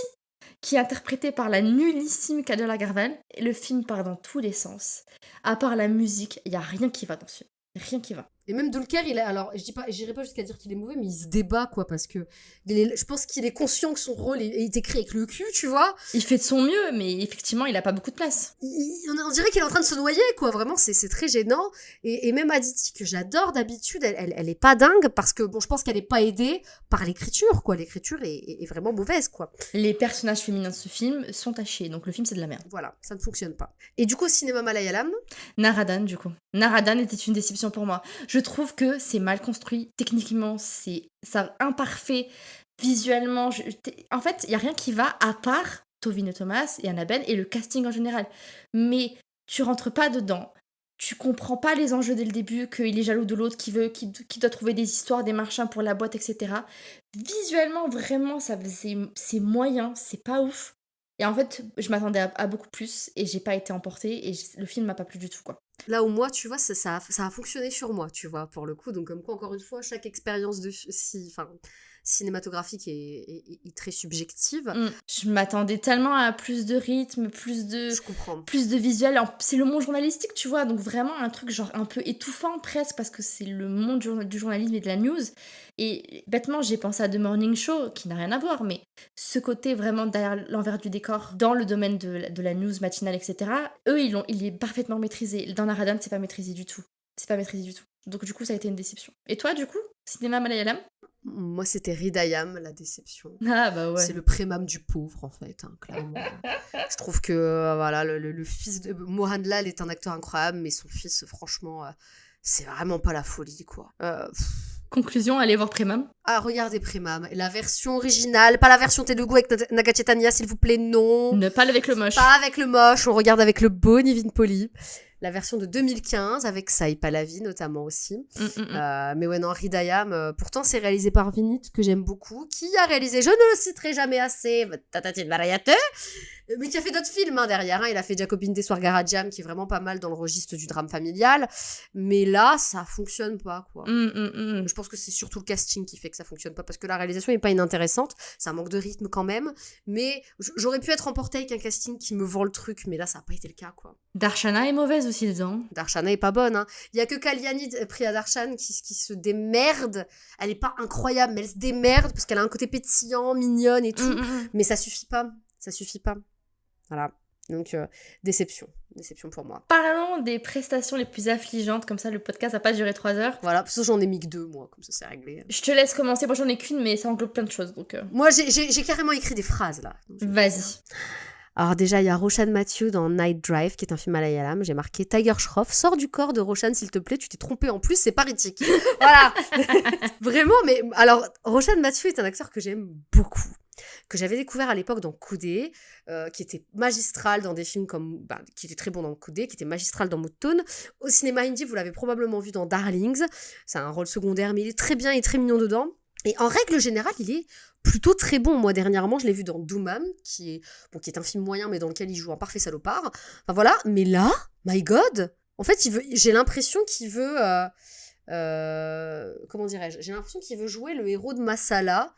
qui est interprétée par la nullissime Kader Agarwal. Le film part dans tous les sens. À part la musique, il y a rien qui va dans ce film. Rien qui va. Et même Dulquer, alors j'irai pas jusqu'à dire qu'il est mauvais, mais il se débat, quoi, parce que je pense qu'il est conscient que son rôle est écrit avec le cul, tu vois. Il fait de son mieux, mais effectivement, il a pas beaucoup de place. On dirait qu'il est en train de se noyer, quoi, vraiment, c'est très gênant. Et même Aditi, que j'adore d'habitude, elle est pas dingue, parce que, bon, je pense qu'elle est pas aidée par l'écriture, quoi. L'écriture est vraiment mauvaise, quoi. Les personnages féminins de ce film sont à chier, donc le film, c'est de la merde. Voilà, ça ne fonctionne pas. Et du coup, au cinéma malayalam? Naradan, du coup. Naradan était une déception pour moi. Je trouve que c'est mal construit, techniquement, c'est imparfait, visuellement. En fait, il n'y a rien qui va à part Tovino Thomas et Annabelle et le casting en général. Mais tu rentres pas dedans. Tu comprends pas les enjeux dès le début, qu'il est jaloux de l'autre, qui doit trouver des histoires, des machins pour la boîte, etc. Visuellement, vraiment, c'est moyen, c'est pas ouf. Et en fait, je m'attendais à beaucoup plus et j'ai pas été emportée et le film m'a pas plu du tout, quoi. Là où moi, tu vois, ça a fonctionné sur moi, tu vois, pour le coup. Donc comme quoi, encore une fois, chaque expérience cinématographique est très subjective. Je m'attendais tellement à plus de rythme, Je comprends. plus de visuel. C'est le monde journalistique, tu vois, donc vraiment un truc genre un peu étouffant presque parce que c'est le monde du journalisme et de la news. Et bêtement, j'ai pensé à The Morning Show, qui n'a rien à voir, mais ce côté vraiment derrière l'envers du décor, dans le domaine de la news matinale, etc., eux, il est parfaitement maîtrisé. Dans Naradan, c'est pas maîtrisé du tout. Donc du coup, ça a été une déception. Et toi, du coup, cinéma malayalam? Moi, c'était Hridayam, la déception. Ah bah ouais. C'est le prémam du pauvre, en fait, hein, clairement. Je trouve que, voilà, le fils de... Mohanlal est un acteur incroyable, mais son fils, franchement, c'est vraiment pas la folie, quoi. Conclusion, allez voir Prémam. Ah, regardez Prémam. La version originale, pas la version Telugu avec Naga Chaitanya, s'il vous plaît, non. Ne pas avec le moche. Pas avec le moche, on regarde avec le beau Nivin Pauly. La version de 2015, avec Sai Pallavi notamment aussi. Mais ouais, non, Hridayam, pourtant c'est réalisé par Vinit, que j'aime beaucoup, qui a réalisé, je ne le citerai jamais assez, Tatati Marayate, mais qui a fait d'autres films derrière. Il a fait Jacobin de Swargarajam, qui est vraiment pas mal dans le registre du drame familial. Mais là, ça fonctionne pas, quoi. Je pense que c'est surtout le casting qui fait que ça fonctionne pas, parce que la réalisation est pas inintéressante, ça manque de rythme quand même, mais j'aurais pu être emportée avec un casting qui me vend le truc, mais là, ça a pas été le cas, quoi. Darshana est mauvaise aussi dedans. Darshana est pas bonne, hein. Il y a que Kalyani Priyadarshan qui se démerde. Elle est pas incroyable, mais elle se démerde parce qu'elle a un côté pétillant, mignonne et tout. Mais ça suffit pas. Ça suffit pas. Voilà. Donc, déception. Déception pour moi. Parlons des prestations les plus affligeantes, comme ça le podcast va pas durer 3 heures. Voilà, parce que j'en ai mis que 2, moi, comme ça c'est réglé. Je te laisse commencer, moi j'en ai qu'une, mais ça englobe plein de choses, donc... Moi, j'ai carrément écrit des phrases, là. Vas-y. Alors déjà, il y a Roshan Matthew dans Night Drive, qui est un film malayalam. J'ai marqué Tiger Shroff, sors du corps de Roshan, s'il te plaît, tu t'es trompé en plus, c'est pas Ritik. Voilà. Vraiment, mais alors, Roshan Matthew est un acteur que j'aime beaucoup, que j'avais découvert à l'époque dans Coudé, qui était magistral dans des films comme... qui était très bon dans Coudé, qui était magistral dans Mutton. Au cinéma indie, vous l'avez probablement vu dans Darlings. C'est un rôle secondaire, mais il est très bien et très mignon dedans. Et en règle générale, il est plutôt très bon. Moi, dernièrement, je l'ai vu dans Doomam, qui est un film moyen, mais dans lequel il joue un parfait salopard. Enfin, voilà. Mais là, my God, en fait, j'ai l'impression qu'il veut... comment dirais-je ? J'ai l'impression qu'il veut jouer le héros de Masala,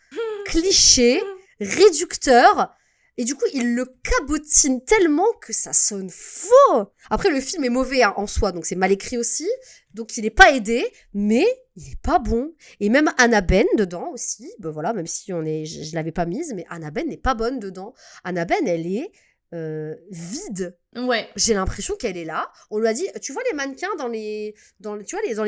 cliché, réducteur... Et du coup, il le cabotine tellement que ça sonne faux. Après, le film est mauvais en soi, donc c'est mal écrit aussi. Donc, il n'est pas aidé, mais il est pas bon. Et même Anna Ben dedans aussi. Ben voilà, même si je l'avais pas mise, mais Anna Ben n'est pas bonne dedans. Anna Ben, elle est vide. Ouais. J'ai l'impression qu'elle est là. On lui a dit, tu vois les mannequins dans les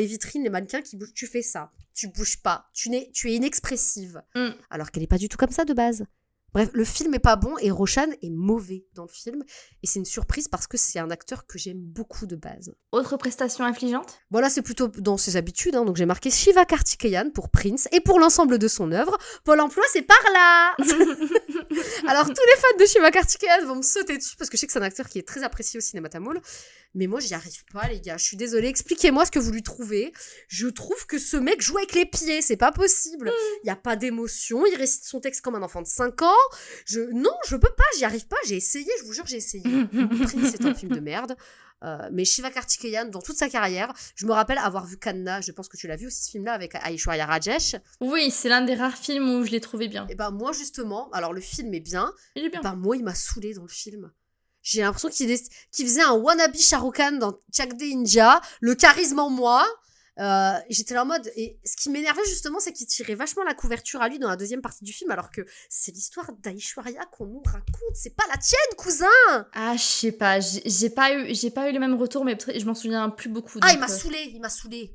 vitrines, les mannequins qui bougent, tu fais ça. Tu bouges pas. Tu es inexpressive. Alors qu'elle est pas du tout comme ça de base. Bref, le film est pas bon et Roshan est mauvais dans le film. Et c'est une surprise parce que c'est un acteur que j'aime beaucoup de base. Autre prestation affligeante ? Bon, là, c'est plutôt dans ses habitudes. Donc, j'ai marqué Shiva Karthikeyan pour Prince et pour l'ensemble de son œuvre. Pôle emploi, c'est par là. Alors, tous les fans de Shiva Karthikeyan vont me sauter dessus parce que je sais que c'est un acteur qui est très apprécié au cinéma tamoul. Mais moi, j'y arrive pas, les gars. Je suis désolée. Expliquez-moi ce que vous lui trouvez. Je trouve que ce mec joue avec les pieds. C'est pas possible. Il y a pas d'émotion. Il récite son texte comme un enfant de 5 ans. Non, je peux pas. J'y arrive pas. J'ai essayé. Je vous jure, j'ai essayé. Prince, c'est un film de merde. Mais Shiva Karthikeyan, dans toute sa carrière, je me rappelle avoir vu Kanna. Je pense que tu l'as vu aussi, ce film-là, avec Aishwarya Rajesh. Oui, c'est l'un des rares films où je l'ai trouvé bien. Et ben moi, justement, alors le film est bien. Il est bien. Ben moi, il m'a saoulé dans le film. J'ai l'impression qu'il faisait un wannabe Shah Rukh Khan dans Chak De India, le charisme en moi. J'étais là en mode... Et ce qui m'énervait justement, c'est qu'il tirait vachement la couverture à lui dans la deuxième partie du film, alors que c'est l'histoire d'Aishwarya qu'on nous raconte. C'est pas la tienne, cousin! Ah, je sais pas. J'ai pas eu le même retour, mais je m'en souviens plus beaucoup. Ah, il m'a saoulé. Moi,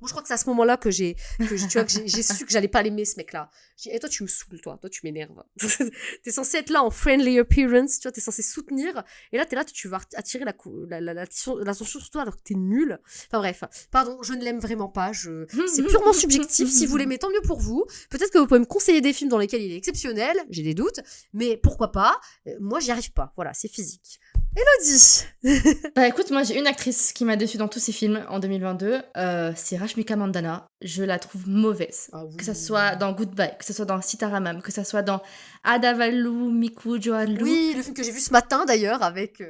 je crois que c'est à ce moment-là que j'ai su que j'allais pas l'aimer, ce mec-là. J'ai dit, toi, tu me saoules, toi tu m'énerves. T'es censé être là en friendly appearance, tu vois, t'es censé soutenir, et là, t'es là, tu vas attirer l'attention sur toi alors que t'es nul. Enfin bref, pardon, je ne l'aime vraiment pas, c'est purement subjectif. Si vous l'aimez, tant mieux pour vous. Peut-être que vous pouvez me conseiller des films dans lesquels il est exceptionnel, j'ai des doutes, mais pourquoi pas. Moi, j'y arrive pas, voilà, c'est physique. Elodie. Bah écoute, moi j'ai une actrice qui m'a déçue dans tous ses films en 2022, c'est Rashmika Mandanna. Je la trouve mauvaise. Ah oui. Que ça soit dans Goodbye, que ça soit dans Sitaramam, que ça soit dans Adavalu Miku Joalu. Oui, le film que j'ai vu ce matin d'ailleurs avec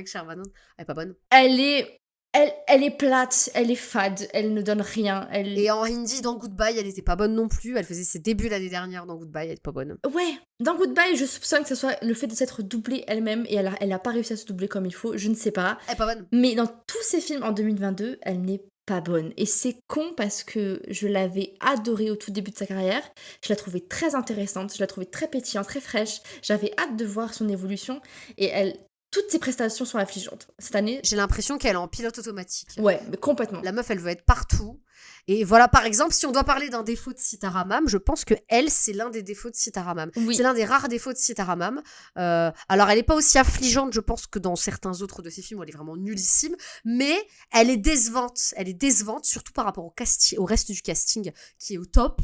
Shervanon. Elle est pas bonne. Elle est plate, elle est fade, elle ne donne rien. Et en hindi, dans Goodbye, elle était pas bonne non plus. Elle faisait ses débuts l'année dernière dans Goodbye, elle est pas bonne. Ouais, dans Goodbye, je soupçonne que ce soit le fait de s'être doublée elle-même et elle a pas réussi à se doubler comme il faut, je ne sais pas. Elle est pas bonne. Mais dans tous ses films en 2022, elle n'est pas bonne. Et c'est con parce que je l'avais adorée au tout début de sa carrière. Je la trouvais très intéressante, je la trouvais très pétillante, très fraîche. J'avais hâte de voir son évolution et toutes ses prestations sont affligeantes. Cette année... J'ai l'impression qu'elle est en pilote automatique. Ouais, mais complètement. La meuf, elle veut être partout. Et voilà, par exemple, si on doit parler d'un défaut de Sitara Hamam, je pense que elle, c'est l'un des défauts de Sitara Hamam. Oui. C'est l'un des rares défauts de Sitara Hamam. Alors, elle est pas aussi affligeante, je pense, que dans certains autres de ses films où elle est vraiment nullissime, mais elle est décevante. Elle est décevante, surtout par rapport au reste du casting, qui est au top.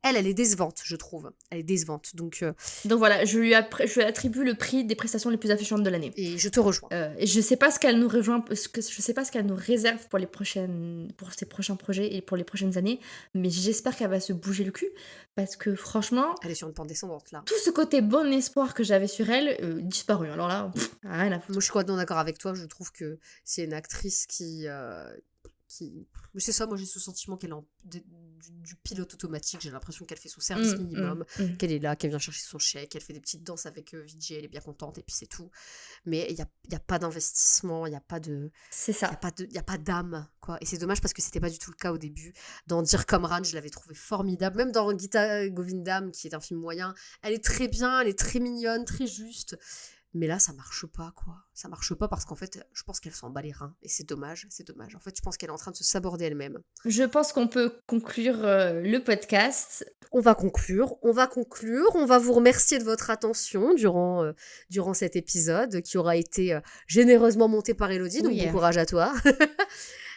Elle est décevante, je trouve. Elle est décevante. Donc voilà, je lui attribue le prix des prestations les plus affligeantes de l'année. Et je te rejoins. Et je sais pas ce qu'elle nous rejoint, je sais pas ce qu'elle nous réserve pour ses prochains projets et pour les prochaines années, mais j'espère qu'elle va se bouger le cul, parce que franchement... Elle est sur une pente descendante, là. Tout ce côté bon espoir que j'avais sur elle, disparu. Alors là, rien à foutre. Moi, je suis complètement d'accord avec toi. Je trouve que c'est une actrice qui... C'est ça, moi j'ai ce sentiment qu'elle est du pilote automatique. J'ai l'impression qu'elle fait son service minimum, qu'elle est là, qu'elle vient chercher son chèque, elle fait des petites danses avec Vijay, elle est bien contente et puis c'est tout. Mais il y a pas d'investissement, il y a pas de... C'est ça. Il y a pas d'âme, quoi. Et c'est dommage parce que c'était pas du tout le cas au début. Dans Dir Kamran, je l'avais trouvée formidable. Même dans Gita Govindam, qui est un film moyen, elle est très bien, elle est très mignonne, très juste. Mais là, ça marche pas, quoi. Ça marche pas parce qu'en fait, je pense qu'elle s'en bat les reins. Et c'est dommage, c'est dommage. En fait, je pense qu'elle est en train de se saborder elle-même. Je pense qu'on peut conclure le podcast. On va conclure. On va vous remercier de votre attention durant cet épisode qui aura été généreusement monté par Elodie. Donc, bon courage à toi.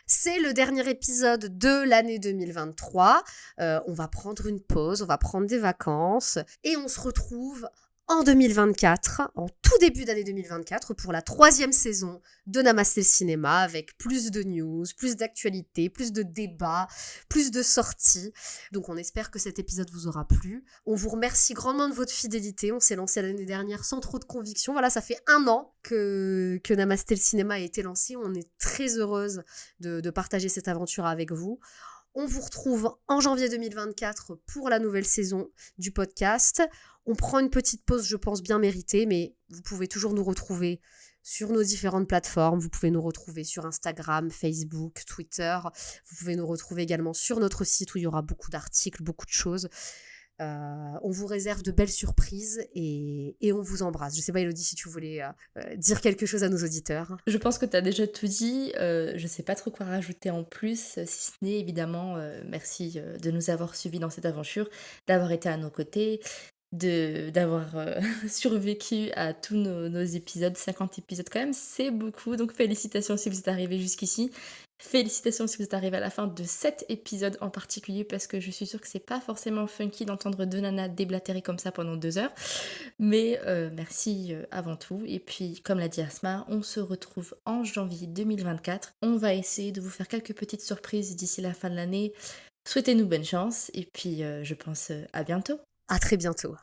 C'est le dernier épisode de l'année 2023. On va prendre une pause, on va prendre des vacances. Et on se retrouve en 2024, en tout début d'année 2024, pour la 3e saison de Namasté le Cinéma, avec plus de news, plus d'actualités, plus de débats, plus de sorties. Donc on espère que cet épisode vous aura plu. On vous remercie grandement de votre fidélité. On s'est lancé l'année dernière sans trop de conviction. Voilà, ça fait 1 an que Namasté le Cinéma a été lancé. On est très heureuse de partager cette aventure avec vous. On vous retrouve en janvier 2024 pour la nouvelle saison du podcast. On prend une petite pause, je pense, bien méritée, mais vous pouvez toujours nous retrouver sur nos différentes plateformes. Vous pouvez nous retrouver sur Instagram, Facebook, Twitter. Vous pouvez nous retrouver également sur notre site où il y aura beaucoup d'articles, beaucoup de choses. On vous réserve de belles surprises et on vous embrasse. Je sais pas, Elodie, si tu voulais dire quelque chose à nos auditeurs. Je pense que tu as déjà tout dit. Je sais pas trop quoi rajouter en plus, si ce n'est évidemment merci de nous avoir suivis dans cette aventure, d'avoir été à nos côtés, d'avoir survécu à tous nos épisodes. 50 épisodes quand même, c'est beaucoup. Donc félicitations si vous êtes arrivés jusqu'ici. Félicitations si vous êtes arrivés à la fin de cet épisode en particulier, parce que je suis sûre que c'est pas forcément funky d'entendre 2 nanas déblatérer comme ça pendant 2 heures. Mais merci avant tout. Et puis, comme l'a dit Asma, on se retrouve en janvier 2024. On va essayer de vous faire quelques petites surprises d'ici la fin de l'année. Souhaitez-nous bonne chance et puis je pense à bientôt. À très bientôt.